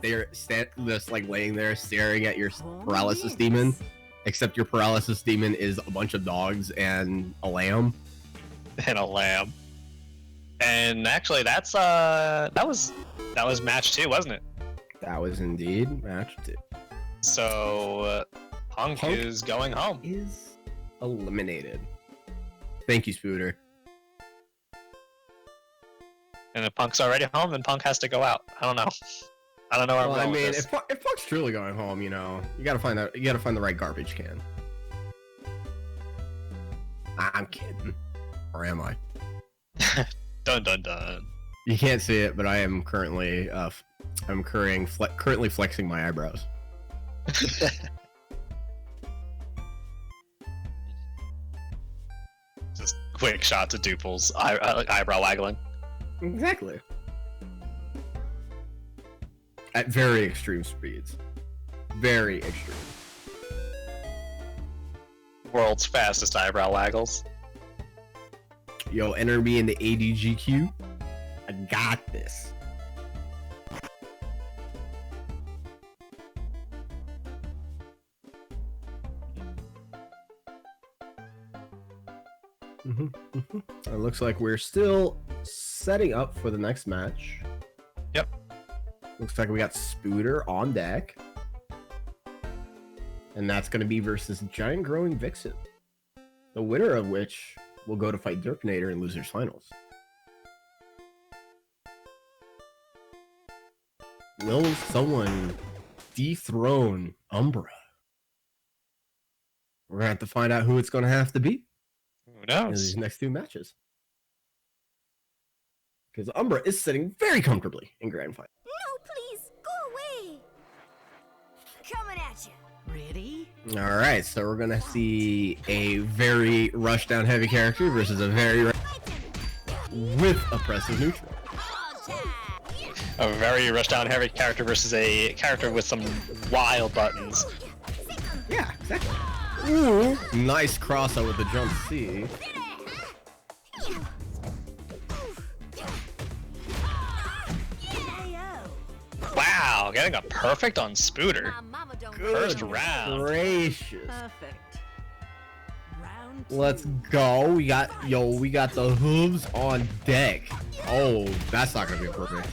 just like laying there staring at your paralysis demon. Except your paralysis demon is a bunch of dogs and a lamb. And a lamb. And actually, that was match 2, wasn't it? That was indeed match 2. So Punk is going home. Is eliminated. Thank you, Spooder. And if Punk's already home, then Punk has to go out. I don't know. I don't know where I'm Well, I going mean, with this. if Punk's truly going home, you know, you gotta find the right garbage can. I'm kidding. Or am I? Dun dun dun. You can't see it, but I am currently currently flexing my eyebrows. Just quick shots of Duple's eyebrow waggling. Exactly. At very extreme speeds. Very extreme. World's fastest eyebrow waggles. Yo, enter me in the ADGQ. I got this. It looks like we're still setting up for the next match. Yep. Looks like we got Spooder on deck. And that's going to be versus GiantGrowingVixen. The winner of which will go to fight Derpinator in Losers Finals. Will someone dethrone Umbra? We're going to have to find out who it's going to have to be Who in knows? these next 2 matches. Because Umbra is sitting very comfortably in Grand Final. No, please, go away. Coming at you. Ready? All right, so we're going to see a very rushdown heavy character versus a very with oppressive neutral. A very rushdown heavy character versus a character with some wild buttons. Yeah, exactly. Ooh, nice cross out with the jump C. Wow, getting a perfect on Spooder. My mama don't First round. Gracious. Perfect. Round 2. Let's go. We got the hooves on deck. Oh, that's not gonna be perfect.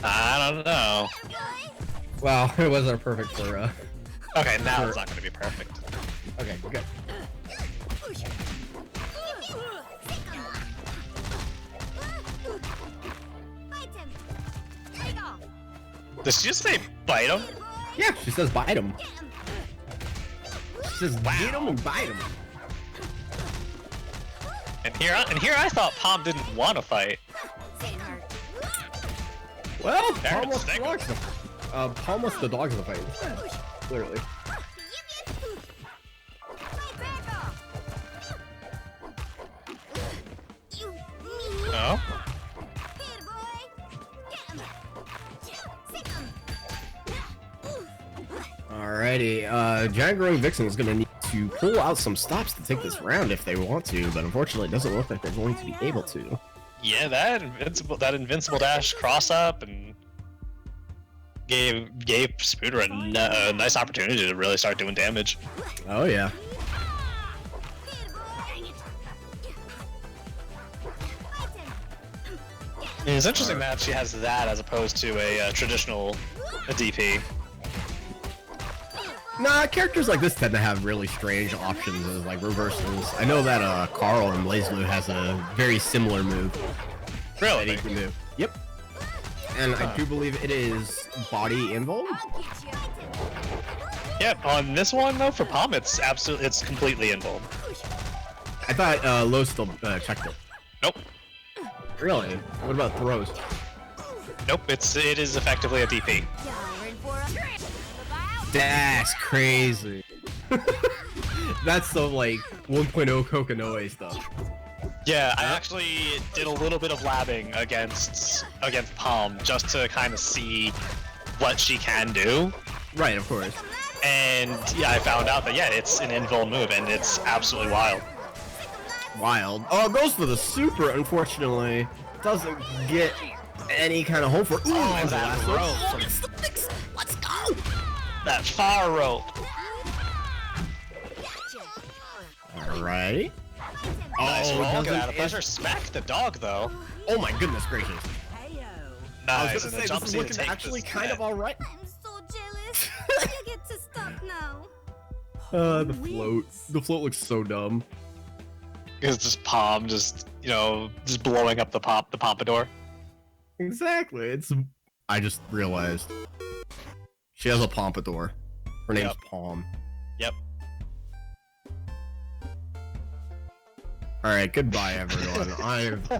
I don't know. Well, it wasn't perfect for Okay, now it's not going to be perfect. Okay, good. Does she just say bite him? Yeah, she says bite him. She says get him and bite him. And here I thought Palm didn't want to fight. Well, Darren, Palm wants the stick 'em. dogs. Palm wants the dogs to fight instead. Literally. No? Alrighty, GiantGrowingVixen is gonna need to pull out some stops to take this round if they want to, but unfortunately it doesn't look like they're going to be able to. Yeah, that invincible dash cross up and gave Spooder a nice opportunity to really start doing damage. Oh yeah. It's interesting that she has that as opposed to a traditional DP. Nah, characters like this tend to have really strange options as like reversals. I know that Carl in BlazBlue has a very similar move that Really? he can do. Yep. And I do believe it is body invuln. Yep. On this one though, for Palm, it's completely invuln. I thought Low still checked it. Nope. Really? What about throws? Nope. It is effectively a DP. That's crazy. That's some like 1.0 Kokanoe stuff. Yeah, I actually did a little bit of labbing against Palm just to kind of see what she can do. Right, of course. And yeah, I found out that yeah, it's an invuln move and it's absolutely wild. Wild. Oh, it goes for the super, unfortunately. Doesn't get any kind of hope for. Ooh, and that rope. Oh, it's the fix. Let's go. That far rope. Alright. Nice roll. Get out of doesn't- pressure. Smack the dog though. Oh my goodness gracious. Heyo. I Nice. was And gonna the say, jump this is C to looking take actually this kind of net. alright. I'm so jealous. You get to stop now. The float. The float looks so dumb. It's just Palm just blowing up the pompadour. Exactly. I just realized. She has a pompadour. Her name's Yep. Palm. Yep. Alright, goodbye everyone.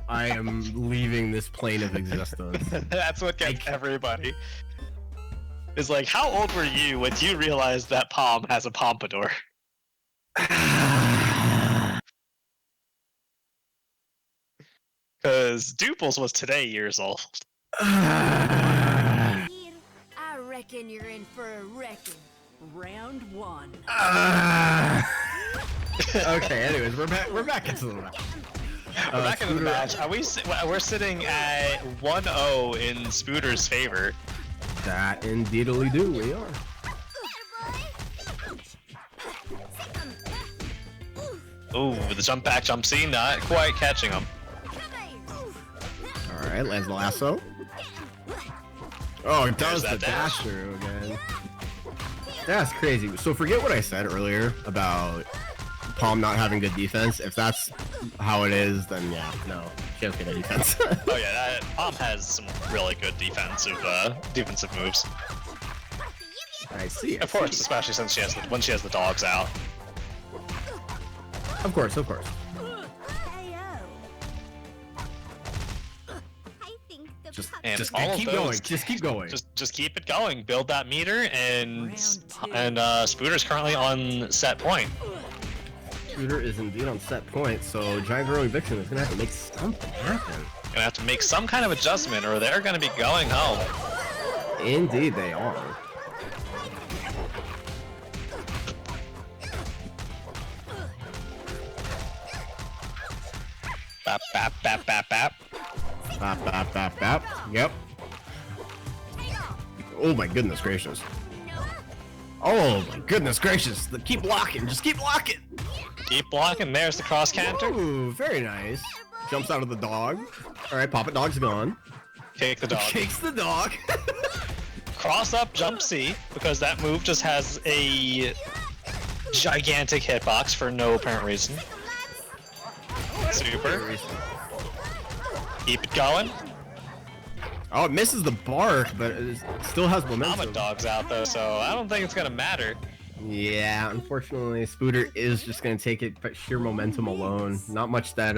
I am leaving this plane of existence. That's what gets everybody. It's like, how old were you when you realized that Palm has a pompadour? Because Duples was today years old. I reckon you're in for a wrecking. Round 1. Okay, anyways, we're back into the match. We're back in the Spooder- match. We're sitting at 1-0 in Spooder's favor. That indeedly do, we are. Ooh, the jump back, jump C, not quite catching him. Alright, lands the lasso. Oh, it does There's the that dash dash. through again. That's crazy. So forget what I said earlier about Palm not having good defense. If that's how it is, then yeah, no, she has good defense. Oh yeah, Palm has some really good defensive moves. I see. Of course, especially since when she has the dogs out. Of course, of course. I think the Just, And just all of keep those- going. Just keep going. Just keep it going. Build that meter, and Round 2. Spooder's currently on set point. Shooter is indeed on set point, so GiantGrowingVixen is gonna have to make something happen. Gonna have to make some kind of adjustment, or they're gonna be going home. Indeed, they are. Bap, bap, bap, bap, bap. Bap, bap, bap, bap. Yep. Oh my goodness gracious. Oh my goodness gracious. Keep blocking. Just keep blocking. Keep blocking. There's the cross canter. Ooh, very nice. Jumps out of the dog. All right, Pop It Dog's gone. Kick the dog. Kicks the dog. Cross up, jump C, because that move just has a gigantic hitbox for no apparent reason. Super. Keep it going. Oh, it misses the bark, but it still has momentum. Mama Dog's out though, so I don't think it's gonna matter. Yeah, unfortunately, Spooder is just gonna take it, but sheer momentum alone. Not much that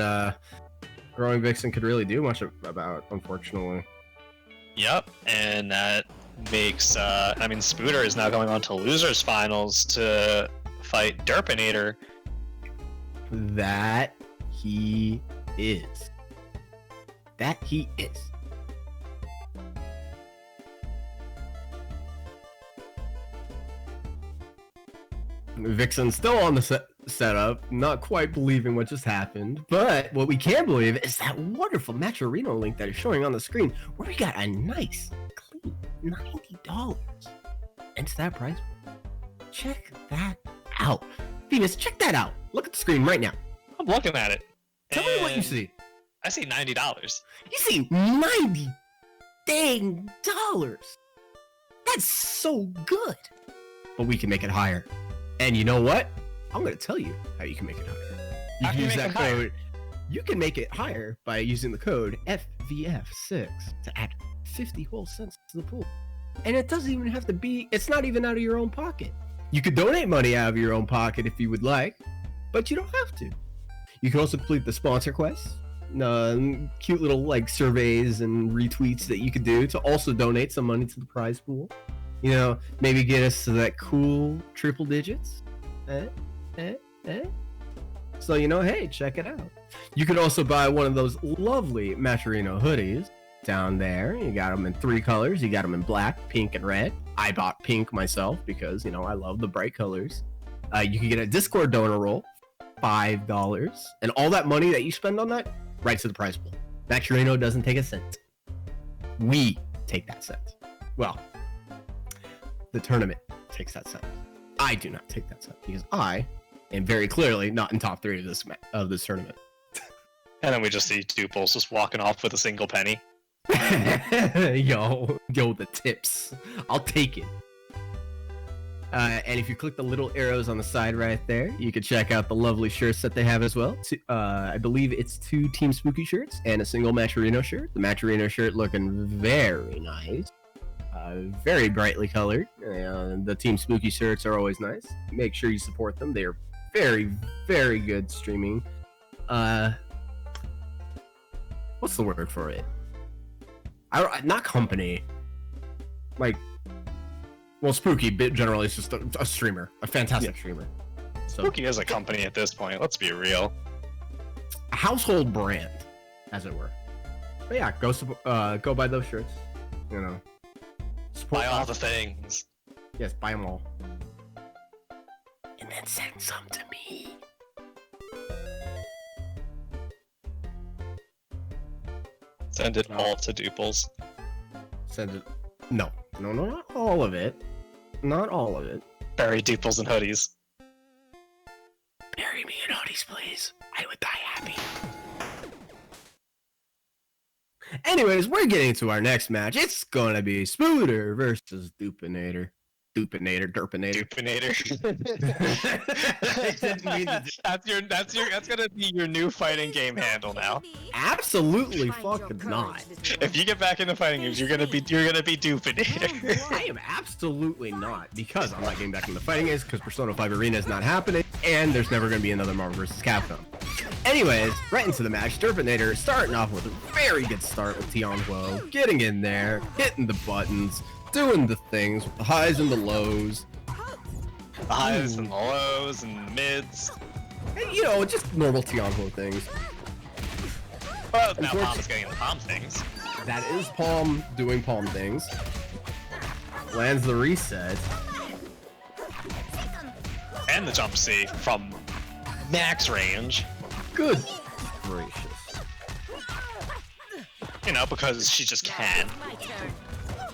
GrowingVixen could really do much about, unfortunately. Yep, and that makes I mean Spooder is now going on to losers finals to fight Derpinator. That he is. That he is. Vixen's still on the setup, not quite believing what just happened, but what we can believe is that wonderful Matcherino link that is showing on the screen, where we got a nice, clean $90 into that price. Check that out. Venus, check that out. Look at the screen right now. I'm looking at it. Tell me what you and see. I see $90. You see $90 dang dollars. That's so good. But we can make it higher. And you know what? I'm going to tell you how you can make it higher. You How can can you use make that it higher? code. You can make it higher by using the code FVF6 to add 50 whole cents to the pool. And it doesn't even have to be, it's not even out of your own pocket. You could donate money out of your own pocket if you would like, but you don't have to. You can also complete the sponsor quests, cute little like surveys and retweets that you could do to also donate some money to the prize pool. You know, maybe get us to that cool triple digits. So, you know, hey, check it out. You could also buy one of those lovely Matcherino hoodies down there. You got them in 3 colors. You got them in black, pink, and red. I bought pink myself because, you know, I love the bright colors. You can get a Discord donor roll, $5. And all that money that you spend on that, right to the prize pool. Matcherino doesn't take a cent. We take that cent. Well, the tournament takes that cent. I do not take that cent because I am very clearly not in top 3 of this tournament. And then we just see Tuples just walking off with a single penny. yo, the tips. I'll take it. And if you click the little arrows on the side right there, you can check out the lovely shirts that they have as well. I believe it's 2 Team Spooky shirts and a single Matcherino shirt. The Matcherino shirt looking very nice. Very brightly colored. The Team Spooky shirts are always nice. Make sure you support them. They are very, very good streaming. What's the word for it? Not company. Like, well, Spooky generally is just a streamer, a fantastic streamer. So, Spooky is a company at this point. Let's be real. a household brand, as it were. But yeah, go buy those shirts. You know. Support Buy all us. the things. Yes, buy them all. And then send some to me. Send it all to Duples. Send it. No, not all of it. Not all of it. Bury Duples and hoodies. Bury me in hoodies, please. I would die happy. Anyways, we're getting to our next match. It's gonna be Spooder versus Derpinator. Derpinator. I didn't mean to do- That's gonna be your new fighting game handle now. Absolutely fucking not. If you get back into fighting games, you're gonna be Derpinator. I am absolutely not, because I'm not getting back into fighting games, because Persona 5 Arena is not happening, and there's never going to be another Marvel vs. Capcom. Anyways, right into the match. Derpinator starting off with a very good start with Tianhuo, getting in there, hitting the buttons, doing the things with the highs and the lows. The highs and the lows and the mids. And, you know, just normal Tianhuo things. Well, now Palm's getting the Palm things. That is Palm doing Palm things. Lands the reset. And the jump C from max range. Good gracious. You know, because she just can.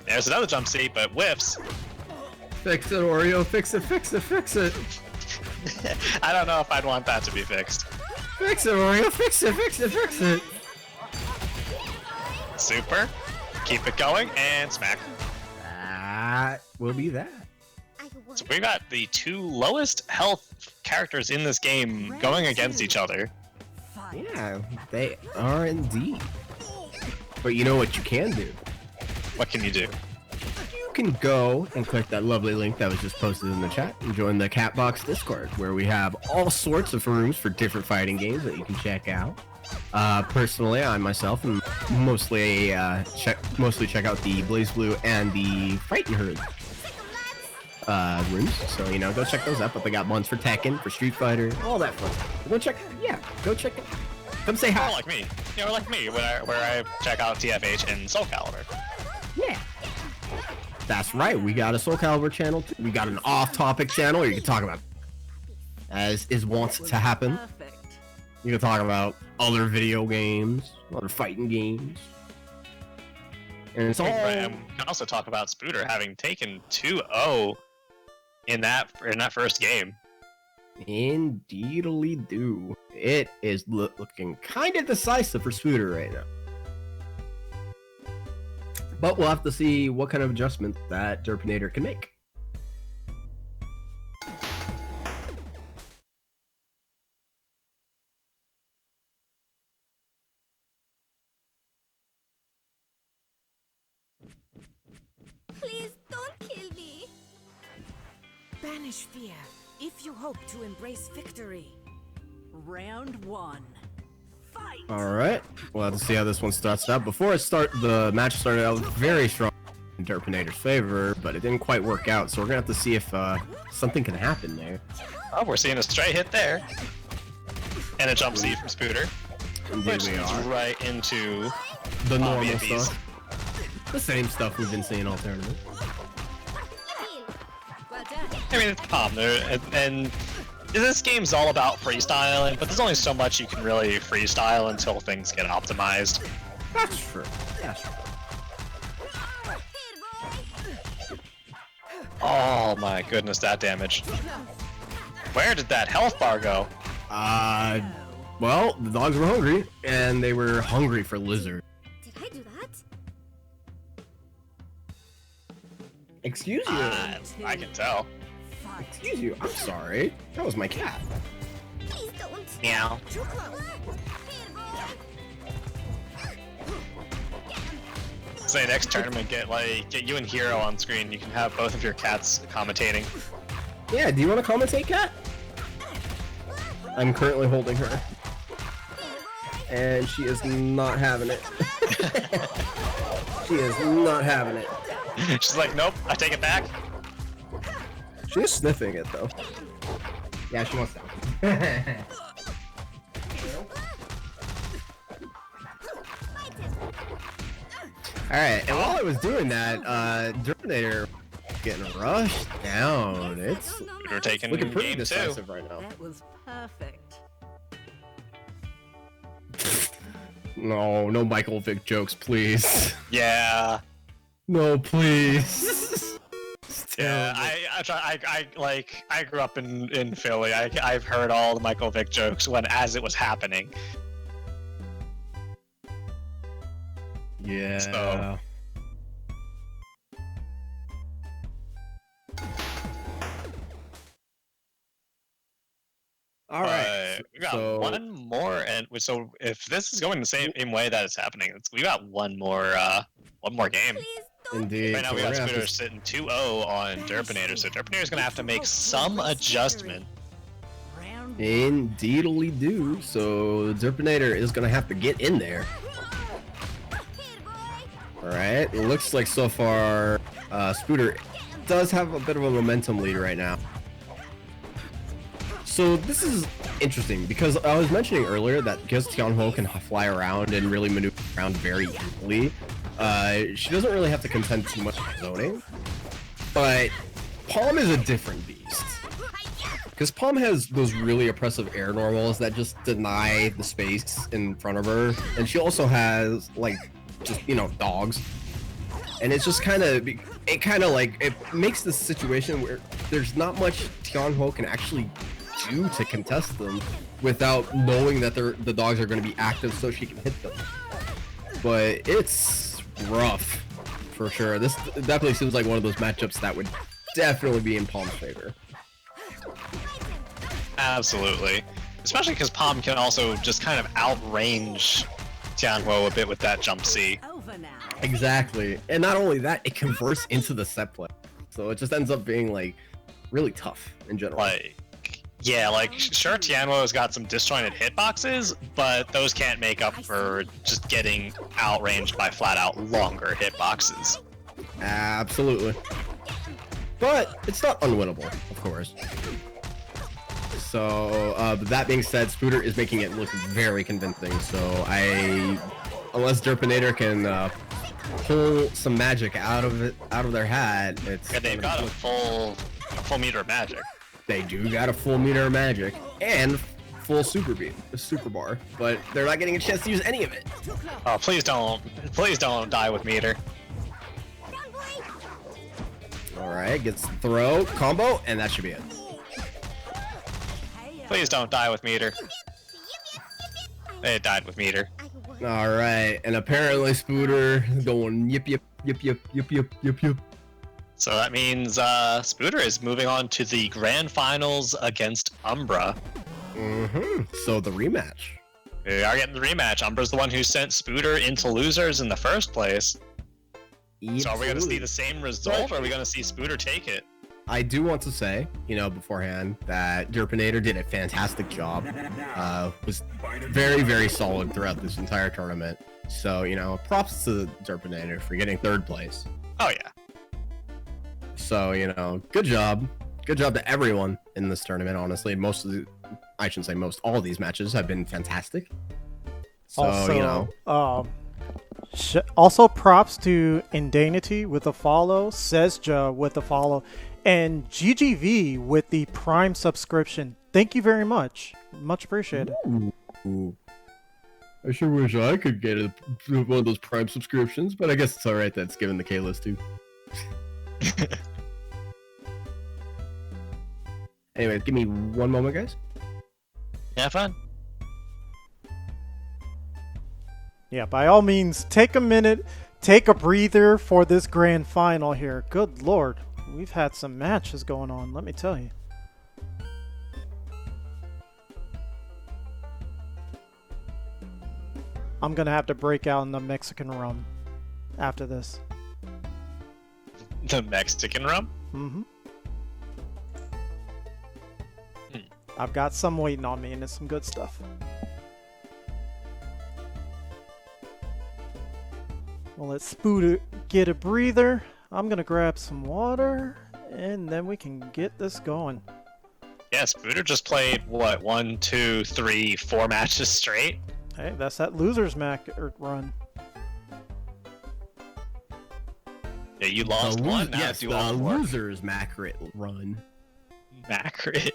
There's another jump seat, but whiffs. Fix it, Oreo. Fix it, fix it, fix it. I don't know if I'd want that to be fixed. Fix it, Oreo. Fix it, fix it, fix it. Super. Keep it going, and smack. That will be that. So we got the 2 lowest health characters in this game going against each other. Yeah, they are indeed. But you know what you can do? What can you do? You can go and click that lovely link that was just posted in the chat and join the Catbox Discord, where we have all sorts of rooms for different fighting games that you can check out. Personally, I myself am mostly check out the Blaze Blue and the Frighten Herd rooms, so you know, go check those out. But they got ones for Tekken, for Street Fighter, all that fun. Go check it. Come say hi. Or like me. You know, like me, where I check out TFH and Soul Calibur. Yeah. That's right, we got a Soul Calibur channel too. We got an off-topic channel where you can talk about, as is wont to happen. You can talk about other video games, other fighting games. And it's all... Right, we can also talk about Spooder having taken 2-0 in that first game. Indeedly do. It is looking kind of decisive for Spooder right now. But we'll have to see what kind of adjustment that Derpinator can make. Please don't kill me. Banish fear if you hope to embrace victory. Round 1. Fight! Alright, we'll have to see how this one starts out. Before the match started out very strong in Derpinator's favor, but it didn't quite work out, so we're gonna have to see if something can happen there. Oh, we're seeing a straight hit there. And a jump seat from Spooder. Indeed Which we leads are. right into The normal BFBs. stuff. The same stuff we've been seeing all tournament. I mean, it's the problem. And this game's all about freestyling, but there's only so much you can really freestyle until things get optimized. That's true. That's true. Oh my goodness, that damage. Where did that health bar go? Well, the dogs were hungry, and they were hungry for lizard. Did I do that? Excuse you. I can tell. Excuse you. I'm sorry. That was my cat. Please don't. Meow. Too close. Say next tournament, get you and Hero on screen. You can have both of your cats commentating. Yeah, do you want to commentate, cat? I'm currently holding her. And she is not having it. She is not having it. She's like, nope, I take it back. She is sniffing it, though. Yeah, she wants that. Alright, and while I was doing that, Derpinator getting rushed down. It's We're taking looking pretty game 2. decisive right now. That was perfect. No, no Michael Vick jokes, please. Yeah. No, please. Yeah, I grew up in Philly. I've heard all the Michael Vick jokes as it was happening. Yeah. So- All right. We got so- one more, and so if this is going the same way that it's happening, we got one more game. Please don't. Indeed. Right now we so got we're gonna have Spooder to- sitting 2-0 on Derpinator, so Derpinator's gonna have to make some adjustment. Round Indeedly do. So Derpinator is gonna have to get in there. All right. It looks like so far, Spooder does have a bit of a momentum lead right now. So this is interesting because I was mentioning earlier that because Tianho can fly around and really maneuver around very easily, she doesn't really have to contend too much with zoning. But Palm is a different beast. Because Palm has those really oppressive air normals that just deny the space in front of her. And she also has, like, just dogs. And it's just it makes this situation where there's not much Tianhuo can actually do to contest them without knowing that the dogs are going to be active so she can hit them. But it's rough for sure. This definitely seems like one of those matchups that would definitely be in Palm's favor. Absolutely. Especially because Palm can also just kind of outrange Tianhuo a bit with that jump C. Over now. Exactly. And not only that, it converts into the set play. So it just ends up being like really tough in general. Sure, Tianhuo's got some disjointed hitboxes, but those can't make up for just getting outranged by flat out longer hitboxes. Absolutely. But it's not unwinnable, of course. So, that being said, Spooder is making it look very convincing. So unless Derpinator can pull some magic out of their hat, They've got a full meter of magic. They do got a full meter of magic and full super bar, but they're not getting a chance to use any of it. Oh, please don't die with meter. Alright, gets the throw, combo, and that should be it. Please don't die with meter. They died with meter. Alright, and apparently Spooder going yip. So that means Spooder is moving on to the grand finals against Umbra. So the rematch. We are getting the rematch. Umbra's the one who sent Spooder into losers in the first place. So are we going to see the same result, or are we going to see Spooder take it? I do want to say, beforehand, that Derpinator did a fantastic job. Was very, very solid throughout this entire tournament. So, props to Derpinator for getting 3rd place. Oh, yeah. So, good job. Good job to everyone in this tournament, honestly. I shouldn't say most, all of these matches have been fantastic. So, also, also props to Indanity with a follow, Sezja with a follow, and GGV with the Prime subscription. Thank you very much. Much appreciated. Ooh. I sure wish I could get one of those Prime subscriptions, but I guess it's alright that's given the K-list too. Anyway, give me one moment, guys. Yeah, fun. Yeah, by all means, take a minute, take a breather for this grand final here. Good lord, we've had some matches going on, let me tell you. I'm gonna have to break out in the Mexican rum after this. The Mexican rum? Mm-hmm. I've got some waiting on me, and it's some good stuff. Well, let's Spooder get a breather. I'm gonna grab some water, and then we can get this going. Yeah, Spooder just played, what, 1, 2, 3, 4 matches straight? Hey, that's that loser's run. Yeah, you lost one, now yes, do the all 4. loser's Macrit run. Macrit.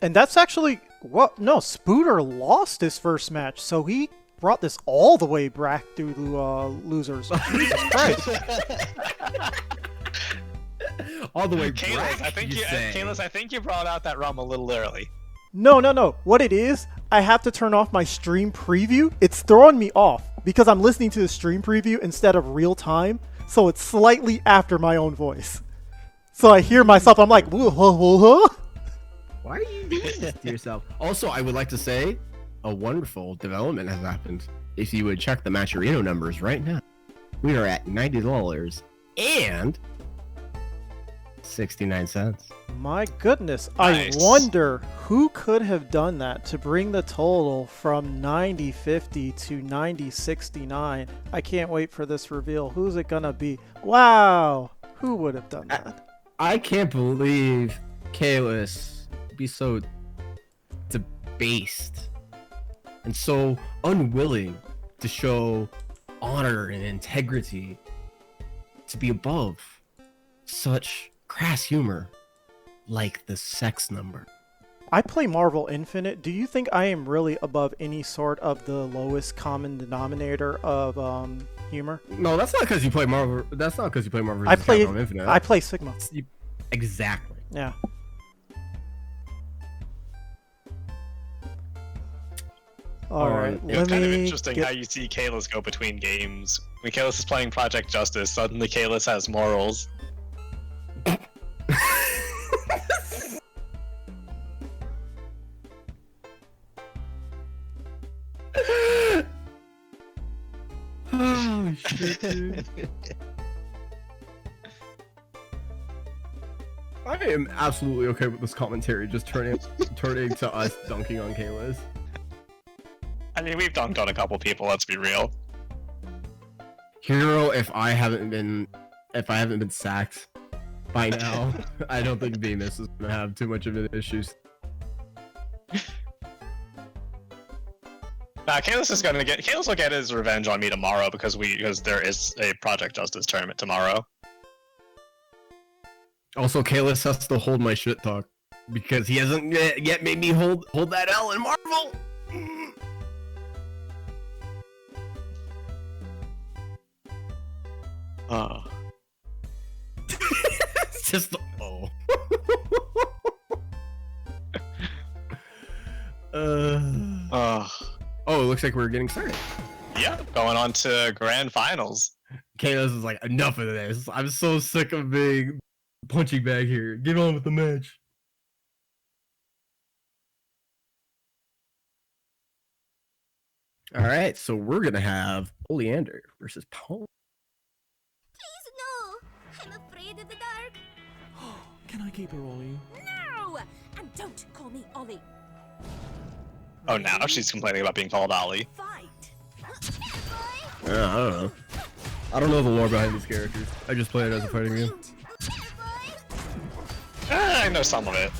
And that's actually what? No, Spooder lost his first match, so he brought this all the way back through the losers. Jesus Christ! All the way Kalis, back. I think you brought out that rum a little early. No. What it is, I have to turn off my stream preview. It's throwing me off because I'm listening to the stream preview instead of real time, so it's slightly after my own voice. So I hear myself. I'm like, whoa. Why are you doing this to yourself? Also, I would like to say a wonderful development has happened. If you would check the Matcherino numbers right now, we are at $90 and 69 cents. My goodness. Nice. I wonder who could have done that to bring the total from 90.50 to 90.69. I can't wait for this reveal. Who's it gonna be? Wow. Who would have done that? I can't believe Kalis be so debased and so unwilling to show honor and integrity to be above such crass humor like the sex number. I play Marvel Infinite. Do you think I am really above any sort of the lowest common denominator of humor? No, that's not because you play Marvel. That's not because you play Marvel. I play Infinite. I play Sigma. Exactly. Yeah. All right. It's Let kind of me interesting get- how you see Kalis go between games. When Kalis is playing Project Justice, suddenly Kalis has morals. Oh shit, dude. I am absolutely okay with this commentary just turning to us dunking on Kalis. I mean, we've dunked on a couple people, let's be real. Hero, if I haven't been sacked by now, I don't think Venus is gonna have too much of an issues. Nah, Kalis will get his revenge on me tomorrow because there is a Project Justice tournament tomorrow. Also, Kalis has to hold my shit talk because he hasn't yet made me hold that L in Marvel. It's just oh. Oh, it looks like we're getting started. Yeah, going on to grand finals. Kalos is like, enough of this. I'm so sick of being punching bag here. Get on with the match. All right, so we're gonna have Oleander versus Paul. Please, no! I'm afraid of the dark. Can I keep her, Ollie? No! And don't call me Ollie. Oh, now she's complaining about being called Ollie. Fight! I don't know. I don't know the lore behind these characters. I just play it as a fighting game. I know some of it.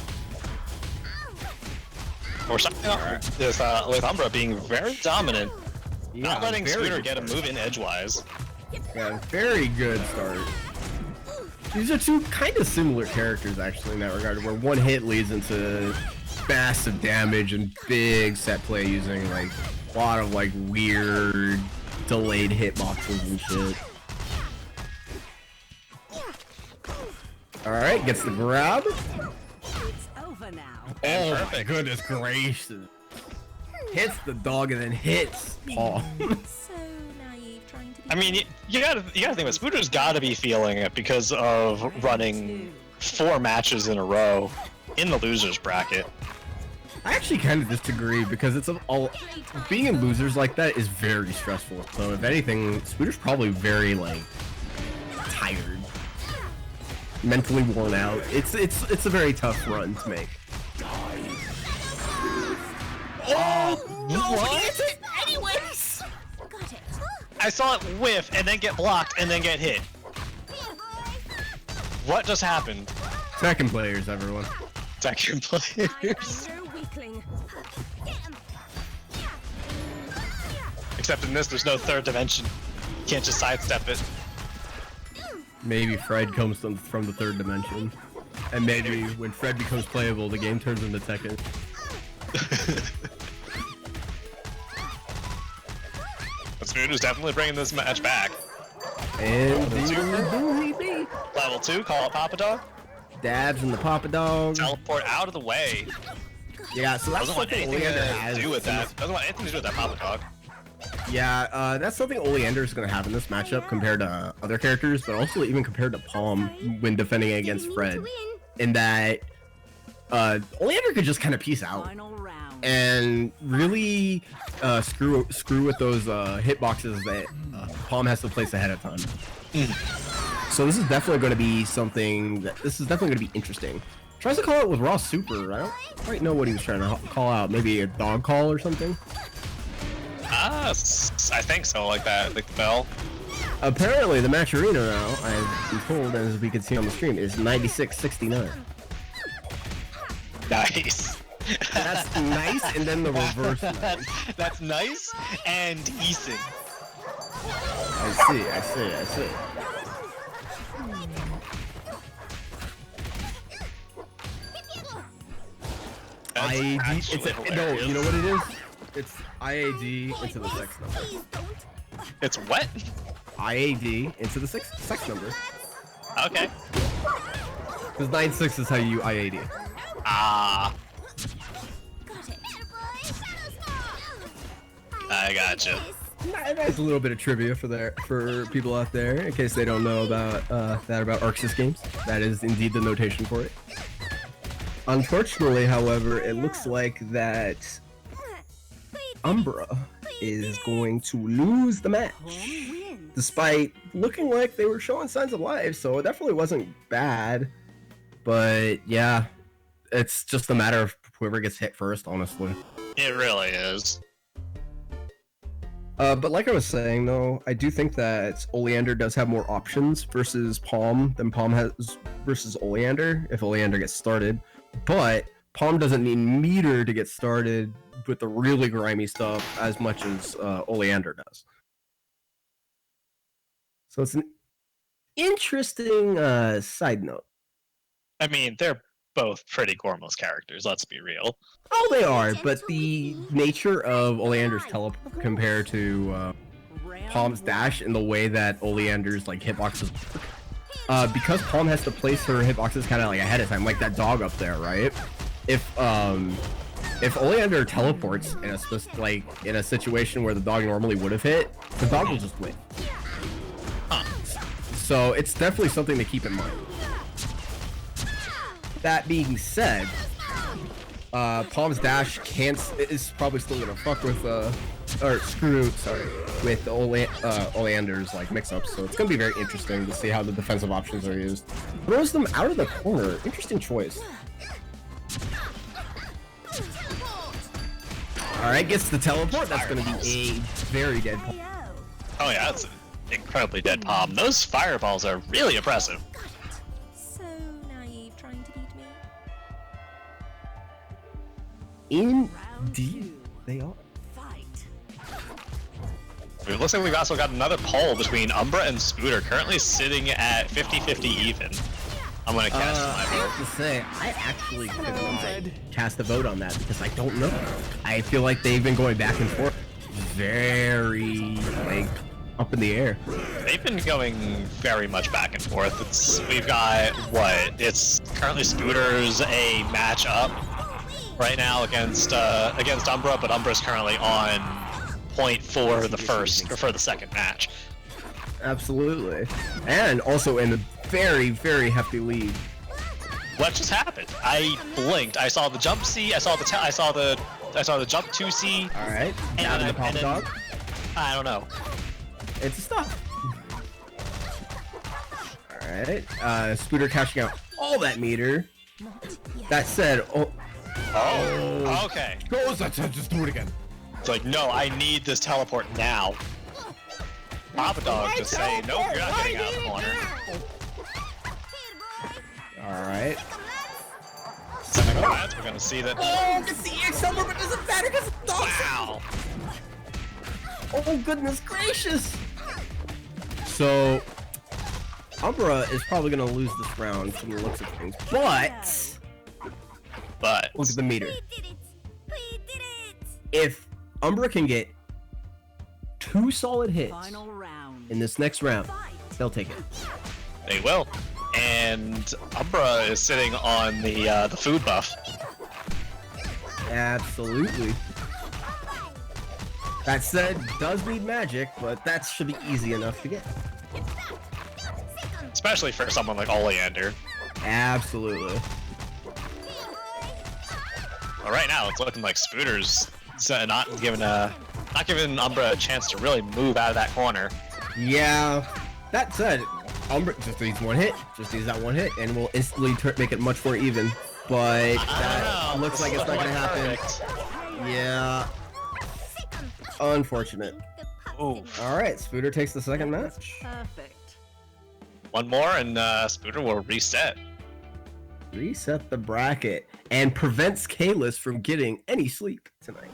We're starting off with Umbra being very dominant, not letting Spooder get a move in edgewise. Yeah, very good start. These are two kind of similar characters actually in that regard, where one hit leads into massive damage and big set play using like a lot of like weird delayed hitboxes and shit. Alright, gets the grab. It's over now. And Oh perfect. my goodness gracious. Hits the dog and then hits Paul. So naive, trying to be. I mean, you gotta think that Spooder's gotta be feeling it because of running 4 matches in a row in the losers bracket. I actually kind of disagree because it's being in losers like that is very stressful. So if anything, Spooder's probably very like tired, mentally worn out. It's a very tough run to make. Oh no! What? It anyways. Got it. I saw it whiff and then get blocked and then get hit. What just happened? Second players, everyone. Second players. No weakling. Except in this, there's no third dimension. You can't just sidestep it. Maybe Fred comes from the third dimension, and maybe when Fred becomes playable, the game turns into Tekken. But Spooder's definitely bringing this match back. And Level 2, call it Papa Dog. dabs in the Papa Dog. Teleport out of the way. Yeah, so that's Doesn't want something anything Oleander to has. do with that. Doesn't want anything to do with that Papa Dog. Yeah, that's something Oleander is going to have in this matchup compared to other characters, but also even compared to Palm when defending against Fred. In that, Oleander could just kind of peace out Final round. and really screw with those hitboxes that Palm has to place ahead of time. So this is definitely going to be this is definitely going to be interesting. Tries to call it with raw super. I don't quite know what he was trying to call out. Maybe a dog call or something. I think so, like that, like the bell. Apparently, the match arena now, I've been told, as we can see on the stream, is 96-69. Nice. That's nice, and then the reverse. That's nice and Eason. I see. IAD. It's actually no, hilarious. you know what it is? It's IAD into the sex number. It's what? IAD into the sex number. Okay. Because 9-6 is how you IAD. Ah, Got it. I gotcha. That's a little bit of trivia for people out there, in case they don't know about that about Arxis games. That is indeed the notation for it. Unfortunately, however, it looks like that Umbra is going to lose the match, despite looking like they were showing signs of life. So it definitely wasn't bad, but yeah, it's just a matter of whoever gets hit first, honestly. It really is. But like I was saying, though, I do think that Oleander does have more options versus Palm than Palm has versus Oleander, if Oleander gets started. But Palm doesn't need meter to get started with the really grimy stuff as much as Oleander does. So it's an interesting side note. I mean, they're both pretty Gormos characters, let's be real. Oh, they are, but the nature of Oleander's teleport compared to Palm's dash and the way that Oleander's like hitboxes work, because Palm has to place her hitboxes kind of like ahead of time, like that dog up there, right? If Oleander teleports in a situation where the dog normally would have hit, the dog will just win. So it's definitely something to keep in mind. That being said, Palm's dash is probably still gonna fuck with with Oleander's like mix-ups. So it's gonna be very interesting to see how the defensive options are used. Throws them out of the corner. Interesting choice. All right, gets the teleport. That's gonna be a very dead Palm. Oh yeah, that's an incredibly dead Palm. Those fireballs are really impressive. So now you trying to beat me? Indeed, they are. It looks like we've also got another poll between Umbra and Spooder, currently sitting at 50-50 even. I'm gonna cast my I vote. have to say, I actually could not cast a vote on that because I don't know. I feel like they've been going back and forth, very like up in the air. They've been going very much back and forth. We've got what? It's currently Spooder's a match up right now against Umbra, but Umbra's currently on point for the second match. Absolutely, and also in a very, very hefty lead. What just happened? I blinked. I saw the jump C. I saw the jump 2C. All right, down in the pop dog. I don't know. It's a stop. All right, Spooder cashing out all that meter. That said, Oh, okay. Just do it again. It's like, no, I need this teleport now. Papa Dog just saying, nope, you're not getting out of the corner. Alright. Second match, we're gonna see that. Oh, it's the EX number, but it doesn't matter because it's dog. Wow. Oh, goodness gracious. So, Umbra is probably going to lose this round from the looks of things, but look at the meter. If Umbra can get 2 solid hits in this next round, they'll take it. They will. And Umbra is sitting on the food buff. Absolutely. That said, does need magic, but that should be easy enough to get. Especially for someone like Oleander. Absolutely. But right now, it's looking like Spooder's not giving Umbra a chance to really move out of that corner. Yeah. That said, Umbra just needs one hit. Just needs that one hit, and we'll instantly make it much more even. But that looks like it's not gonna happen. Yeah. Unfortunate. Oh. All right, Spooder takes the second match. Perfect. One more, and Spooder will reset. Reset the bracket and prevents Kalis from getting any sleep tonight.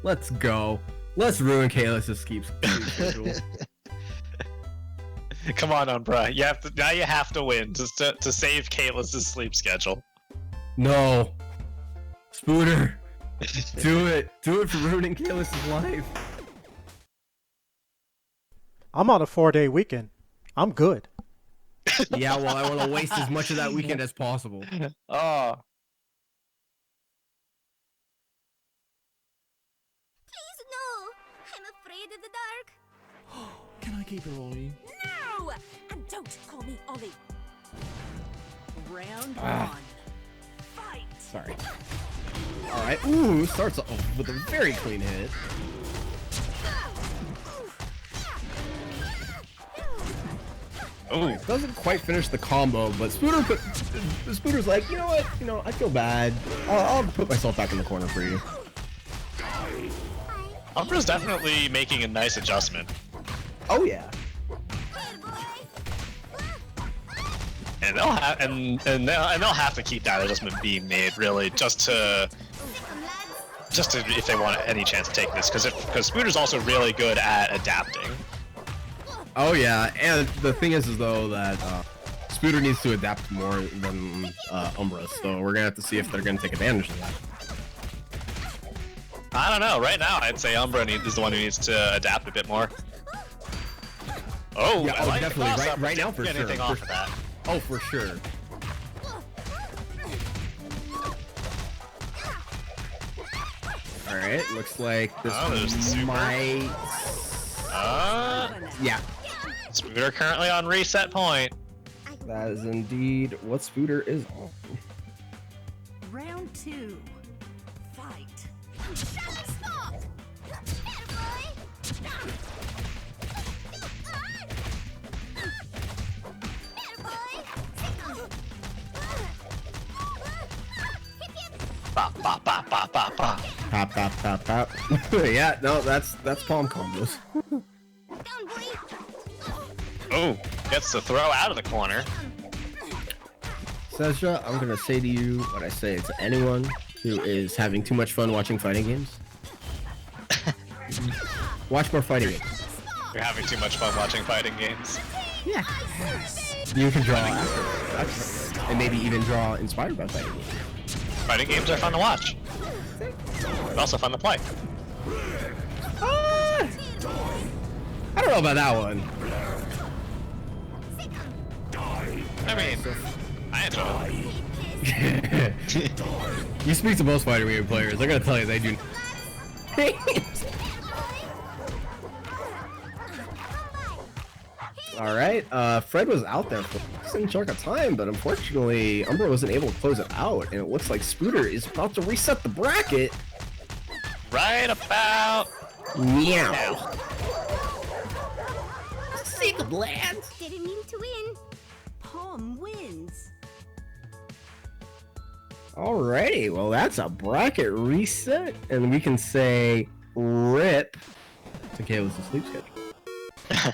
Let's go. Let's ruin Kalis's sleep schedule. Come on, Umbra. You have to win just to save Kalis's sleep schedule. No. Spooder, do it. Do it for ruining Kaelus's life. I'm on a 4-day weekend. I'm good. Yeah, well, I want to waste as much of that weekend as possible. Oh. Please, no! I'm afraid of the dark. Can I keep her Ollie? No! And don't call me Ollie. Round Ah. one. Fight! Sorry. All right. Ooh, starts off with a very clean hit. Ooh. Doesn't quite finish the combo, but Spooder's like, you know what? You know, I feel bad. I'll put myself back in the corner for you. Umbra's definitely making a nice adjustment. Oh yeah. And they'll have they'll have to keep that adjustment being made, really, just to if they want any chance to take this, because Spooder's also really good at adapting. Oh yeah, and the thing is though that Spooder needs to adapt more than Umbra, so we're gonna have to see if they're gonna take advantage of that. I don't know. Right now, I'd say Umbra is the one who needs to adapt a bit more. Oh, Yeah, I like definitely. the cross-up. Right now, Didn't for get sure. anything off of that. Oh, for sure. All right, looks like this there's the super. might. Yeah, Spooder currently on reset point. that is indeed what Spooder is on. Round two. Fight! Ba ba ba ba ba ba. Pop, pop, pop, pop. Yeah, no, that's palm combos. Oh, gets the throw out of the corner. Sasha, I'm gonna say to you what I say to anyone who is having too much fun watching fighting games. Watch more fighting games. You're having too much fun watching fighting games. Yeah. You can draw after, and maybe even draw inspired by fighting games. Fighting games are fun to watch. But also fun to play. I don't know about that one. I mean, I enjoy it. You speak to most fighting game players, they're gonna tell you they do. Alright, Fred was out there for a decent chunk of time, but unfortunately, Umbra wasn't able to close it out, and it looks like Spooder is about to reset the bracket. Right about Meow. now. Sick of land. Didn't mean to win. Palm wins. Alrighty, well that's a bracket reset, and we can say RIP to Kaelus's sleep schedule.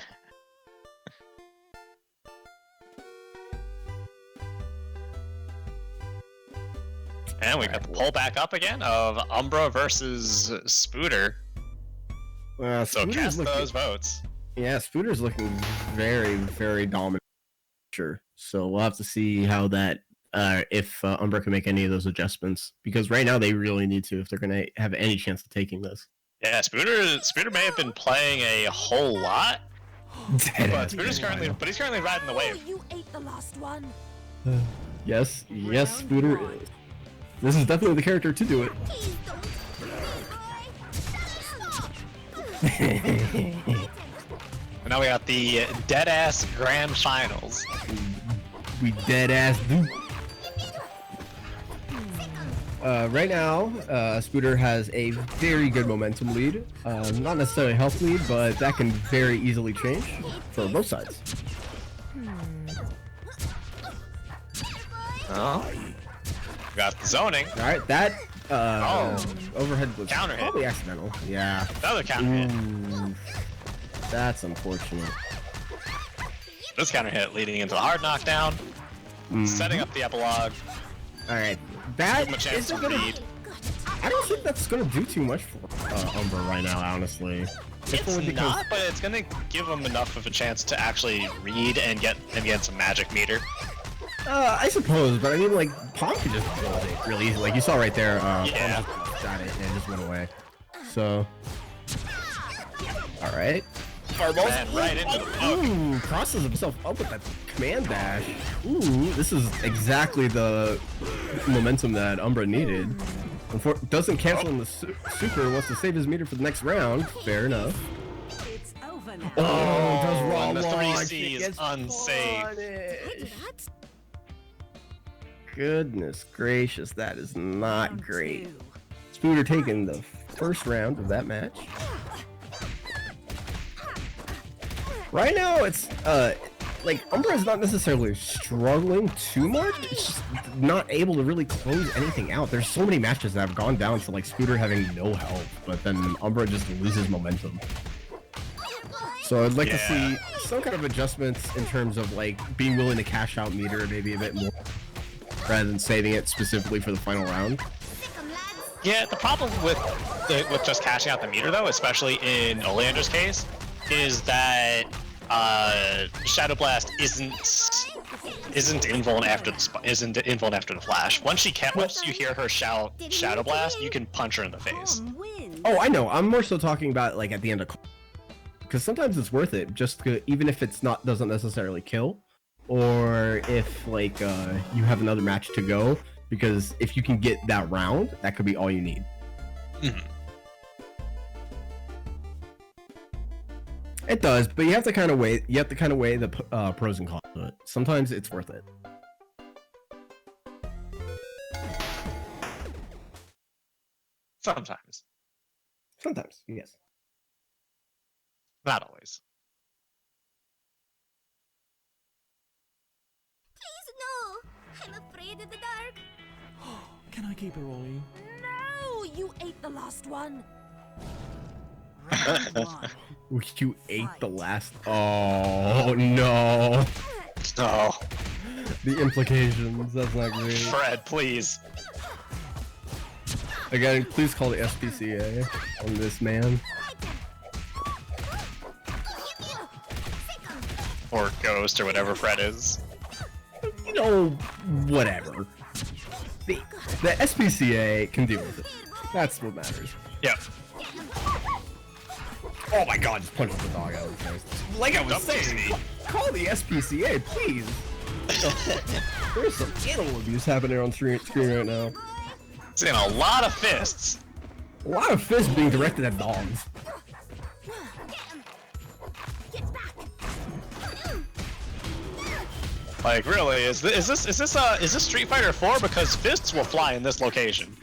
And we got the pull back up again of Umbra versus Spooder. So Spooder's cast looking- those votes. Yeah, Spooder's looking very, very dominant. Sure. So we'll have to see how that, if Umbra can make any of those adjustments, because right now they really need to if they're gonna have any chance of taking this. Yeah, Spooder may have been playing a whole lot, but he's currently riding the wave. Oh, you ate the last one. Yes, yes, Spooder is. This is definitely the character to do it. Please don't. And now we got the dead ass grand finals. We dead ass do. Right now, Spooder has a very good momentum lead. Not necessarily a health lead, but that can very easily change for both sides. Oh. Got the zoning. All right, that overhead was Counter hit. probably accidental. Yeah. Another counter hit. Ooh, that's unfortunate. This counter hit leading into the hard knockdown, setting up the epilogue. All right, Give that him a chance to isn't gonna. read. I don't think that's gonna do too much for Umbra right now, honestly. It's not, but it's gonna give him enough of a chance to actually read and get some magic meter. I suppose, but I mean, like, Palm could just build it really easy. Like you saw right there, Yeah. Palm just got it and it just went away. So, all right. Fireballs. Man, right into the poke. Ooh, crosses himself up with that command dash. Ooh, this is exactly the momentum that Umbra needed. Doesn't cancel in the super, wants to save his meter for the next round. Fair enough. It's over now. Oh, does raw and the launch. 3C It is gets unsafe. punished. Goodness gracious, that is not Round great. 2. Spooder taking the first round of that match. Right now, it's like Umbra is not necessarily struggling too much. It's just not able to really close anything out. There's so many matches that have gone down to like Spooder having no help, but then Umbra just loses momentum. So I'd like to see some kind of adjustments in terms of like being willing to cash out meter maybe a bit more, rather than saving it specifically for the final round. Yeah, the problem with just cashing out the meter though, especially in Oleander's case, is that Shadow Blast isn't invuln after the flash. Once you hear her shout Shadow Blast, you can punch her in the face. Oh, I know. I'm more so talking about like at the end of, because sometimes it's worth it, just to, even if it's not doesn't necessarily kill, or if like you have another match to go, because if you can get that round, that could be all you need. Mhm. It does, but you have to kind of weigh. You have to kind of weigh the pros and cons of it. Sometimes it's worth it. Sometimes, Sometimes, yes. not always. Please, no! I'm afraid of the dark. Can I keep her, Ollie? No! You ate the last one! Round 1. You ate the last. Oh no! No, The implications. That's not great. Fred, please. Again, please call the SPCA on this man. Or Ghost, or whatever Fred is. You know, whatever. The SPCA can deal with it. That's what matters. Yep. Oh my god, just punched the dog out of his face. Like I was saying, call the SPCA, please. There's some animal abuse happening on screen right now. Seeing a lot of fists. A lot of fists being directed at dogs. Like, really, is this Street Fighter 4? Because fists will fly in this location.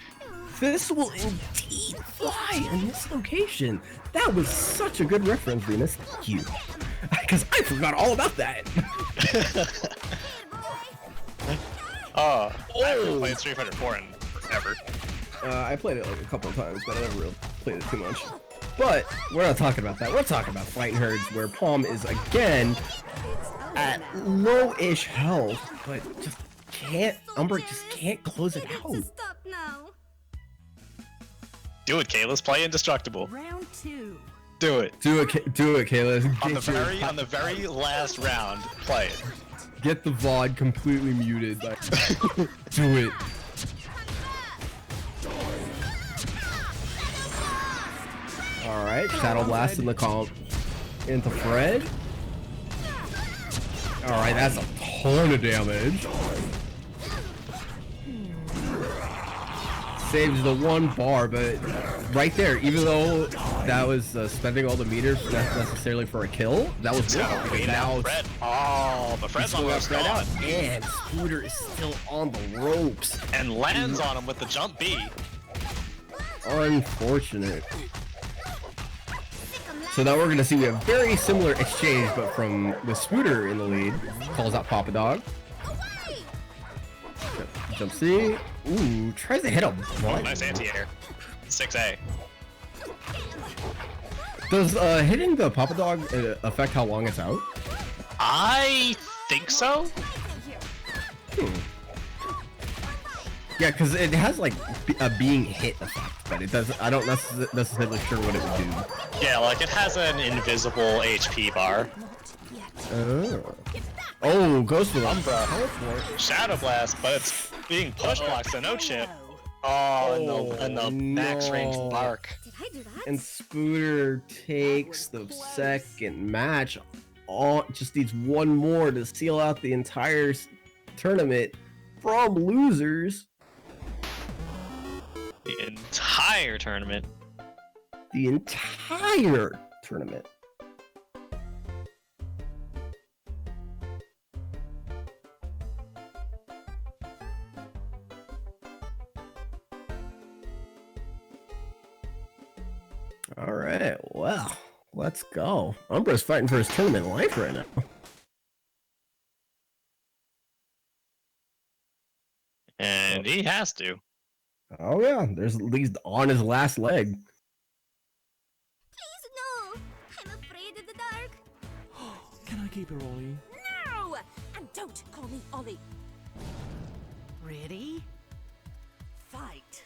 Fists will indeed fly in this location. That was such a good reference, Venus. Thank you. Because I forgot all about that. I haven't played Street Fighter 4 in ever. I played it like a couple of times, but I never really played it too much. But we're not talking about that. We're talking about Fighting Herds, where Palm is again at low-ish health, but just can't. Umbra just can't close it out. Stop now. Do it, Kayla's play indestructible. Round 2. Do it. Do it, Kayla. On the very last round, play it. Get the VOD completely muted. Like, do it. All right, Shadow Blast in the comp into Fred. All right, that's a ton of damage. Saves the one bar, but right there, even though that was spending all the meters not necessarily for a kill, that was worth it. Now Fred. Oh, but Fred's still got almost Fred gone. out, and Spooder is still on the ropes. And lands on him with the jump B. Unfortunate. So now we're gonna see a very similar exchange, but from the Spooder in the lead. Calls out Papa Dog. Jump C. Ooh, tries to hit him. Oh, nice anti-air. 6A. Does hitting the Papa Dog affect how long it's out? I think so. Yeah, because it has like a being hit effect, but it doesn't. I don't necessarily sure what it would do. Yeah, like it has an invisible HP bar. Oh. Oh, goes for the Umbra. teleport. Shadow Blast, but it's being push blocked, so no chip. Oh, and the max range bark. Did I do that? And Spooder takes the second match. Just needs one more to seal out the entire tournament from losers. The entire tournament. The entire tournament. All right, well, let's go. Umbra's fighting for his tournament life right now. And he has to. Oh yeah, he's on his last leg. Please, no! I'm afraid of the dark. Can I keep her, Ollie? No! And don't call me Ollie. Ready? Fight.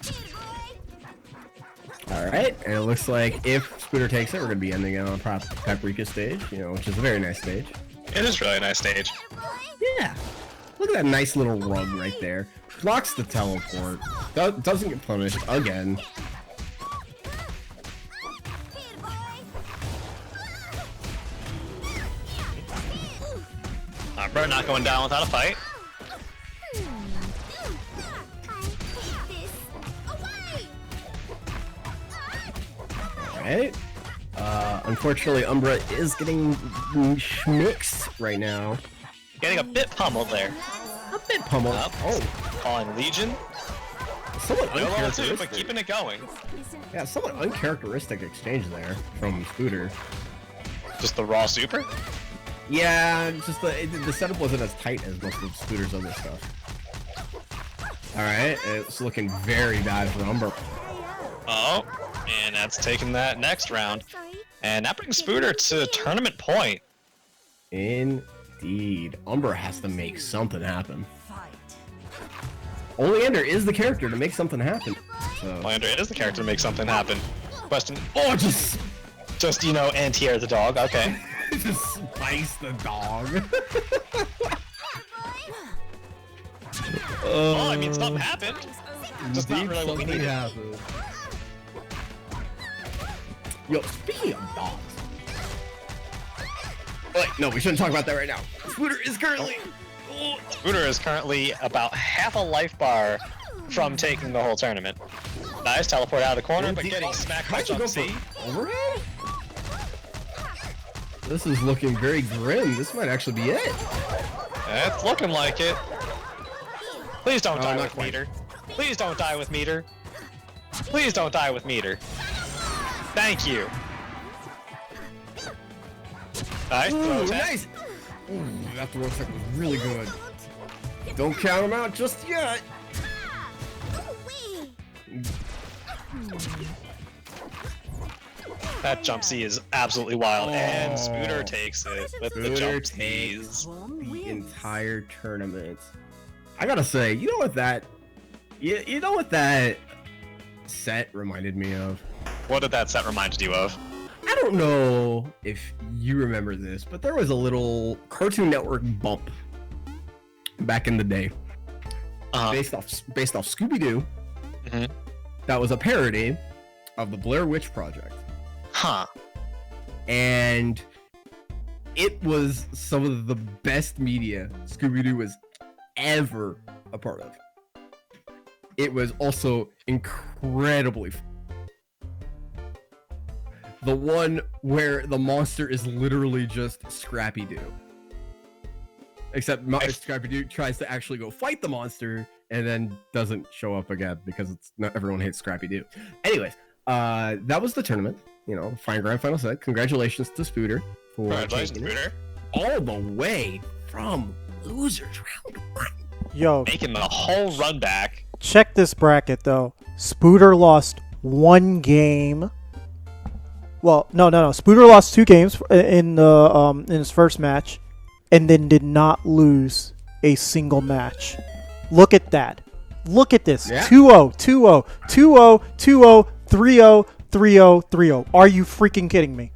Here, boy! All right, and it looks like if Spooder takes it, we're gonna be ending it on Paprika stage, which is a very nice stage. It is really a nice stage. Here, boy! Yeah, look at that nice little rug right there. Blocks the teleport. Doesn't get punished again. Here, boy! Umbra not going down without a fight. Right? Unfortunately, Umbra is getting schmixed right now. Getting a bit pummeled there. A bit pummeled. Up. Oh, Calling Legion. somewhat No level 2, but uncharacteristic. keeping it going. Yeah, somewhat uncharacteristic exchange there from Spooder. Just the raw super. Yeah, just the setup wasn't as tight as most of Spooder's other stuff. Alright, it's looking very bad for Umbra. Oh, and that's taking that next round. And that brings Spooder to tournament point. Indeed. Umbra has to make something happen. Fight. Oleander is the character to make something happen. So. Lander is the character to make something happen. Question. Oh, just Anti-air the dog. Okay. just spice the dog. Well, I mean, something happened. Just not really what we Something needed. happened. Yo, speaking of dogs. Wait, no, we shouldn't talk about that right now. Spooder is currently. Oh, Spooder is currently about half a life bar from taking the whole tournament. Nice teleport out of the corner, but getting smacked by How'd you go GiantGrowingVixen. for overhead? This is looking very grim. This might actually be it. It's looking like it. Please don't die not with quite. meter. Please don't die with meter. Please don't die with meter. Thank you. Nice. Ooh, throw tech. nice. Ooh, that throw tech was really good. Don't count him out just yet. That jump C is absolutely wild, and Oh. Spooder takes it with the Spooder jump takes C's. the entire tournament. I gotta say, you know what that set reminded me of? What did that set remind you of? I don't know if you remember this, but there was a little Cartoon Network bump back in the day, based off Scooby-Doo. Mhm. That was a parody of the Blair Witch Project, Huh. and it was some of the best media Scooby-Doo was ever a part of. It was also incredibly the one where the monster is literally just Scrappy-Doo. Except Scrappy-Doo tries to actually go fight the monster and then doesn't show up again because it's not everyone hates Scrappy-Doo. Anyways, that was the tournament. Fine grand final set. Congratulations to Spooder for Congratulations, taking it Spooder. all the way from losers round 1. Yo, Making the whole run back. check this bracket though. Spooder lost one game. Well, no. Spooder lost 2 games in the in his first match, and then did not lose a single match. Look at that. Look at this. Yeah. 2-0, 2-0, 2-0, 2-0, 3-0, 3-0, 3-0. Are you freaking kidding me?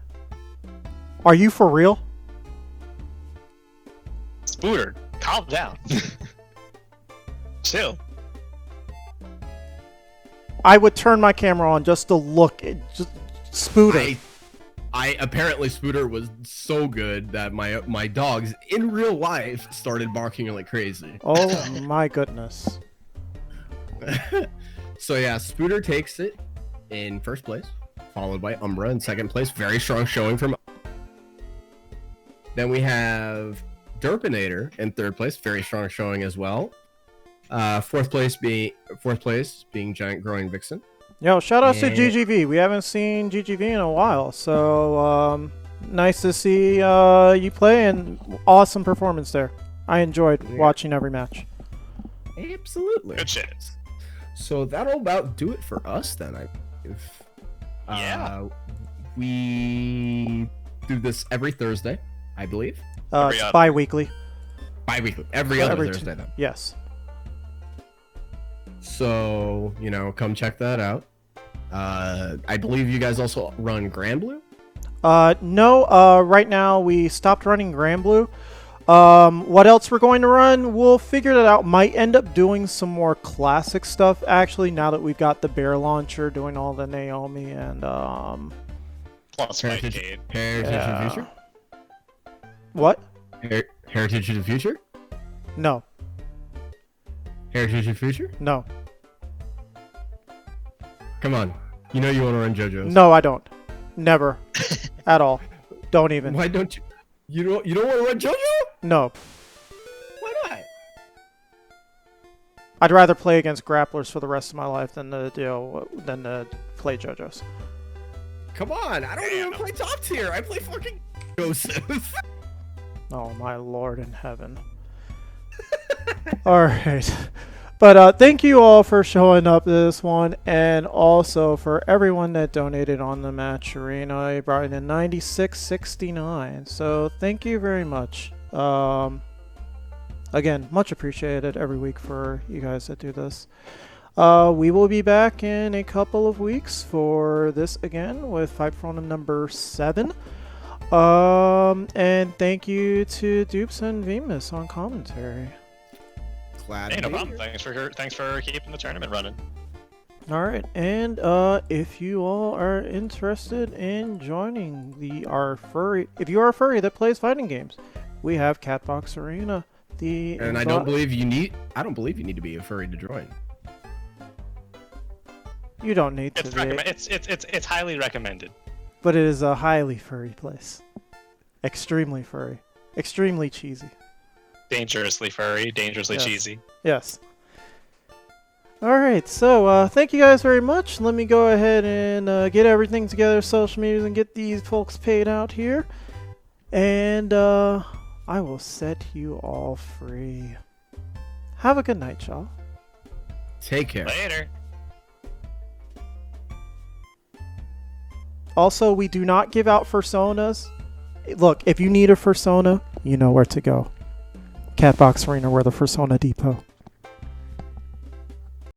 Are you for real? Spooder, calm down. Chill. I would turn my camera on just to look at just Spooder. I apparently Spooder was so good that my dogs in real life started barking like crazy. Oh my goodness. So yeah, Spooder takes it in first place, followed by Umbra in second place. Very strong showing from. Then we have Derpinator in third place. Very strong showing as well. Fourth place being GiantGrowingVixen. Yo, shout outs to And- GGV. We haven't seen GGV in a while, so nice to see you play and awesome performance there. I enjoyed watching every match. Absolutely. Good shit. So that'll about do it for us then. Yeah. We do this every Thursday, I believe. Every It's other. bi-weekly. Bi-weekly. Every other Every Thursday then. Yes. So, come check that out. I believe you guys also run Grand Blue? No, right now we stopped running Grand Blue. What else we're going to run? We'll figure that out. Might end up doing some more classic stuff, actually, now that we've got the bear launcher doing all the Naomi and, Plus Heritage, Medicaid. Heritage Yeah. of the Future? What? Heritage of the Future? No. Heritage of the Future? No. Come on. You know you want to run JoJo's. No, I don't. Never. At all. Don't even. Why don't you? You don't want to run JoJo? No. Why not? I'd rather play against grapplers for the rest of my life than to play JoJo's. Come on. I don't even play top tier. I play fucking Joseph. Oh my lord in heaven. Alright. But thank you all for showing up to this one, and also for everyone that donated on the match arena. I brought in 96.69. So thank you very much. Again, much appreciated every week for you guys that do this. We will be back in a couple of weeks for this again with Fight Foenum number 7. And thank you to Dupes and Vemus on commentary. Glad Hey, to no be problem. here. Thanks for keeping the tournament running. All right, and if you all are interested in joining if you are a furry that plays fighting games, we have Catbox Arena. And I don't believe you need to be a furry to join. You don't need to It's be, it's highly recommended. but it is a highly furry place. Extremely furry, extremely cheesy. Dangerously furry, dangerously Yes. cheesy. Yes. Alright, so thank you guys very much. Let me go ahead and get everything together, social media, and get these folks paid out here. And I will set you all free. Have a good night, y'all. Take care. Later. Also, we do not give out personas. Look, if you need a persona, you know where to go. Catbox Arena, we're the Persona Depot.